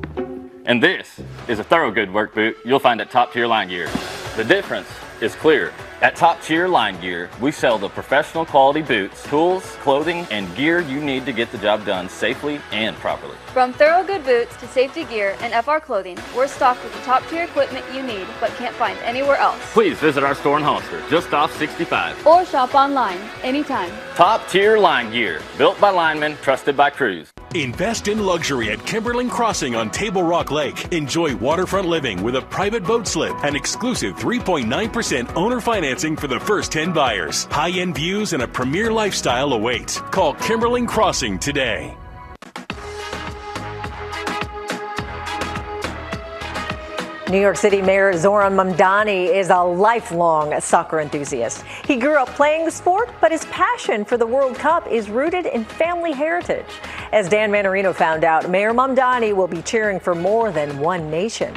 And this is a Thorogood work boot you'll find at Top Tier Line Gear. The difference is clear. At Top Tier Line Gear, we sell the professional quality boots, tools, clothing, and gear you need to get the job done safely and properly. From Thorogood boots to safety gear and FR clothing, we're stocked with the top tier equipment you need but can't find anywhere else. Please visit our store in Hollister, just off 65. Or shop online anytime. Top Tier Line Gear, built by linemen, trusted by crews. Invest in luxury at Kimberling Crossing on Table Rock Lake. Enjoy waterfront living with a private boat slip and exclusive 3.9% owner financing for the first 10 buyers. High-end views and a premier lifestyle await. Call Kimberling Crossing today. New York City Mayor Zoran Mamdani is a lifelong soccer enthusiast. He grew up playing the sport, but his passion for the World Cup is rooted in family heritage. As Dan Manarino found out, Mayor Mamdani will be cheering for more than one nation.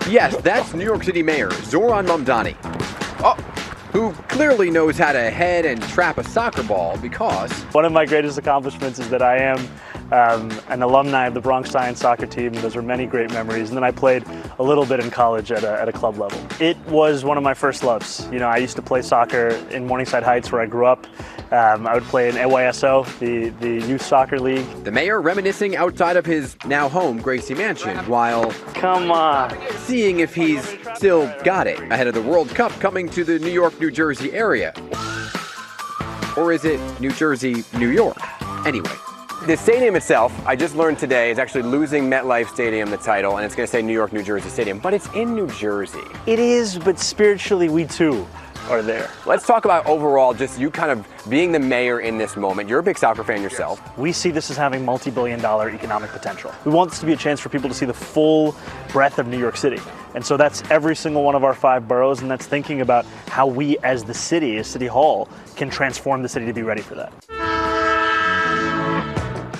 Yes, that's New York City Mayor Zoran Mamdani, who clearly knows how to head and trap a soccer ball because one of my greatest accomplishments is that I am an alumni of the Bronx Science soccer team. Those were many great memories. And then I played a little bit in college at a club level. It was one of my first loves. You know, I used to play soccer in Morningside Heights where I grew up. I would play in AYSO, the youth soccer league. The mayor reminiscing outside of his now home Gracie Mansion while seeing if he's still got it ahead of the World Cup coming to the New York, New Jersey area. Or is it New Jersey, New York? Anyway. The stadium itself, I just learned today, is actually losing MetLife Stadium the title, and it's going to say New York, New Jersey Stadium, but it's in New Jersey. It is, but spiritually we too are there. Let's talk about overall just you kind of being the mayor in this moment. You're a big soccer fan yourself. We see this as having multi-billion-dollar economic potential. We want this to be a chance for people to see the full breadth of New York City. And so that's every single one of our 5 boroughs, and that's thinking about how we as the city, as City Hall, can transform the city to be ready for that.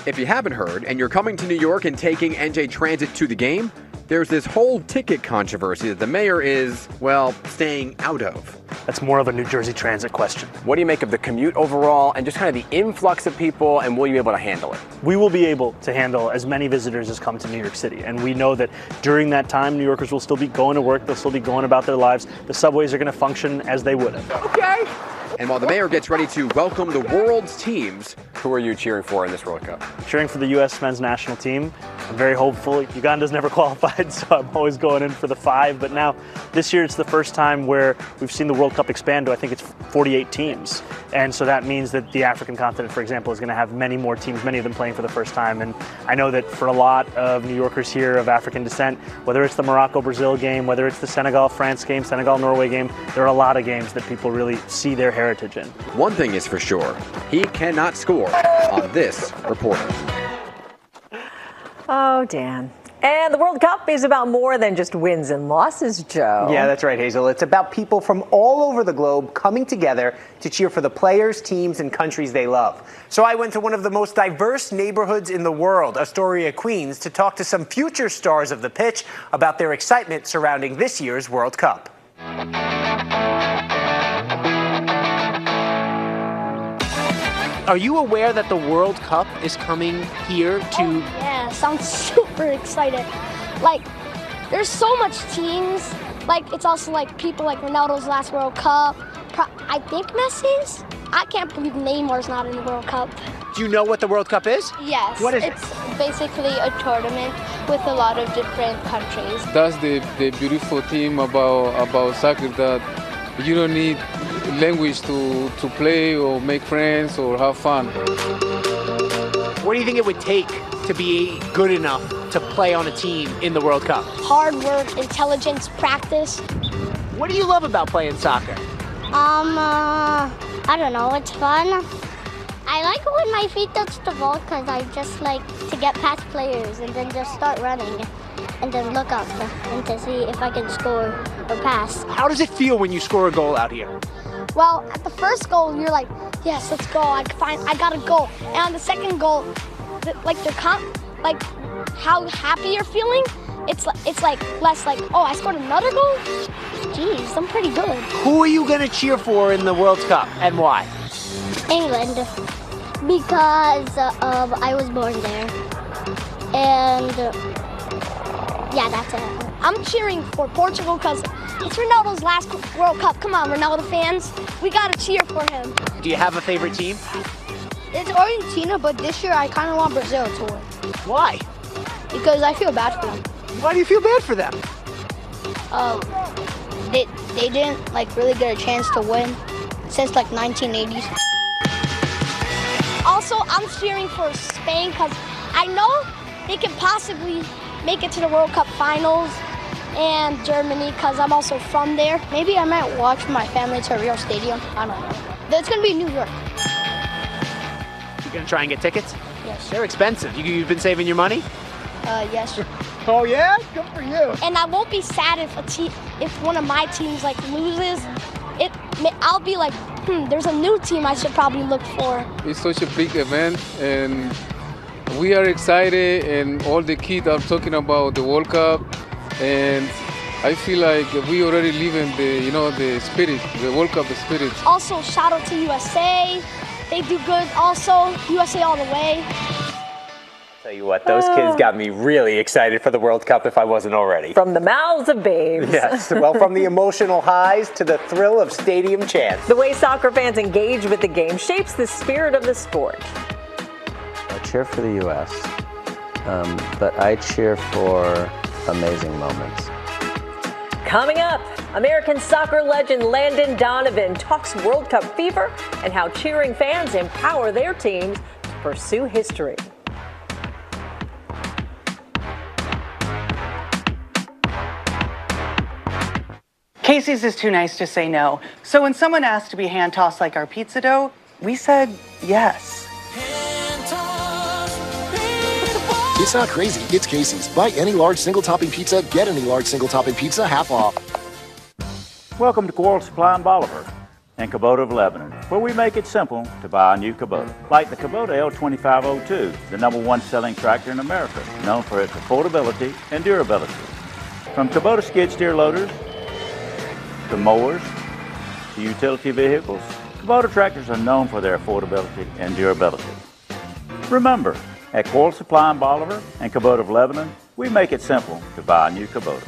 If you haven't heard, and you're coming to New York and taking NJ Transit to the game, there's this whole ticket controversy that the mayor is, well, staying out of. That's more of a New Jersey Transit question. What do you make of the commute overall and just kind of the influx of people, and will you be able to handle it? We will be able to handle as many visitors as come to New York City. And we know that during that time, New Yorkers will still be going to work, they'll still be going about their lives. The subways are going to function as they would have. Okay. And while the mayor gets ready to welcome the world's teams, who are you cheering for in this World Cup? Cheering for the U.S. men's national team. I'm very hopeful. Uganda's never qualified, so I'm always going in for the 5. But now, this year, it's the first time where we've seen the World Cup expand to, I think it's 48 teams. And so that means that the African continent, for example, is going to have many more teams, many of them playing for the first time. And I know that for a lot of New Yorkers here of African descent, whether it's the Morocco-Brazil game, whether it's the Senegal-France game, Senegal-Norway game, there are a lot of games that people really see their heritage in. One thing is for sure, he cannot score on this reporter. Oh, Dan. And the World Cup is about more than just wins and losses, Joe. Yeah, that's right, Hazel. It's about people from all over the globe coming together to cheer for the players, teams, and countries they love. So I went to one of the most diverse neighborhoods in the world, Astoria, Queens, to talk to some future stars of the pitch about their excitement surrounding this year's World Cup. Are you aware that the World Cup is coming here to... Oh, yes, I'm super excited. Like, there's so much teams. Like, it's also like people like Ronaldo's last World Cup. I think Messi's. I can't believe Neymar's not in the World Cup. Do you know what the World Cup is? Yes. What is it? It's basically a tournament with a lot of different countries. That's the beautiful thing about soccer, that you don't need language to play or make friends or have fun. What do you think it would take to be good enough to play on a team in the World Cup? Hard work, intelligence, practice. What do you love about playing soccer? I don't know, it's fun. I like when my feet touch the ball because I just like to get past players and then just start running and then look up and to see if I can score or pass. How does it feel when you score a goal out here? Well, at the first goal, you're like, yes, let's go. I got a goal. And on the second goal, like how happy you're feeling, it's like less like, oh, I scored another goal? Jeez, I'm pretty good. Who are you going to cheer for in the World Cup and why? England, because I was born there. And yeah, that's it. I'm cheering for Portugal because it's Ronaldo's last World Cup. Come on, Ronaldo fans. We got to cheer for him. Do you have a favorite team? It's Argentina, but this year I kind of want Brazil to win. Why? Because I feel bad for them. Why do you feel bad for them? They didn't like really get a chance to win since like 1980s. Also, I'm cheering for Spain because I know they could possibly make it to the World Cup finals, and Germany because I'm also from there. Maybe I might watch my family to Rio Stadium. I don't know. It's going to be New York. You going to try and get tickets? Yes. They're expensive. You've been saving your money? Yes. Oh, yeah? Good for you. And I won't be sad if one of my teams like loses. I'll be like, there's a new team I should probably look for. It's such a big event, and we are excited, and all the kids are talking about the World Cup, and I feel like we already live in the spirit, the World Cup spirit. Also, shout out to USA. They do good also. USA all the way. Tell you what, those kids got me really excited for the World Cup if I wasn't already. From the mouths of babes. Yes, well, from the emotional highs to the thrill of stadium chants. The way soccer fans engage with the game shapes the spirit of the sport. I cheer for the U.S., but I cheer for amazing moments. Coming up, American soccer legend Landon Donovan talks World Cup fever and how cheering fans empower their teams to pursue history. Casey's is too nice to say no. So when someone asked to be hand-tossed like our pizza dough, we said yes. It's not crazy, it's Casey's. Buy any large single-topping pizza, get any large single-topping pizza half off. Welcome to Quarles Supply in Bolivar and Kubota of Lebanon, where we make it simple to buy a new Kubota. Like the Kubota L2502, the #1 selling tractor in America, known for its affordability and durability. From Kubota skid steer loaders to mowers to utility vehicles, Kubota tractors are known for their affordability and durability. Remember, at Quarles Supply in Bolivar and Kubota of Lebanon, we make it simple to buy a new Kubota.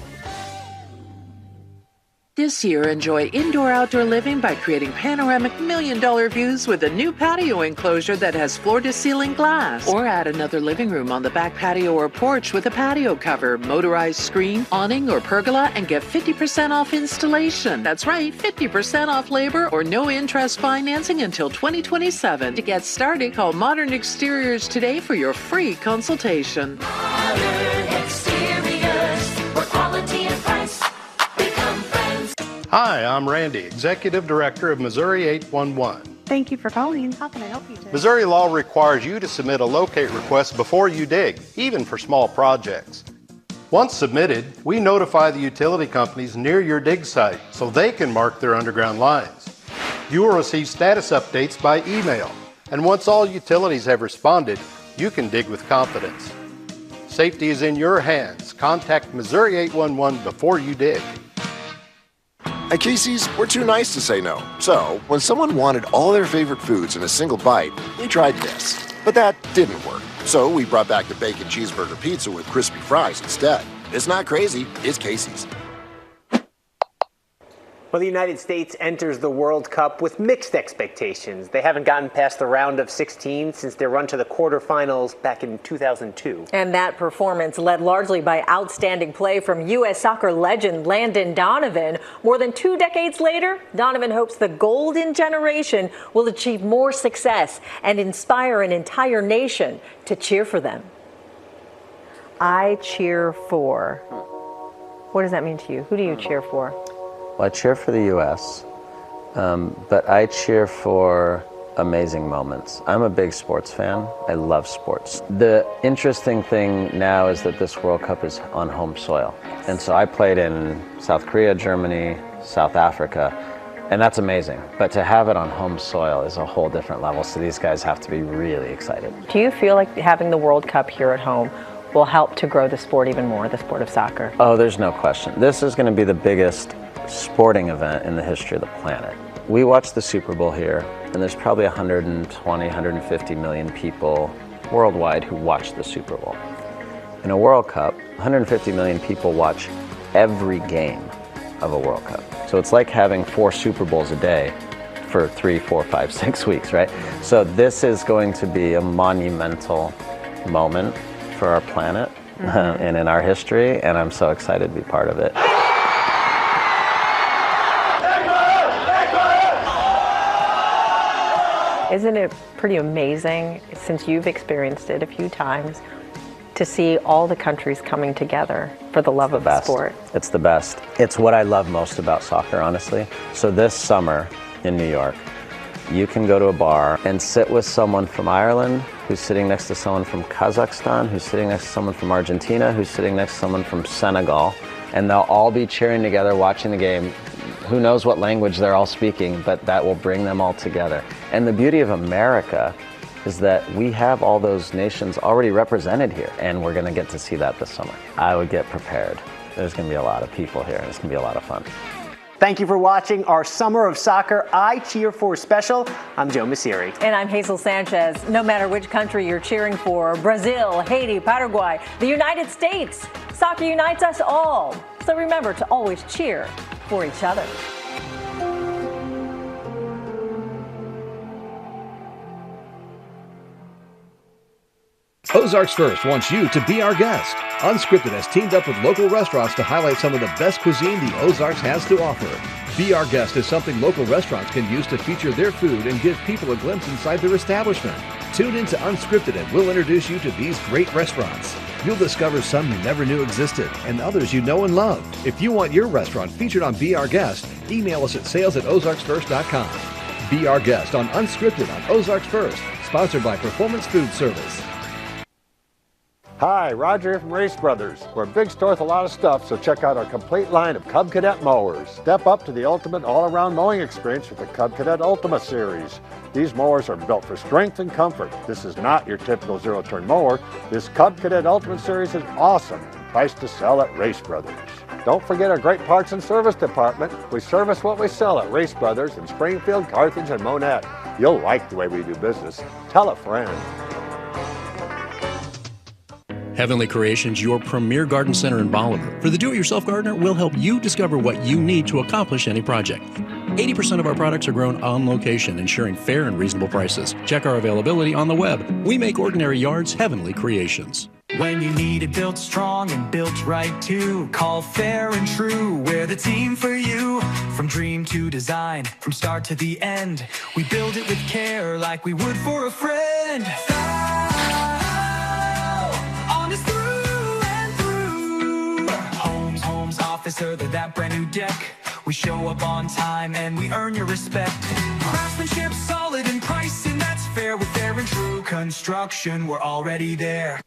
This year, enjoy indoor-outdoor living by creating panoramic million-dollar views with a new patio enclosure that has floor-to-ceiling glass. Or add another living room on the back patio or porch with a patio cover, motorized screen, awning, or pergola, and get 50% off installation. That's right, 50% off labor or no interest financing until 2027. To get started, call Modern Exteriors today for your free consultation. Modern Exteriors, where quality and price become friends. Hi, I'm Randy, Executive Director of Missouri 811. Thank you for calling. How can I help you today? Missouri law requires you to submit a locate request before you dig, even for small projects. Once submitted, we notify the utility companies near your dig site so they can mark their underground lines. You will receive status updates by email, and once all utilities have responded, you can dig with confidence. Safety is in your hands. Contact Missouri 811 before you dig. At Casey's, we're too nice to say no. So, when someone wanted all their favorite foods in a single bite, we tried this. But that didn't work. So, we brought back the bacon cheeseburger pizza with crispy fries instead. It's not crazy, it's Casey's. Well, the United States enters the World Cup with mixed expectations. They haven't gotten past the round of 16 since their run to the quarterfinals back in 2002. And that performance led largely by outstanding play from U.S. soccer legend Landon Donovan. More than 2 decades later, Donovan hopes the golden generation will achieve more success and inspire an entire nation to cheer for them. I cheer for. What does that mean to you? Who do you cheer for? Well, I cheer for the U.S., but I cheer for amazing moments. I'm a big sports fan. I love sports. The interesting thing now is that this World Cup is on home soil. And so I played in South Korea, Germany, South Africa, and that's amazing. But to have it on home soil is a whole different level, so these guys have to be really excited. Do you feel like having the World Cup here at home will help to grow the sport even more, the sport of soccer? Oh, there's no question. This is going to be the biggest sporting event in the history of the planet. We watch the Super Bowl here, and there's probably 120, 150 million people worldwide who watch the Super Bowl. In a World Cup, 150 million people watch every game of a World Cup. So it's like having 4 Super Bowls a day for 3, 4, 5, 6 weeks, right? So this is going to be a monumental moment for our planet and in our history, and I'm so excited to be part of it. Isn't it pretty amazing, since you've experienced it a few times, to see all the countries coming together for the love of the sport? It's the best. It's what I love most about soccer, honestly. So this summer in New York, you can go to a bar and sit with someone from Ireland who's sitting next to someone from Kazakhstan, who's sitting next to someone from Argentina, who's sitting next to someone from Senegal, and they'll all be cheering together, watching the game. Who knows what language they're all speaking, but that will bring them all together. And the beauty of America is that we have all those nations already represented here, and we're gonna get to see that this summer. I would get prepared. There's gonna be a lot of people here, and it's gonna be a lot of fun. Thank you for watching our Summer of Soccer I Cheer For special. I'm Joe Messeri. And I'm Hazel Sanchez. No matter which country you're cheering for, Brazil, Haiti, Paraguay, the United States, soccer unites us all. So remember to always cheer for each other. Ozarks First wants you to be our guest. Unscripted has teamed up with local restaurants to highlight some of the best cuisine the Ozarks has to offer. Be Our Guest is something local restaurants can use to feature their food and give people a glimpse inside their establishment. Tune into Unscripted and we'll introduce you to these great restaurants. You'll discover some you never knew existed and others you know and love. If you want your restaurant featured on Be Our Guest, email us at sales@ozarksfirst.com. Be Our Guest on Unscripted on Ozarks First, sponsored by Performance Food Service. Hi, Roger here from Race Brothers. We're a big store with a lot of stuff, so check out our complete line of Cub Cadet mowers. Step up to the ultimate all-around mowing experience with the Cub Cadet Ultima series. These mowers are built for strength and comfort. This is not your typical zero-turn mower. This Cub Cadet Ultimate series is awesome and priced to sell at Race Brothers. Don't forget our great parts and service department. We service what we sell at Race Brothers in Springfield, Carthage, and Monette. You'll like the way we do business. Tell a friend. Heavenly Creations, your premier garden center in Bolivar. For the do-it-yourself gardener, we'll help you discover what you need to accomplish any project. 80% of our products are grown on location, ensuring fair and reasonable prices. Check our availability on the web. We make ordinary yards Heavenly Creations. When you need it built strong and built right too, call Fair and True. We're the team for you. From dream to design, from start to the end, we build it with care like we would for a friend. Honest through and through. Homes, officer, they're that brand new deck. We show up on time and we earn your respect. Craftsmanship solid and pricing that's fair with Fair and True Construction. We're already there.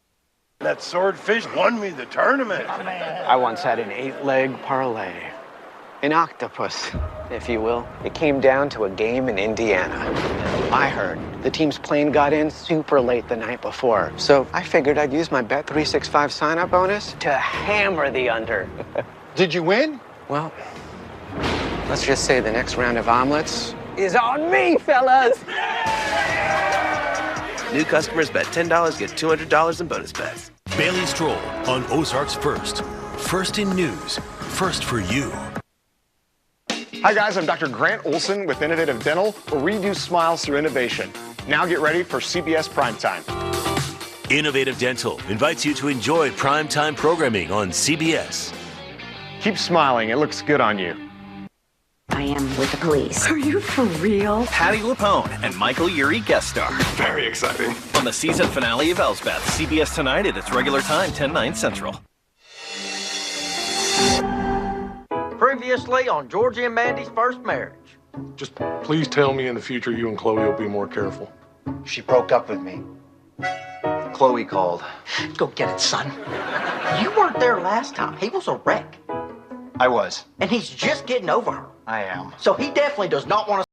That swordfish won me the tournament. I once had an 8-leg parlay. An octopus, if you will. It came down to a game in Indiana. I heard the team's plane got in super late the night before, so I figured I'd use my Bet365 sign-up bonus to hammer the under. Did you win? Well, let's just say the next round of omelets is on me, fellas! New customers bet $10, get $200 in bonus bets. Bailey Stroll on Ozarks First. First in news, first for you. Hi guys, I'm Dr. Grant Olson with Innovative Dental, where we do smiles through innovation. Now get ready for CBS Primetime. Innovative Dental invites you to enjoy primetime programming on CBS. Keep smiling, it looks good on you. I am with the police. Are you for real? Patti LuPone and Michael Urie guest star. Very exciting. On the season finale of Elsbeth, CBS tonight at its regular time, 10/9 Central. Previously on Georgie and Mandy's first marriage. Just please tell me in the future you and Chloe will be more careful. She broke up with me. Chloe called. Go get it, son. You weren't there last time. He was a wreck. I was. And he's just getting over her. I am. So he definitely does not want to